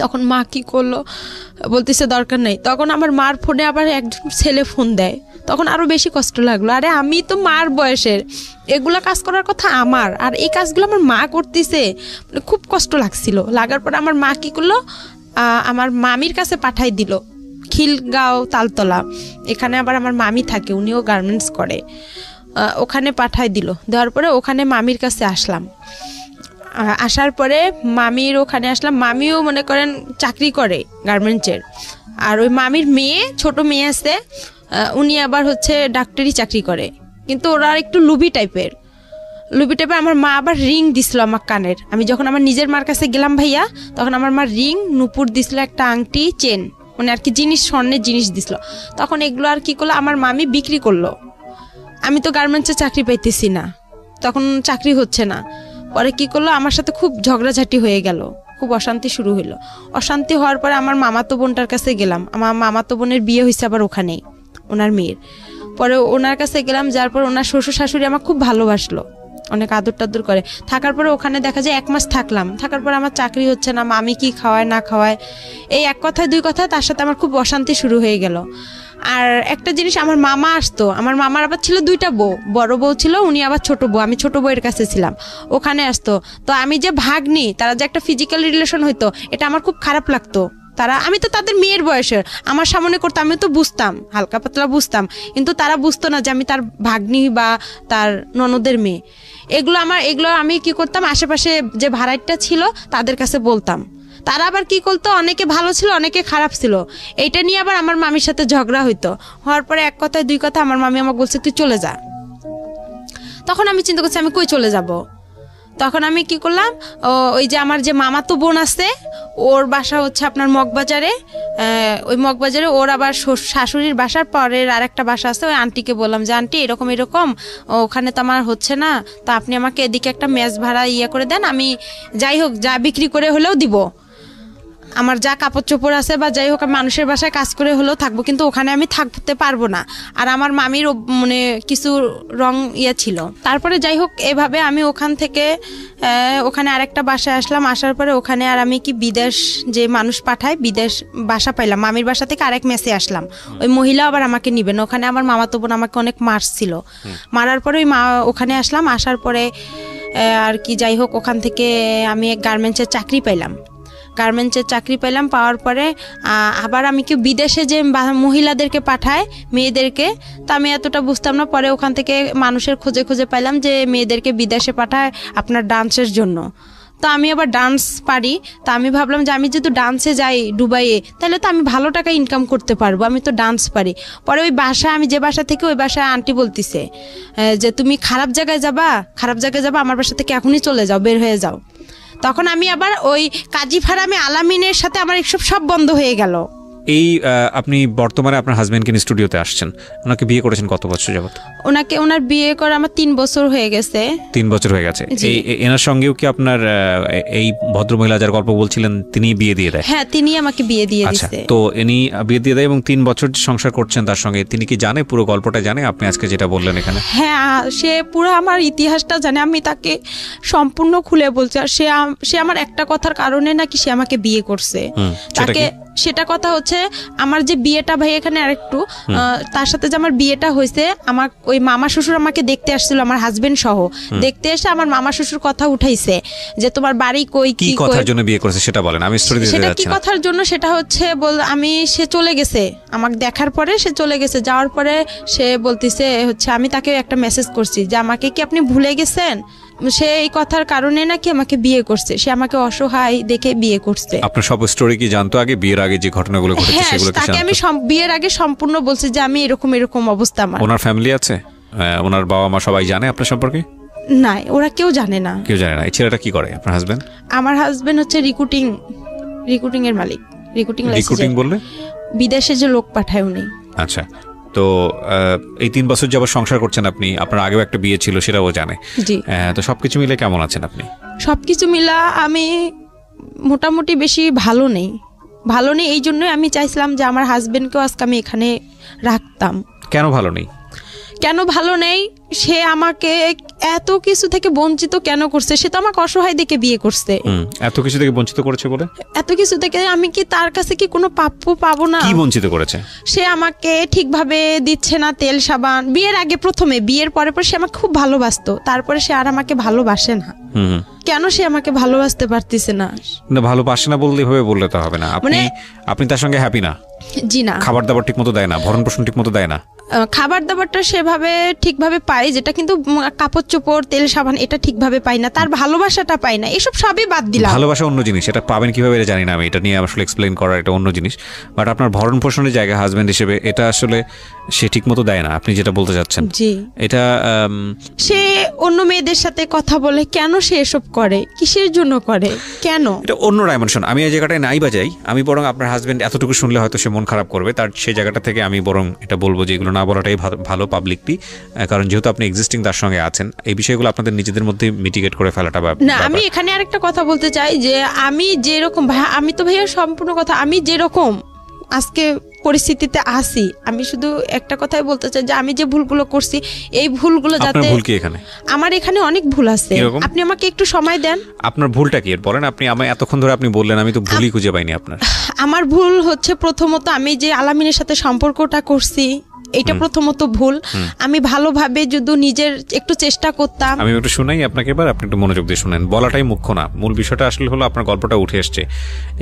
তখন মা কি করলো, বলতেছে দরকার নেই। তখন আমার মার ফোনে আবার একজন ছেলে ফোন দেয়, তখন আরো বেশি কষ্ট লাগলো। আরে আমি তো মার বয়সের, এগুলা কাজ করার কথা আমার, আর এই কাজগুলো আমার মা করতেছে, মানে খুব কষ্ট লাগছিল। লাগার পরে আমার মা কি করলো, আমার মামির কাছে পাঠাই দিল, খিলগাঁও তালতলা, এখানে আবার আমার মামি থাকে, উনিও গার্মেন্টস করে, ওখানে পাঠাই দিল। দেওয়ার পরে ওখানে মামির কাছে আসলাম। আসার পরে মামির ওখানে আসলাম, মামিও মনে করেন চাকরি করে গার্মেন্টসের। আর ওই মামির মেয়ে, ছোট মেয়ে আছে, উনি আবার হচ্ছে ডাক্তারি চাকরি করে, কিন্তু ওরা একটু লুবি টাইপের। আমার মা আবার রিং দিছিল আমার কানের। আমি যখন আমার নিজের মার কাছে গেলাম ভাইয়া, তখন আমার মা রিং, নুপুর দিছিল, একটা আংটি, চেন, মানে আর কি জিনিস, স্বর্ণের জিনিস দিছিল। তখন এগুলো আর কি করলো, আমার মামি বিক্রি করলো। আমি তো গার্মেন্টসে চাকরি পাইতেছি না, তখন চাকরি হচ্ছে না। পরে কি করলো, আমার সাথে খুব ঝগড়াঝাটি হয়ে গেল, খুব অশান্তি শুরু হইলো। অশান্তি হওয়ার পরে আমার মামাতো বোনটার কাছে গেলাম। আমার মামাতো বোনের বিয়ে হয়েছে আবার ওখানেই, ওনার মেয়ের। পরে ওনার কাছে গেলাম, যার পর ওনার শ্বশুর শাশুড়ি আমার খুব ভালোবাসলো, অনেক আদর টাদর করে। থাকার পরে ওখানে দেখা যায় 1 মাস থাকলাম। থাকার পরে আমার চাকরি হচ্ছে না, মামি কি খাওয়ায় না খাওয়ায়, এই এক কথায় দুই কথায় তার সাথে আমার খুব অশান্তি শুরু হয়ে গেল। আর একটা জিনিস, আমার মামা আসতো, আমার মামার আবার ছিল 2টা বউ, বড় বউ ছিল, উনি আবার ছোট বউ, আমি ছোট বউয়ের কাছে ছিলাম, ওখানে আসতো। তো আমি যে ভাগ্নি, তারা যে একটা ফিজিক্যাল রিলেশন হইতো, এটা আমার খুব খারাপ লাগতো। আমি তো তাদের মেয়ের বয়সের, আমার সামনে করতো, আমি তো বুঝতাম, হালকা পাতলা বুঝতাম, কিন্তু তারা বুঝতো না যে আমি তার ভাগ্নি বা তার ননদের মেয়ে। এগুলো আমি কি করতাম, আশেপাশে যে ভাড়াটা ছিল তাদের কাছে বলতাম। তারা আবার কি করতো, অনেকে ভালো ছিল অনেকে খারাপ ছিল, এইটা নিয়ে আবার আমার মামির সাথে ঝগড়া হইতো। হওয়ার পরে এক কথায় দুই কথা আমার মামি আমাকে বলছে তুই চলে যা। তখন আমি চিন্তা করছি আমি কই চলে যাব। তখন আমি কি করলাম, ওই যে আমার যে মামাতো বোন আছে ওর বাসা হচ্ছে আপনার মগবাজারে, ওই মগবাজারে ওর আবার শাশুড়ির বাসার পরের আর একটা বাসা আছে, ওই আন্টিকে বললাম যে আন্টি এরকম ওখানে তো আমার হচ্ছে না, তা আপনি আমাকে এদিকে একটা মেস ভাড়া করে দেন, আমি যাই হোক যা বিক্রি করে হলেও দিব, আমার যা কাপড় চোপড় আছে বা যাই হোক মানুষের বাসায় কাজ করে হলেও থাকবো, কিন্তু ওখানে আমি থাকতে পারবো না। আর আমার মামির মানে কিছু রং ছিল। তারপরে যাই হোক এভাবে আমি ওখান থেকে ওখানে আরেকটা বাসায় আসলাম। আসার পরে ওখানে আর আমি কি বিদেশ যে মানুষ পাঠায় বিদেশ বাসা পাইলাম, মামির বাসা থেকে আরেক মেসে আসলাম। ওই মহিলা আবার আমাকে নিবেন, ওখানে আমার মামাতো বোন আমাকে অনেক মারছিল। মারার পরে ওই ওখানে আসলাম। আসার পরে আর কি যাই হোক ওখান থেকে আমি এক গার্মেন্টসের চাকরি পাইলাম। পাওয়ার পরে আবার আমি কি বিদেশে যে মহিলাদেরকে পাঠায় মেয়েদেরকে, তা আমি এতটা বুঝতাম না। পরে ওখান থেকে মানুষের খোঁজে পাইলাম যে মেয়েদেরকে বিদেশে পাঠায় আপনার ডান্সের জন্য। তো আমি আবার ডান্স পারি, তা আমি ভাবলাম যে আমি যদি ডান্সে যাই দুবাইয়ে তাহলে তো আমি ভালো টাকা ইনকাম করতে পারবো, আমি তো ডান্স পারি। পরে ওই আমি যে বাসা থেকে ওই বাসায় আন্টি বলতিছে যে তুমি খারাপ জায়গায় যাবা, আমার বাসা থেকে এখনই চলে যাও, বের হয়ে যাও। তখন আমি আবার ওই কাজী ফারামে আলামিনের সাথে আমার এসব সব বন্ধ হয়ে গেল। এই আপনি বর্তমানে আপনার হাজবেন্ডকে নিয়ে স্টুডিওতে আসছেন, ওনাকে বিয়ে করেছেন কত বছর যাবত? ওনার বিয়ে করে আমার 3 বছর হয়ে গেছে। 3 বছর হয়ে গেছে। এনার সঙ্গেও কি আপনার এই ভদ্রমহিলা যার গল্প বলছিলেন তিনি বিয়ে দিয়ে দেয়? হ্যাঁ, তিনি আমাকে বিয়ে দিয়ে দিয়েছে। তো ইনি বিয়ে দিয়ে দেয় এবং 3 বছর সংসার করছেন তার সঙ্গে। তিনি কি জানে, পুরো গল্পটা জানে আপনি আজকে যেটা বললেন এখানে? হ্যাঁ, সে পুরো আমার ইতিহাসটা জানে, আমি তাকে সম্পূর্ণ খুলে বলছি। আর সে আমার একটা কথার কারণে নাকি সে আমাকে বিয়ে করছে। তাকে সেটা কথা হচ্ছে আমার যে বিয়েটা ভাই এখানে আরেকটু তার সাথে যে আমার বিয়েটা হয়েছে, আমার ওই মামা শ্বশুর আমাকে দেখতে আসছিল, আমার হাজবেন্ড সহ দেখতে এসে আমার মামা শ্বশুর কথা উঠাইছে যে তোমার বাড়ি কই, কি কথার জন্য বিয়ে করেছে সেটা বলেন, আমি স্টোরি দিতে যাচ্ছি না। সেটা কি কথার জন্য, সেটা হচ্ছে সে চলে গেছে আমাকে দেখার পরে, সে চলে গেছে। যাওয়ার পরে সে বলতিছে হচ্ছে, আমি তাকে একটা মেসেজ করছি যে আমাকে কি আপনি ভুলে গেছেন। সে এই কথার কারণে নাকি আমাকে বিয়ে করছে, সে আমাকে অসহায় দেখে বিয়ে করছে। আপনার সব স্টোরি কি জানতো আগে, বিয়ের আগে যে ঘটনাগুলো ঘটেছে সেগুলো কি জানতো? তাকে আমি বিয়ের আগে সম্পূর্ণ বলছি যে আমি এরকম অবস্থা আমার। ওনার ফ্যামিলি আছে, ওনার বাবা মা সবাই জানে আপনার সম্পর্কে? না, ওরা কেউ জানে না। এই ছেলেটা কি করে আপনার হাজবেন্ড? আমার হাজবেন্ড হচ্ছে রিক্রুটিং এর মালিক। রিক্রুটিং বললে বিদেশে যে লোক পাঠায় উনি। আচ্ছা, তো এই 3 বছর যাবত সংসার করছেন আপনি, আপনার আগেও একটা বিয়ে ছিল সেটাও জানে। তো সবকিছু মিলে কেমন আছেন আপনি? সবকিছু মিলা আমি মোটামুটি বেশি ভালো নেই। এই জন্যই আমি চাইছিলাম যে আমার হাজবেন্ডকেও আজকে আমি এখানে রাখতাম। কেন ভালো নেই? সে আমাকে এত কিছু থেকে বঞ্চিত কেন করছে? সে তো আমাকে অসহায় দেখে বিয়ে করছে। এত কিছু থেকে বঞ্চিত করেছে বলে? এত কিছু থেকে আমি কি তার কাছে কি কোনো প্রাপ্য পাবো না? কি বঞ্চিত করেছে? সে আমাকে ঠিকভাবে দিচ্ছে না তেল সাবান। বিয়ের আগে প্রথমে, বিয়ের পরে সে আমাকে খুব ভালোবাসতো, তারপরে সে আর আমাকে ভালোবাসে না। কেন সে আমাকে ভালোবাসতে পারতেছে না? ভালোবাসে না বললে হবে, বললে তো হবে না। আপনি তার সঙ্গে হ্যাপি না? জি না। খাবার দাবার ঠিক মতো দেয় না, ভরণ পোষণ ঠিক মতো দেয় না? খাবার দাবারটা সেভাবে ঠিকভাবে পাই, যেটা কিন্তু কাপড় চোপড় তেল সাবান এটা ঠিকভাবে পাই না, তার ভালোবাসাটা পাই না। এসব সবই বাদ দিলাম। ভালোবাসা অন্য জিনিস, এটা পাবেন কিভাবে এটা জানি না আমি, এটা নিয়ে আসলে এক্সপ্লেইন করা এটা অন্য জিনিস। বাট আপনার ভরণ পোষণের জায়গা হাজবেন্ড হিসেবে এটা আসলে সে ঠিক মতো দেয় না, আপনি যেটা বলতে চাচ্ছেন। জি, এটা সে অন্য মেয়েদের সাথে কথা বলে, কেন সে এসব করে, কিসের জন্য করে, কেন? এটা অন্য ডাইমেনশন। আমি এই জায়গাটায় নাই বাজাই, আমি বরং আপনার হাজবেন্ড এতটুকু শুনলে হয়তো সে মন খারাপ করবে, তার সেই জায়গাটা থেকে আমি বরং এটা বলবো যে এগুলো না বলাটাই ভালো পাবলিকলি, কারণ যেহেতু আপনি এক্সিস্টিং তার সঙ্গে আছেন, এই বিষয়গুলো আপনাদের নিজেদের মধ্যে মিটিগেট করে ফেলাটা না। আমি এখানে আরেকটা কথা বলতে চাই যে আমি যেরকম আমি তো ভাইয়া সম্পূর্ণ কথা, আমি যেরকম আজকে পরিস্থিতিতে আসি, আমি শুধু একটা কথাই বলতে চাই যে আমি যে ভুলগুলো করছি এই ভুলগুলো যাতে। আমার এখানে অনেক ভুল আছে, আপনি আমাকে একটু সময় দেন। আপনার ভুলটা কি বলেন? আপনি আমায় এতক্ষণ ধরে আপনি বললেন, আমি তো ভুলই খুঁজে পাইনি আপনার। আমার ভুল হচ্ছে প্রথমত আমি যে আলামিনের সাথে সম্পর্কটা করছি এটা প্রথমত ভুল। আমি ভালোভাবে যদি নিজের একটু চেষ্টা করতাম। আমি একটু শুনাই আপনাকে, এবার আপনি একটু মনোযোগ দিয়ে শুনেন। বলাটাই মুখ্য না, মূল বিষয়টা আসলে হলো আপনার গল্পটা উঠে আসছে।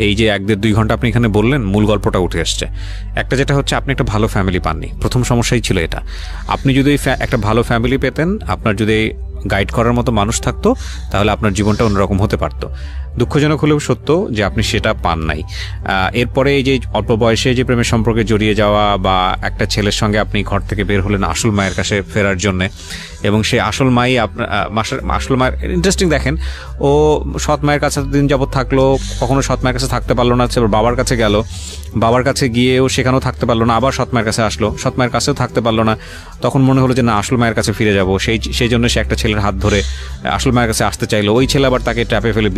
এই যে 1-1.5-2 ঘন্টা আপনি এখানে বললেন, মূল গল্পটা উঠে আসছে। একটা যেটা হচ্ছে আপনি একটা ভালো ফ্যামিলি পাননি, প্রথম সমস্যাই ছিল এটা। আপনি যদি একটা ভালো ফ্যামিলি পেতেন, আপনার যদি গাইড করার মতো মানুষ থাকতো, তাহলে আপনার জীবনটা অন্যরকম হতে পারতো। দুঃখজনক হলেও সত্য যে আপনি সেটা পান নাই। এরপরে এই যে অল্প বয়সে যে প্রেমের সম্পর্কে জড়িয়ে যাওয়া, বা একটা ছেলের সঙ্গে আপনি ঘর থেকে বের হলেন আসল মায়ের কাছে ফেরার জন্য, এবং সেই আসল মাই আসল মায়ের ইন্টারেস্টিং দেখেন, ও সৎ মায়ের কাছে দিন যাবৎ থাকলো, কখনো সৎ মায়ের কাছে থাকতে পারলো না, বাবার কাছে গেল, বাবার কাছে গিয়েও সেখানেও থাকতে পারলো না, আবার সৎ মায়ের কাছে আসলো, সৎ মায়ের কাছেও থাকতে পারলো না। তখন মনে হলো যে না, আসল মায়ের কাছে ফিরে যাব। সেই জন্য সে একটা ছেলের হাত ধরে আসল মায়ের কাছে আসতে চাইলো। ওই ছেলে আবার তাকে ট্র্যাপে ফেলে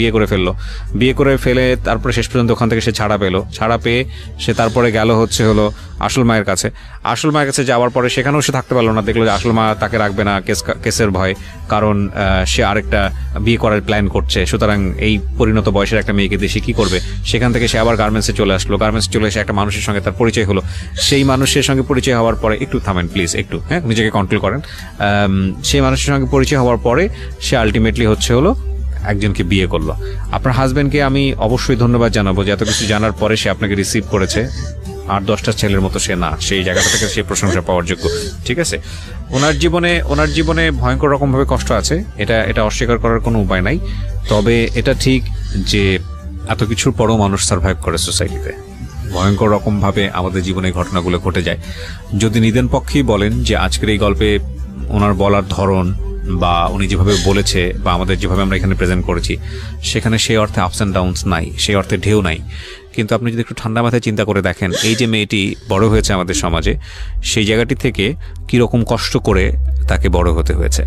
বিয়ে করে ফেলে তারপরে শেষ পর্যন্ত ওখান থেকে সে ছাড়া পেয়ে সে তারপরে গেল হলো আসল মায়ের কাছে। আসল মায়ের কাছে যাওয়ার পরে সেখানেও সে থাকতে পারলো না, দেখলো যে আসল মা তাকে রাখবে না কেসের ভয়, কারণ সে আরেকটা বিয়ে করার প্ল্যান করছে। সুতরাং এই পরিণত বয়সের একটা মেয়েকে দেশে কি করবে? সেখান থেকে সে আবার গার্মেন্টসে চলে আসলো। গার্মেন্টসে চলে এসে একটা মানুষের সঙ্গে তার পরিচয় হলো। সেই মানুষের সঙ্গে পরিচয় হওয়ার পরে, একটু থামেন প্লিজ, একটু নিজেকে কন্ট্রোল করেন। সেই মানুষের সঙ্গে পরিচয় হওয়ার পরে সে আলটিমেটলি হলো একজনকে বিয়ে করলো। আপনার হাজবেন্ডকে আমি অবশ্যই ধন্যবাদ জানাবো যে এত কিছু জানার পরে সে আপনাকে রিসিভ করেছে। 8-10টা ছেলের মতো সে না, সেই জায়গাটা থেকে সে প্রশংসা পাওয়ার যোগ্য। ঠিক আছে, ওনার জীবনে ভয়ঙ্কর রকমভাবে কষ্ট আছে, এটা অস্বীকার করার কোনো উপায় নাই। তবে এটা ঠিক যে এত কিছুর পরও মানুষ সার্ভাইভ করে সোসাইটিতে। ভয়ঙ্কর রকমভাবে আমাদের জীবনে ঘটনাগুলো ঘটে যায়। যদি নিদেন পক্ষেই বলেন যে আজকের এই গল্পে ওনার বলার ধরন, বা উনি যেভাবে বলেছে, বা আমাদের যেভাবে আমরা এখানে প্রেজেন্ট করেছি, সেখানে সেই অর্থে আপস অ্যান্ড ডাউনস নাই, সেই অর্থে ঢেউ নাই। কিন্তু আপনি যদি একটু ঠান্ডা মাথায় চিন্তা করে দেখেন, এই যে মেয়েটি বড় হয়েছে আমাদের সমাজে, সেই জায়গাটি থেকে কীরকম কষ্ট করে তাকে বড় হতে হয়েছে।